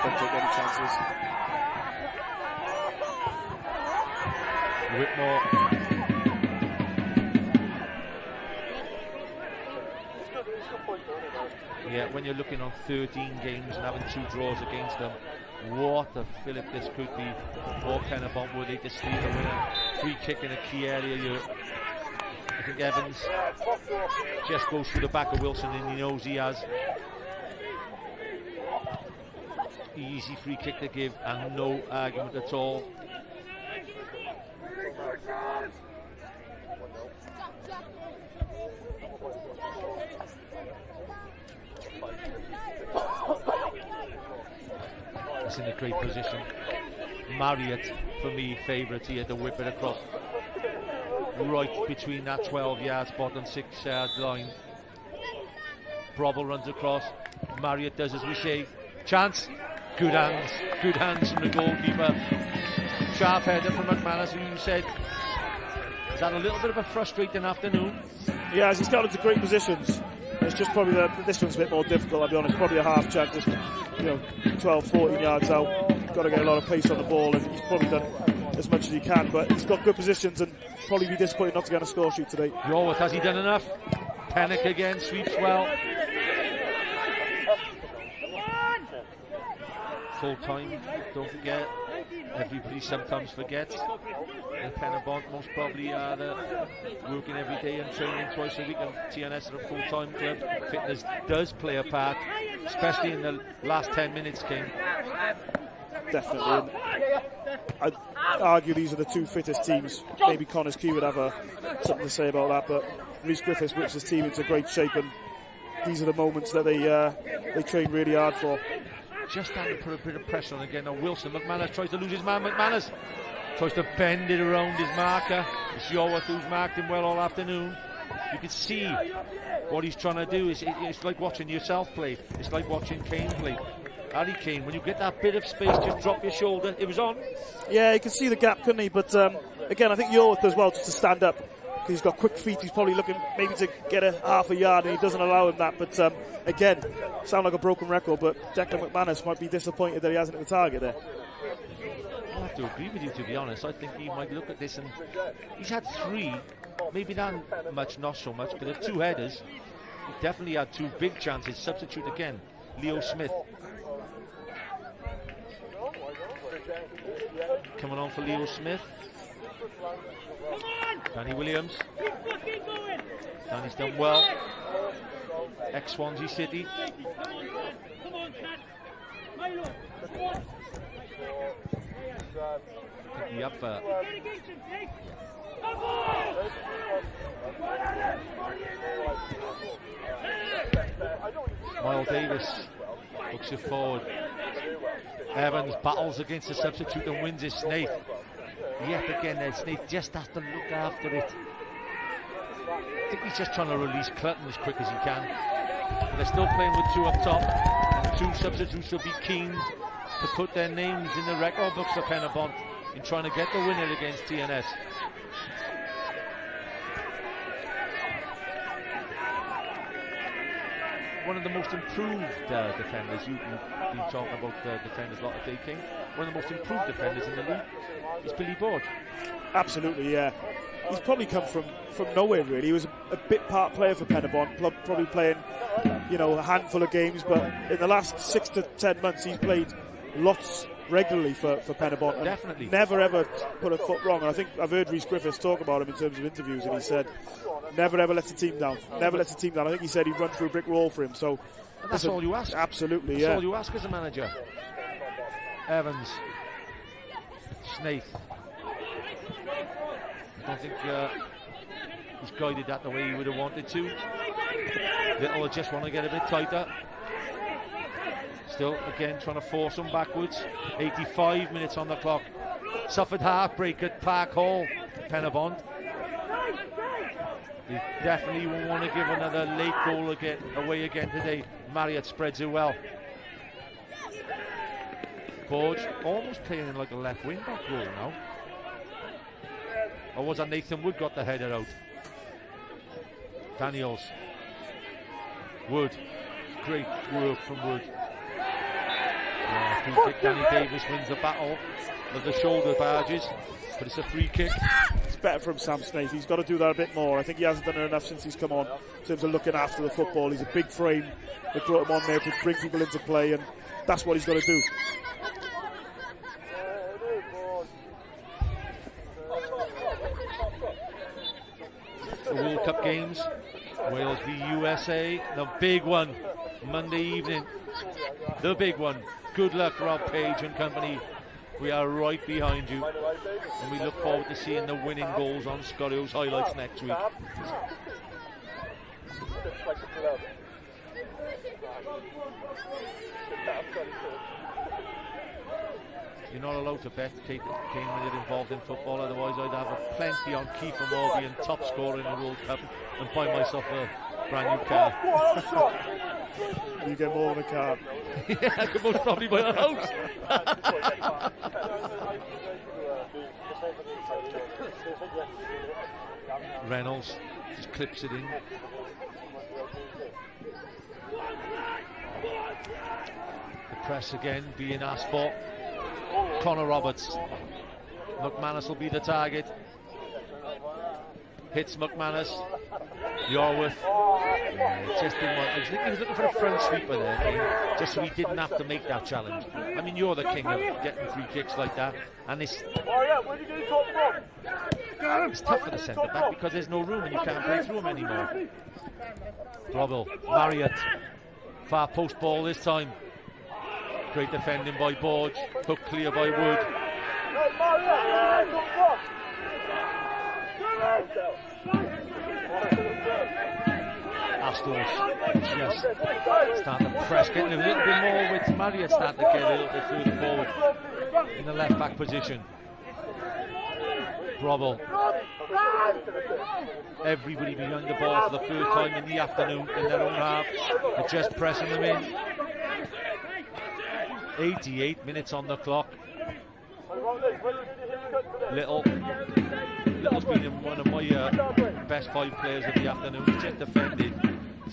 S9: Don't take any chances.
S8: Whitmore. Yeah, when you're looking on 13 games and having 2 draws against them, what a fillip this could be for Pen-y-bont were they to steal the winner. Free kick in a key area. I think Evans just goes through the back of Wilson, and he knows he has. Easy free kick to give and no argument at all. In a great position. Marriott, for me, favourite here to whip it across. right between that 12-yard spot and 6-yard line. Brobble runs across. Marriott does as we say. Chance. Good hands from the goalkeeper. Sharp header from McManus, who you said has had a little bit of a frustrating afternoon.
S9: Yeah, as he's got into great positions. It's just probably this one's a bit more difficult, I'll be honest. Probably a half chance, just 12, 14 yards out. Got to get a lot of pace on the ball, and he's probably done as much as he can. But he's got good positions, and probably be disappointed not to get a score sheet today.
S8: Yorworth, has he done enough? Pennick again, sweeps well. Full time, don't forget. Everybody sometimes forgets. And Pen-y-bont most probably are working every day and training twice a week, and TNS are a full-time club. Fitness does play a part, especially in the last 10 minutes, King.
S9: Definitely. I'd argue these are the two fittest teams. Maybe Connors Key would have something to say about that, but Rhys Griffiths whips his team into great shape, and these are the moments that they train really hard for.
S8: Just had to put a bit of pressure on again. Now Wilson, McManus tries to lose his man. McManus tries to bend it around his marker. It's Yorworth who's marked him well all afternoon. You can see what he's trying to do. It's like watching yourself play. It's like watching Kane play. Harry Kane, when you get that bit of space, just drop your shoulder. It was on.
S9: Yeah, he could see the gap, couldn't he? But again, I think Yorworth as well, just to stand up. He's got quick feet. He's probably looking maybe to get a half a yard, and he doesn't allow him that. But again, sound like a broken record, but Declan McManus might be disappointed that he hasn't hit the target there.
S8: I have to agree with you, to be honest. I think he might look at this, and he's had 3, maybe not much, not so much, but there's 2 headers. He definitely had 2 big chances. Substitute again, Leo Smith. Coming on for Leo Smith. Danny Williams. Danny's done well. Ex-Swansea City. The up for Miles Davis looks it forward. Evans battles against the substitute and wins his Snaith. Yet again, Snaith just has to look after it. I think he's just trying to release Clutton as quick as he can. But they're still playing with 2 up top. And 2 substitutes will be keen to put their names in the record books for Pen-y-bont in trying to get the winner against TNS. One of the most improved defenders. You've been talking about defenders a lot today, King. One of the most improved defenders in the league is Billy Borge.
S9: Absolutely, yeah. He's probably come from nowhere, really. He was a bit part player for Pen-y-bont, probably playing, a handful of games, but in the last 6 to 10 months, he's played lots regularly for Pen-y-bont.
S8: Definitely.
S9: Never ever put a foot wrong. And I think I've heard Rhys Griffiths talk about him in terms of interviews, and he said, never ever lets the team down. Never lets the team down. I think he said he'd run through a brick wall for him. So
S8: and that's all you ask.
S9: Absolutely,
S8: that's
S9: yeah.
S8: That's all you ask as a manager. Evans. Snaith. I don't think he's guided that the way he would have wanted to. Little just want to get a bit tighter. Still, again, trying to force them backwards. 85 minutes on the clock. Suffered heartbreak at Park Hall, Pen-y-bont. They definitely won't want to give another late goal away again today. Marriott spreads it well. Borge almost playing in like a left wing back role now. Or was that Nathan Wood got the header out? Daniels. Wood. Great work from Wood. Free kick. Danny Davis wins the battle of the shoulder barges, but it's a free kick.
S9: It's better from Sam Snaith. He's got to do that a bit more. I think he hasn't done it enough since he's come on in terms of looking after the football. He's a big frame. They brought him on there to bring people into play, and that's what he's got to do.
S8: The World Cup games, Wales v USA, the big one, Monday evening, the big one. Good luck, Rob Page and company. We are right behind you, and we look forward to seeing the winning goals on Scorio's highlights next week. You're not allowed to bet, Kane, when you're involved in football, otherwise I'd have a plenty on Kiefer Moore being top scorer in the World Cup and buy myself a brand new car.
S9: You get more than a car.
S8: Yeah, I could most probably buy a house. Reynolds just clips it in. The press again being asked for. Connor Roberts. McManus will be the target. Hits McManus. Yarworth. Just didn't want. He was looking for a front sweeper there, just so he didn't have to make that challenge. I mean, you're the king of getting free kicks like that, and it's tough for the centre back because there's no room and you can't play through him anymore. Brobble, Marriott, far post ball this time. Great defending by Borge, hook clear by Wood. Astos just starting to press, getting a little bit more with Marriott starting to get a little bit further forward in the left back position. Brobble. Everybody behind the ball for the first time in the afternoon in their own half. They're just pressing them in. 88 minutes on the clock. Little's been one of my best 5 players of the afternoon. He's just defended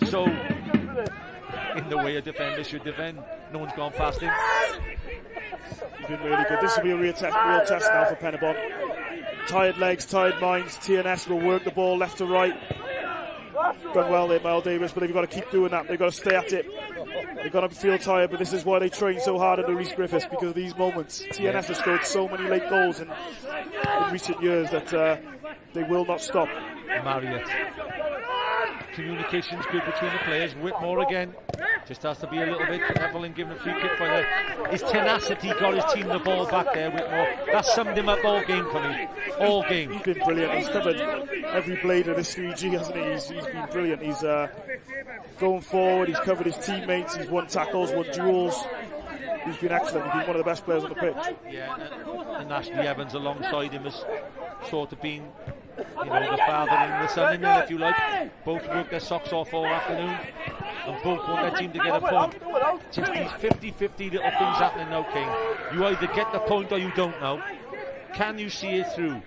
S8: so in the way a defender should defend. No one's gone past him.
S9: He's been really good. This will be a real test now for Pen-y-bont. Tired legs, tired minds. TNS will work the ball left to right. Done well there, Miles Davis, but they've got to keep doing that. They've got to stay at it. They've got to feel tired, but this is why they train so hard under Rhys Griffiths, because of these moments. TNS has scored so many late goals in recent years that they will not stop.
S8: Marriott. Communication's good between the players. Whitmore again. Just has to be a little bit careful in giving a free kick by his tenacity got his team the ball back there, Whitmore. That summed him up all game for me. All game.
S9: He's been brilliant. He's covered every blade of this 3G, hasn't he? He's been brilliant. He's going forward, he's covered his teammates, he's won tackles, won duels. He's been excellent. He's been one of the best players on the pitch.
S8: Yeah, and Ashley Evans alongside him has sort of been, you know, the father and the son in there, if you like. Both worked their socks off all afternoon and both want their team to get a point. Just these 50-50 little things happening now, King. You either get the point or you don't now. Can you see it through?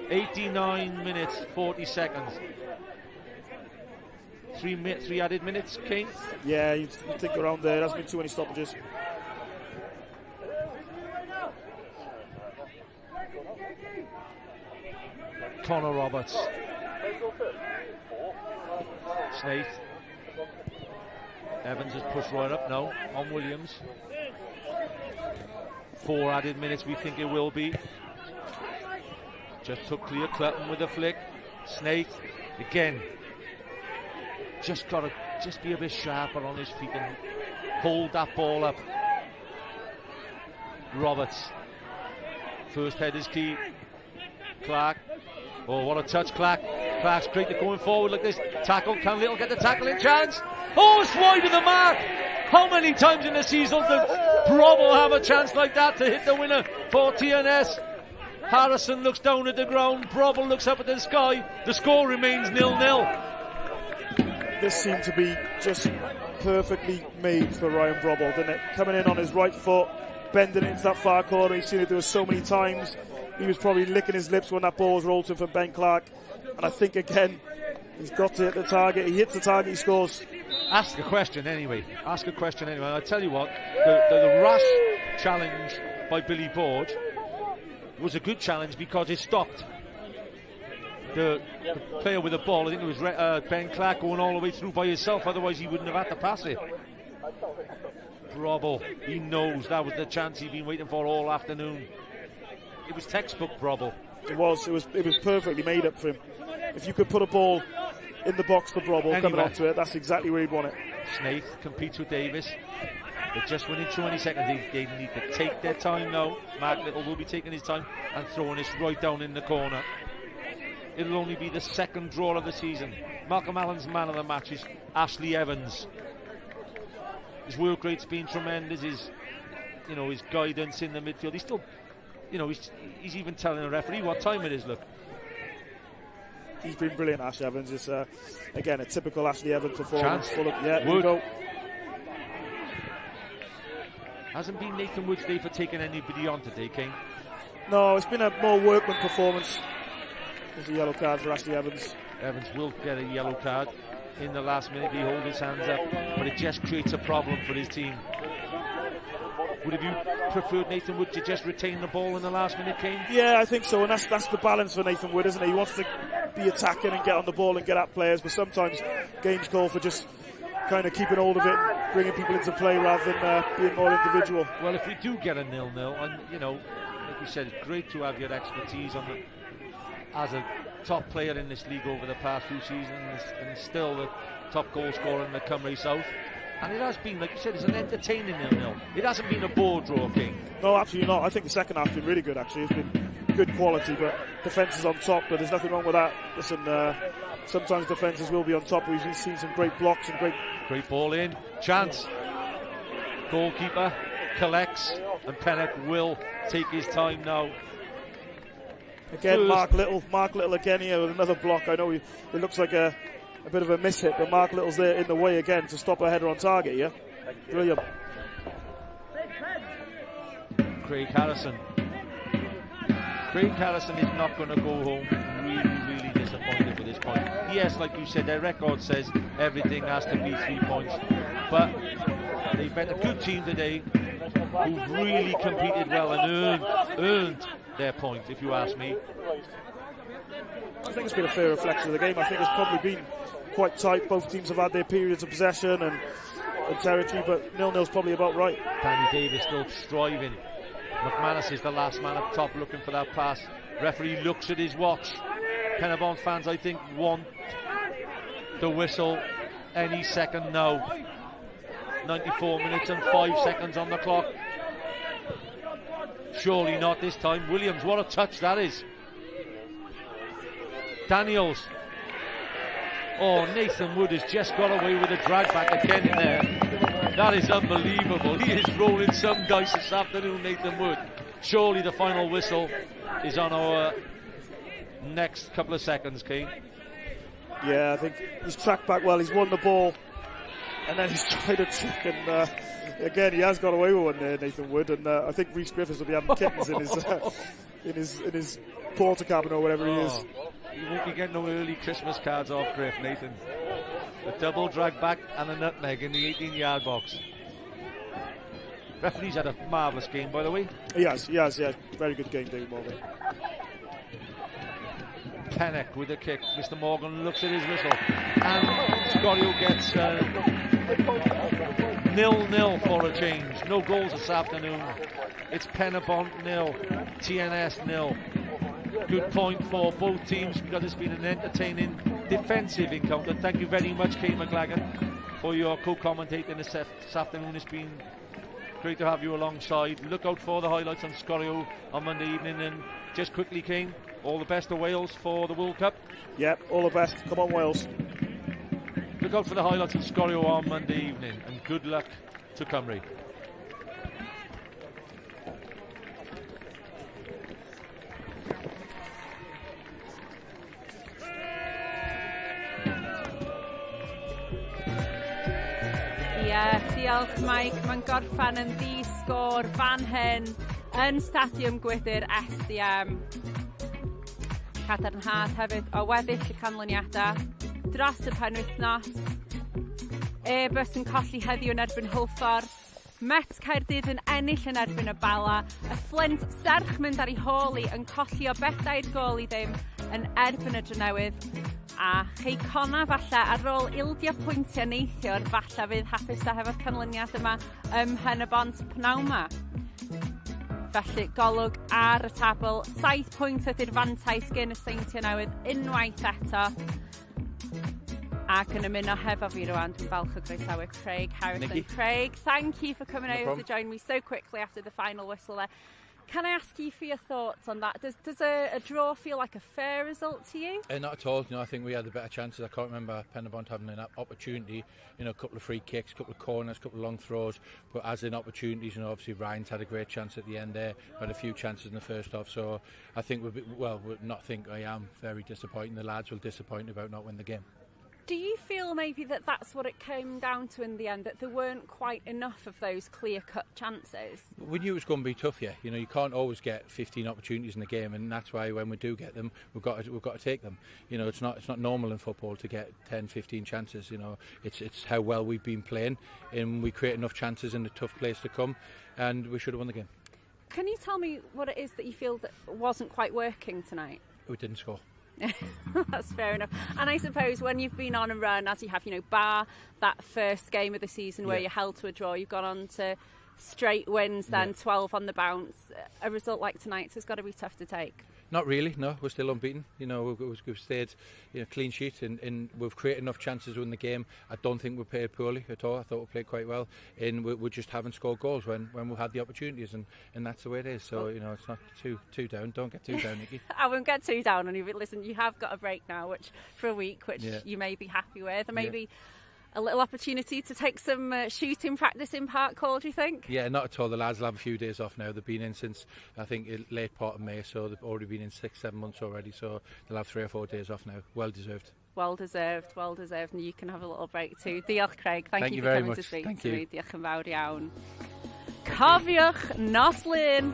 S8: 89 minutes, 40 seconds. 3 added minutes, King?
S9: Yeah, you think around there. There hasn't been too many stoppages.
S8: Connor Roberts. Snaith. Evans has pushed right up now on Williams. 4 added minutes, we think it will be. Just took clear Clutton with a flick. Snaith again. Just got to be a bit sharper on his feet and hold that ball up. Roberts. First head is key. Clark. Oh, what a touch, Clark. Clark's great at going forward like this. Tackle. Can Little get the tackling chance? Oh, it's wide of the mark. How many times in the season did Brobble have a chance like that to hit the winner for TNS? Harrison looks down at the ground. Brobble looks up at the sky. The score remains 0-0.
S9: This seemed to be just perfectly made for Ryan Brobble, didn't it? Coming in on his right foot, bending into that far corner. He's seen it do it so many times. He was probably licking his lips when that ball was rolled to him from Ben Clark. And I think again, he's got to hit the target. He hits the target, he scores.
S8: Ask a question anyway. Ask a question anyway. I'll tell you what, the rash challenge by Billy Borge was a good challenge because it stopped the player with the ball. I think it was Ben Clark going all the way through by himself, otherwise he wouldn't have had to pass it. Brobble, he knows that was the chance he'd been waiting for all afternoon. It was textbook Brobble.
S9: It was perfectly made up for him. If you could put a ball in the box for Brobble coming onto it, that's exactly where he'd want it.
S8: Snaith competes with Davis. They're just winning 20 seconds. They need to take their time now. Mark Little will be taking his time and throwing this right down in the corner. It'll only be the second draw of the season. Malcolm Allen's man of the match is Ashley Evans. His work rate's been tremendous. His you know, his guidance in the midfield. He's still, you know, he's even telling the referee what time it is. Look,
S9: he's been brilliant, Ash Evans. It's again a typical Ashley Evans performance.
S8: Chance.
S9: Full of, yeah,
S8: Wood.
S9: Go.
S8: Hasn't been Nathan Wood's day for taking anybody on today, King.
S9: No, it's been a more workman performance. There's a yellow card for Ashley Evans.
S8: Evans will get a yellow card in the last minute. He holds his hands up, but it just creates a problem for his team. Would have you preferred Nathan Wood to just retain the ball in the last minute, King?
S9: Yeah, I think so, and that's the balance for Nathan Wood, isn't it? He wants to be attacking and get on the ball and get at players, but sometimes games call for just kind of keeping hold of it, bringing people into play rather than being more individual.
S8: Well, if we do get a 0-0, and you know, like we said, it's great to have your expertise on as a top player in this league over the past few seasons, and still the top goal scorer in the Cymru South. And it has been, like you said, it's an entertaining 0-0. It hasn't been a bore draw, King.
S9: No, absolutely not. I think the second half's been really good, actually. It's been good quality, but defence is on top, but there's nothing wrong with that. Listen, sometimes defences will be on top. We've seen some great blocks and
S8: great ball in. Chance. Goalkeeper collects, and Pennock will take his time now.
S9: Again, Mark Little again here with another block. I know it looks like a bit of a miss-hit, but Mark Little's there in the way again to stop a header on target, yeah? Brilliant.
S8: Craig Harrison. Craig Harrison is not going to go home really disappointed with this point. Yes, like you said, their record says everything has to be 3 points, but they've met a good team today who've really competed well and earned their point, if you ask me.
S9: I think it's been a fair reflection of the game. I think it's probably been quite tight. Both teams have had their periods of possession and territory, but 0-0's probably about right.
S8: Danny Davis still striving. McManus is the last man up top looking for that pass. Referee looks at his watch. Pen-y-bont fans, I think, want the whistle any second now. 94 minutes and 5 seconds on the clock. Surely not this time. Williams, what a touch that is. Daniels. Oh, Nathan Wood has just got away with a drag back again in there. That is unbelievable. He is rolling some dice this afternoon, Nathan Wood. Surely the final whistle is on our next couple of seconds, King.
S9: Yeah, I think he's tracked back well. He's won the ball, and then he's tried a trick, and again he has got away with one there, Nathan Wood. And I think Rhys Griffiths will be having kittens in his porter cabin or whatever he is.
S8: You won't be getting no early Christmas cards off Griff, Nathan. A double drag back and a nutmeg in the 18-yard box. Referee's had a marvellous game, by the way.
S9: He has, yeah. Very good game, David Morgan.
S8: Pennock with a kick. Mr. Morgan looks at his whistle. And Scorio gets 0-0 for a change. No goals this afternoon. It's Pen-y-bont 0, TNS 0. Good point for both teams because it's been an entertaining defensive encounter. Thank you very much, Kate McLagan, for your co-commentating this afternoon. It's been great to have you alongside. Look out for the highlights on Scorio on Monday evening. And just quickly, Kane, all the best to Wales for the World Cup.
S9: Yep, all the best. Come on, Wales.
S8: Look out for the highlights on Scorio on Monday evening, and good luck to Cymru.
S3: Diolch Mike, mae'n gorffan yn ddi-sgôr fan hyn yn Stadiwm Gwydr SDM. Cadarnhad hefyd o weddill y canlyniadau dros y penwythnos. E-bus yn colli heddiw yn erbyn Hwlffordd. Met Caerdydd yn ennill yn erbyn y Bala. Y Flint serch mynd ar ei hôl i yn colli o bedau'r gol i ddim yn erbyn y Drenewydd. A Cheicona falle ar ôl ildio pwyntiau neithiwr falle fydd hapus â hefo'r canlyniad yma ym Pen-y-bont pnawn 'ma. Felly golwg ar y tabl, 7 pwynt ydy'r fantais gen y Seintiau Newydd unwaith eto. Ac yn ymuno hefo fi rwan, dwi'n falch o groesawu Craig Harrison.
S8: Nicky.
S3: Craig, thank you for coming over to join me so quickly after the final whistle there. Can I ask you for your thoughts on that? Does a draw feel like a fair result to you?
S6: Not at all. I think we had the better chances. I can't remember Pen-y-bont having an opportunity. A couple of free kicks, a couple of corners, a couple of long throws. But as in opportunities, obviously Ryan's had a great chance at the end there. Had a few chances in the first half. So I think I am very disappointed. The lads will disappoint about not winning the game.
S3: Do you feel maybe that's what it came down to in the end, that there weren't quite enough of those clear-cut chances?
S6: We knew it was going to be tough, yeah. You can't always get 15 opportunities in the game, and that's why when we do get them, we've got to take them. It's not normal in football to get 10, 15 chances. It's how well we've been playing, and we create enough chances in a tough place to come, and we should have won the game.
S3: Can you tell me what it is that you feel that wasn't quite working tonight?
S6: We didn't score.
S3: That's fair enough. And I suppose when you've been on a run, as you have, bar that first game of the season where you're held to a draw, you've gone on to straight wins, then 12 on the bounce. A result like tonight's has got to be tough to take.
S6: Not really, no. We're still unbeaten. We've stayed clean sheet and we've created enough chances to win the game. I don't think we played poorly at all. I thought we played quite well. And we just haven't scored goals when we've had the opportunities, and that's the way it is. So, it's not too down. Don't get too down, Nikki.
S3: I won't get too down on you, but listen, you have got a break now for a week, which you may be happy with. And maybe a little opportunity to take some shooting practice in Park Hall, do you think?
S6: Yeah, not at all. The lads will have a few days off now. They've been in since, I think, late part of May, so they've already been in 6-7 months already, so they'll have 3 or 4 days off now. Well deserved.
S3: Well deserved, and you can have a little break too. Diolch, Craig. Thank you for
S6: very
S3: coming
S6: much.
S3: to speak
S6: Thank
S3: to
S6: you.
S3: me. Diolch yn fawr iawn. Cofiwch nos Lyn,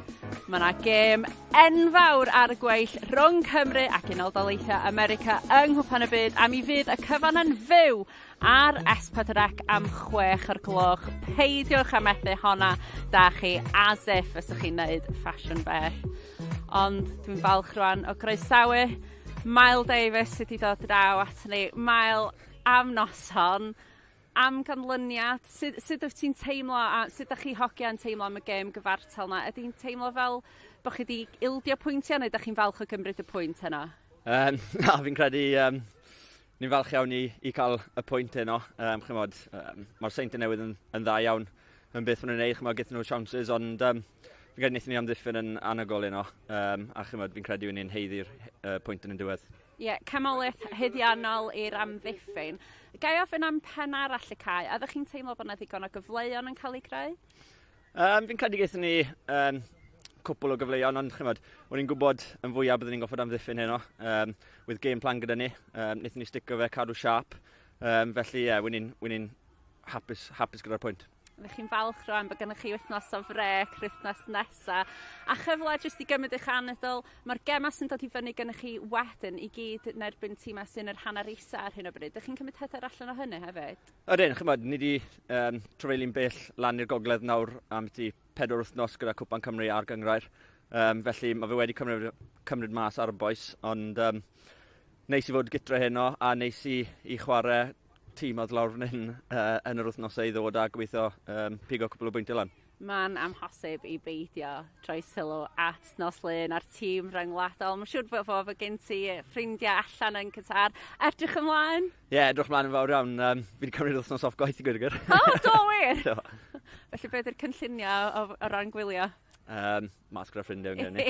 S3: mae yna gêm enfawr ar y gweill rhwng Cymru ac Unol Daleithiau America yng Nghwpan y Byd, a mi fydd y cyfan yn fyw ar S4C am 6 o'r gloch. Peidiwch a methu honna, da chi as if ysych chi'n neud ffasiwn beth. Ond dwi'n falch rwan o groesawu Mael Davies sydd wedi dod draw at ni. Mael, am noson, am ganlyniad, sut wyt ti'n teimlo, a sut ydych chi hogiau'n teimlo am y gêm gyfartal yna? Ydy'n teimlo fel bod chi wedi ildio pwyntiau, neu ydych chi'n falch o gymryd y pwynt yna?
S15: Na, fi'n credu ni'n falch iawn i cael y pwynt yno. Mae'r Seintiau newydd yn dda iawn yn beth maen nhw'n neud, gyda nhw chances, ond fi'n credu wnaethon ni amddiffyn yn anagol yno, a fi'n credu ni'n heiddi'r pwynt yn y diwedd.
S3: Cymolaeth hyddiannol i'r amddiffyn. Gai ofyn am pen arall y cae, a ydych chi'n teimlo bod yna ddigon o gyfleuon yn cael eu creu?
S15: Fi'n credu gaethon ni cwpl o gyfleuon, ond o'n i'n gwybod yn fwyaf byddwn ni'n goffod amddiffyn heno. With game plan gyda ni, wnaethon ni sticio fe, cadw siap. Felly, wy'n ni'n hapus gyda'r pwynt.
S3: Ydych chi'n falch rwan bod gennych chi wythnos o frec, wythnos nesa, a chyfle jyst i gymryd eich anadl. Mae'r gema sy'n dod i fyny gennych chi wedyn i gyd yn erbyn tîmau sy'n yr hanner isa ar hyn o bryd. Ydych chi'n cymryd hyder allan o hynny hefyd?
S15: Ydyn, ni wedi trefeilio'n bell lan i'r gogledd nawr am 4 wythnos gyda Cwpan Cymru a'r Gyngrair. Felly mae fe wedi cymryd mas ar y boes, ond neis i fod gytre heno a neis i chwarae tîm oedd lawr fan yn yr wythnosau i ddod a gweithio pigo cwpl o bwyntiau lan.
S3: Mae'n amhosib i beidio troi sylw at nos Lyn a'r tîm rhyngwladol. Mae'n siŵr bod gen ti ffrindiau allan yn Qatar. Edrych ymlaen?
S15: Edrych ymlaen yn fawr iawn. Fi wedi cymryd wythnos off gwaith i gwirgyr.
S3: Do wir? Felly beth yw'r cynllunio o ran gwylio?
S15: Mas gyda ffrindiau yn gynnu.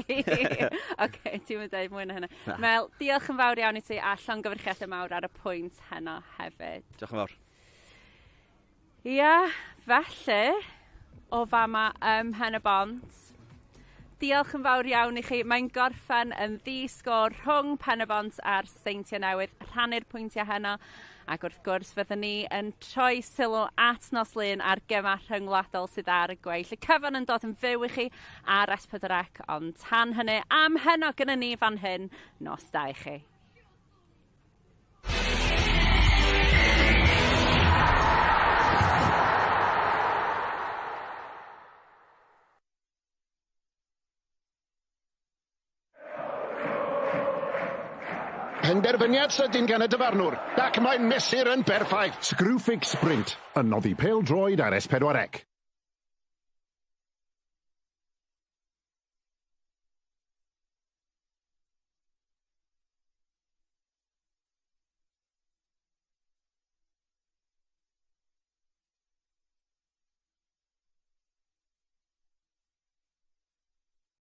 S3: Oce, ti'n mynd dweud mwy na hynny. Mel, diolch yn fawr iawn i ti a llongyfarchiadau mawr ar y pwynt heno hefyd.
S15: Diolch yn fawr.
S3: Felly, o fama Pen-y-bont. Diolch yn fawr iawn i chi. Mae'n gorffen yn ddi-sgôr rhwng Pen-y-bont a'r Seintiau Newydd, rhannu'r pwyntiau heno. Ac wrth gwrs fyddwn ni yn troi sylw at nos Lyn a'r gema rhyngwladol sydd ar y gweill. Y cyfan yn dod yn fyw i chi ar S4C, ond tan hynny am heno gyda ni fan hyn, nos da i chi.
S1: Penderfyniad sydyn gan y dyfarnwr, ac mae'n mesur yn berffaith.
S2: Screwfix Sprint, a noddi pêl-droed ar S4C.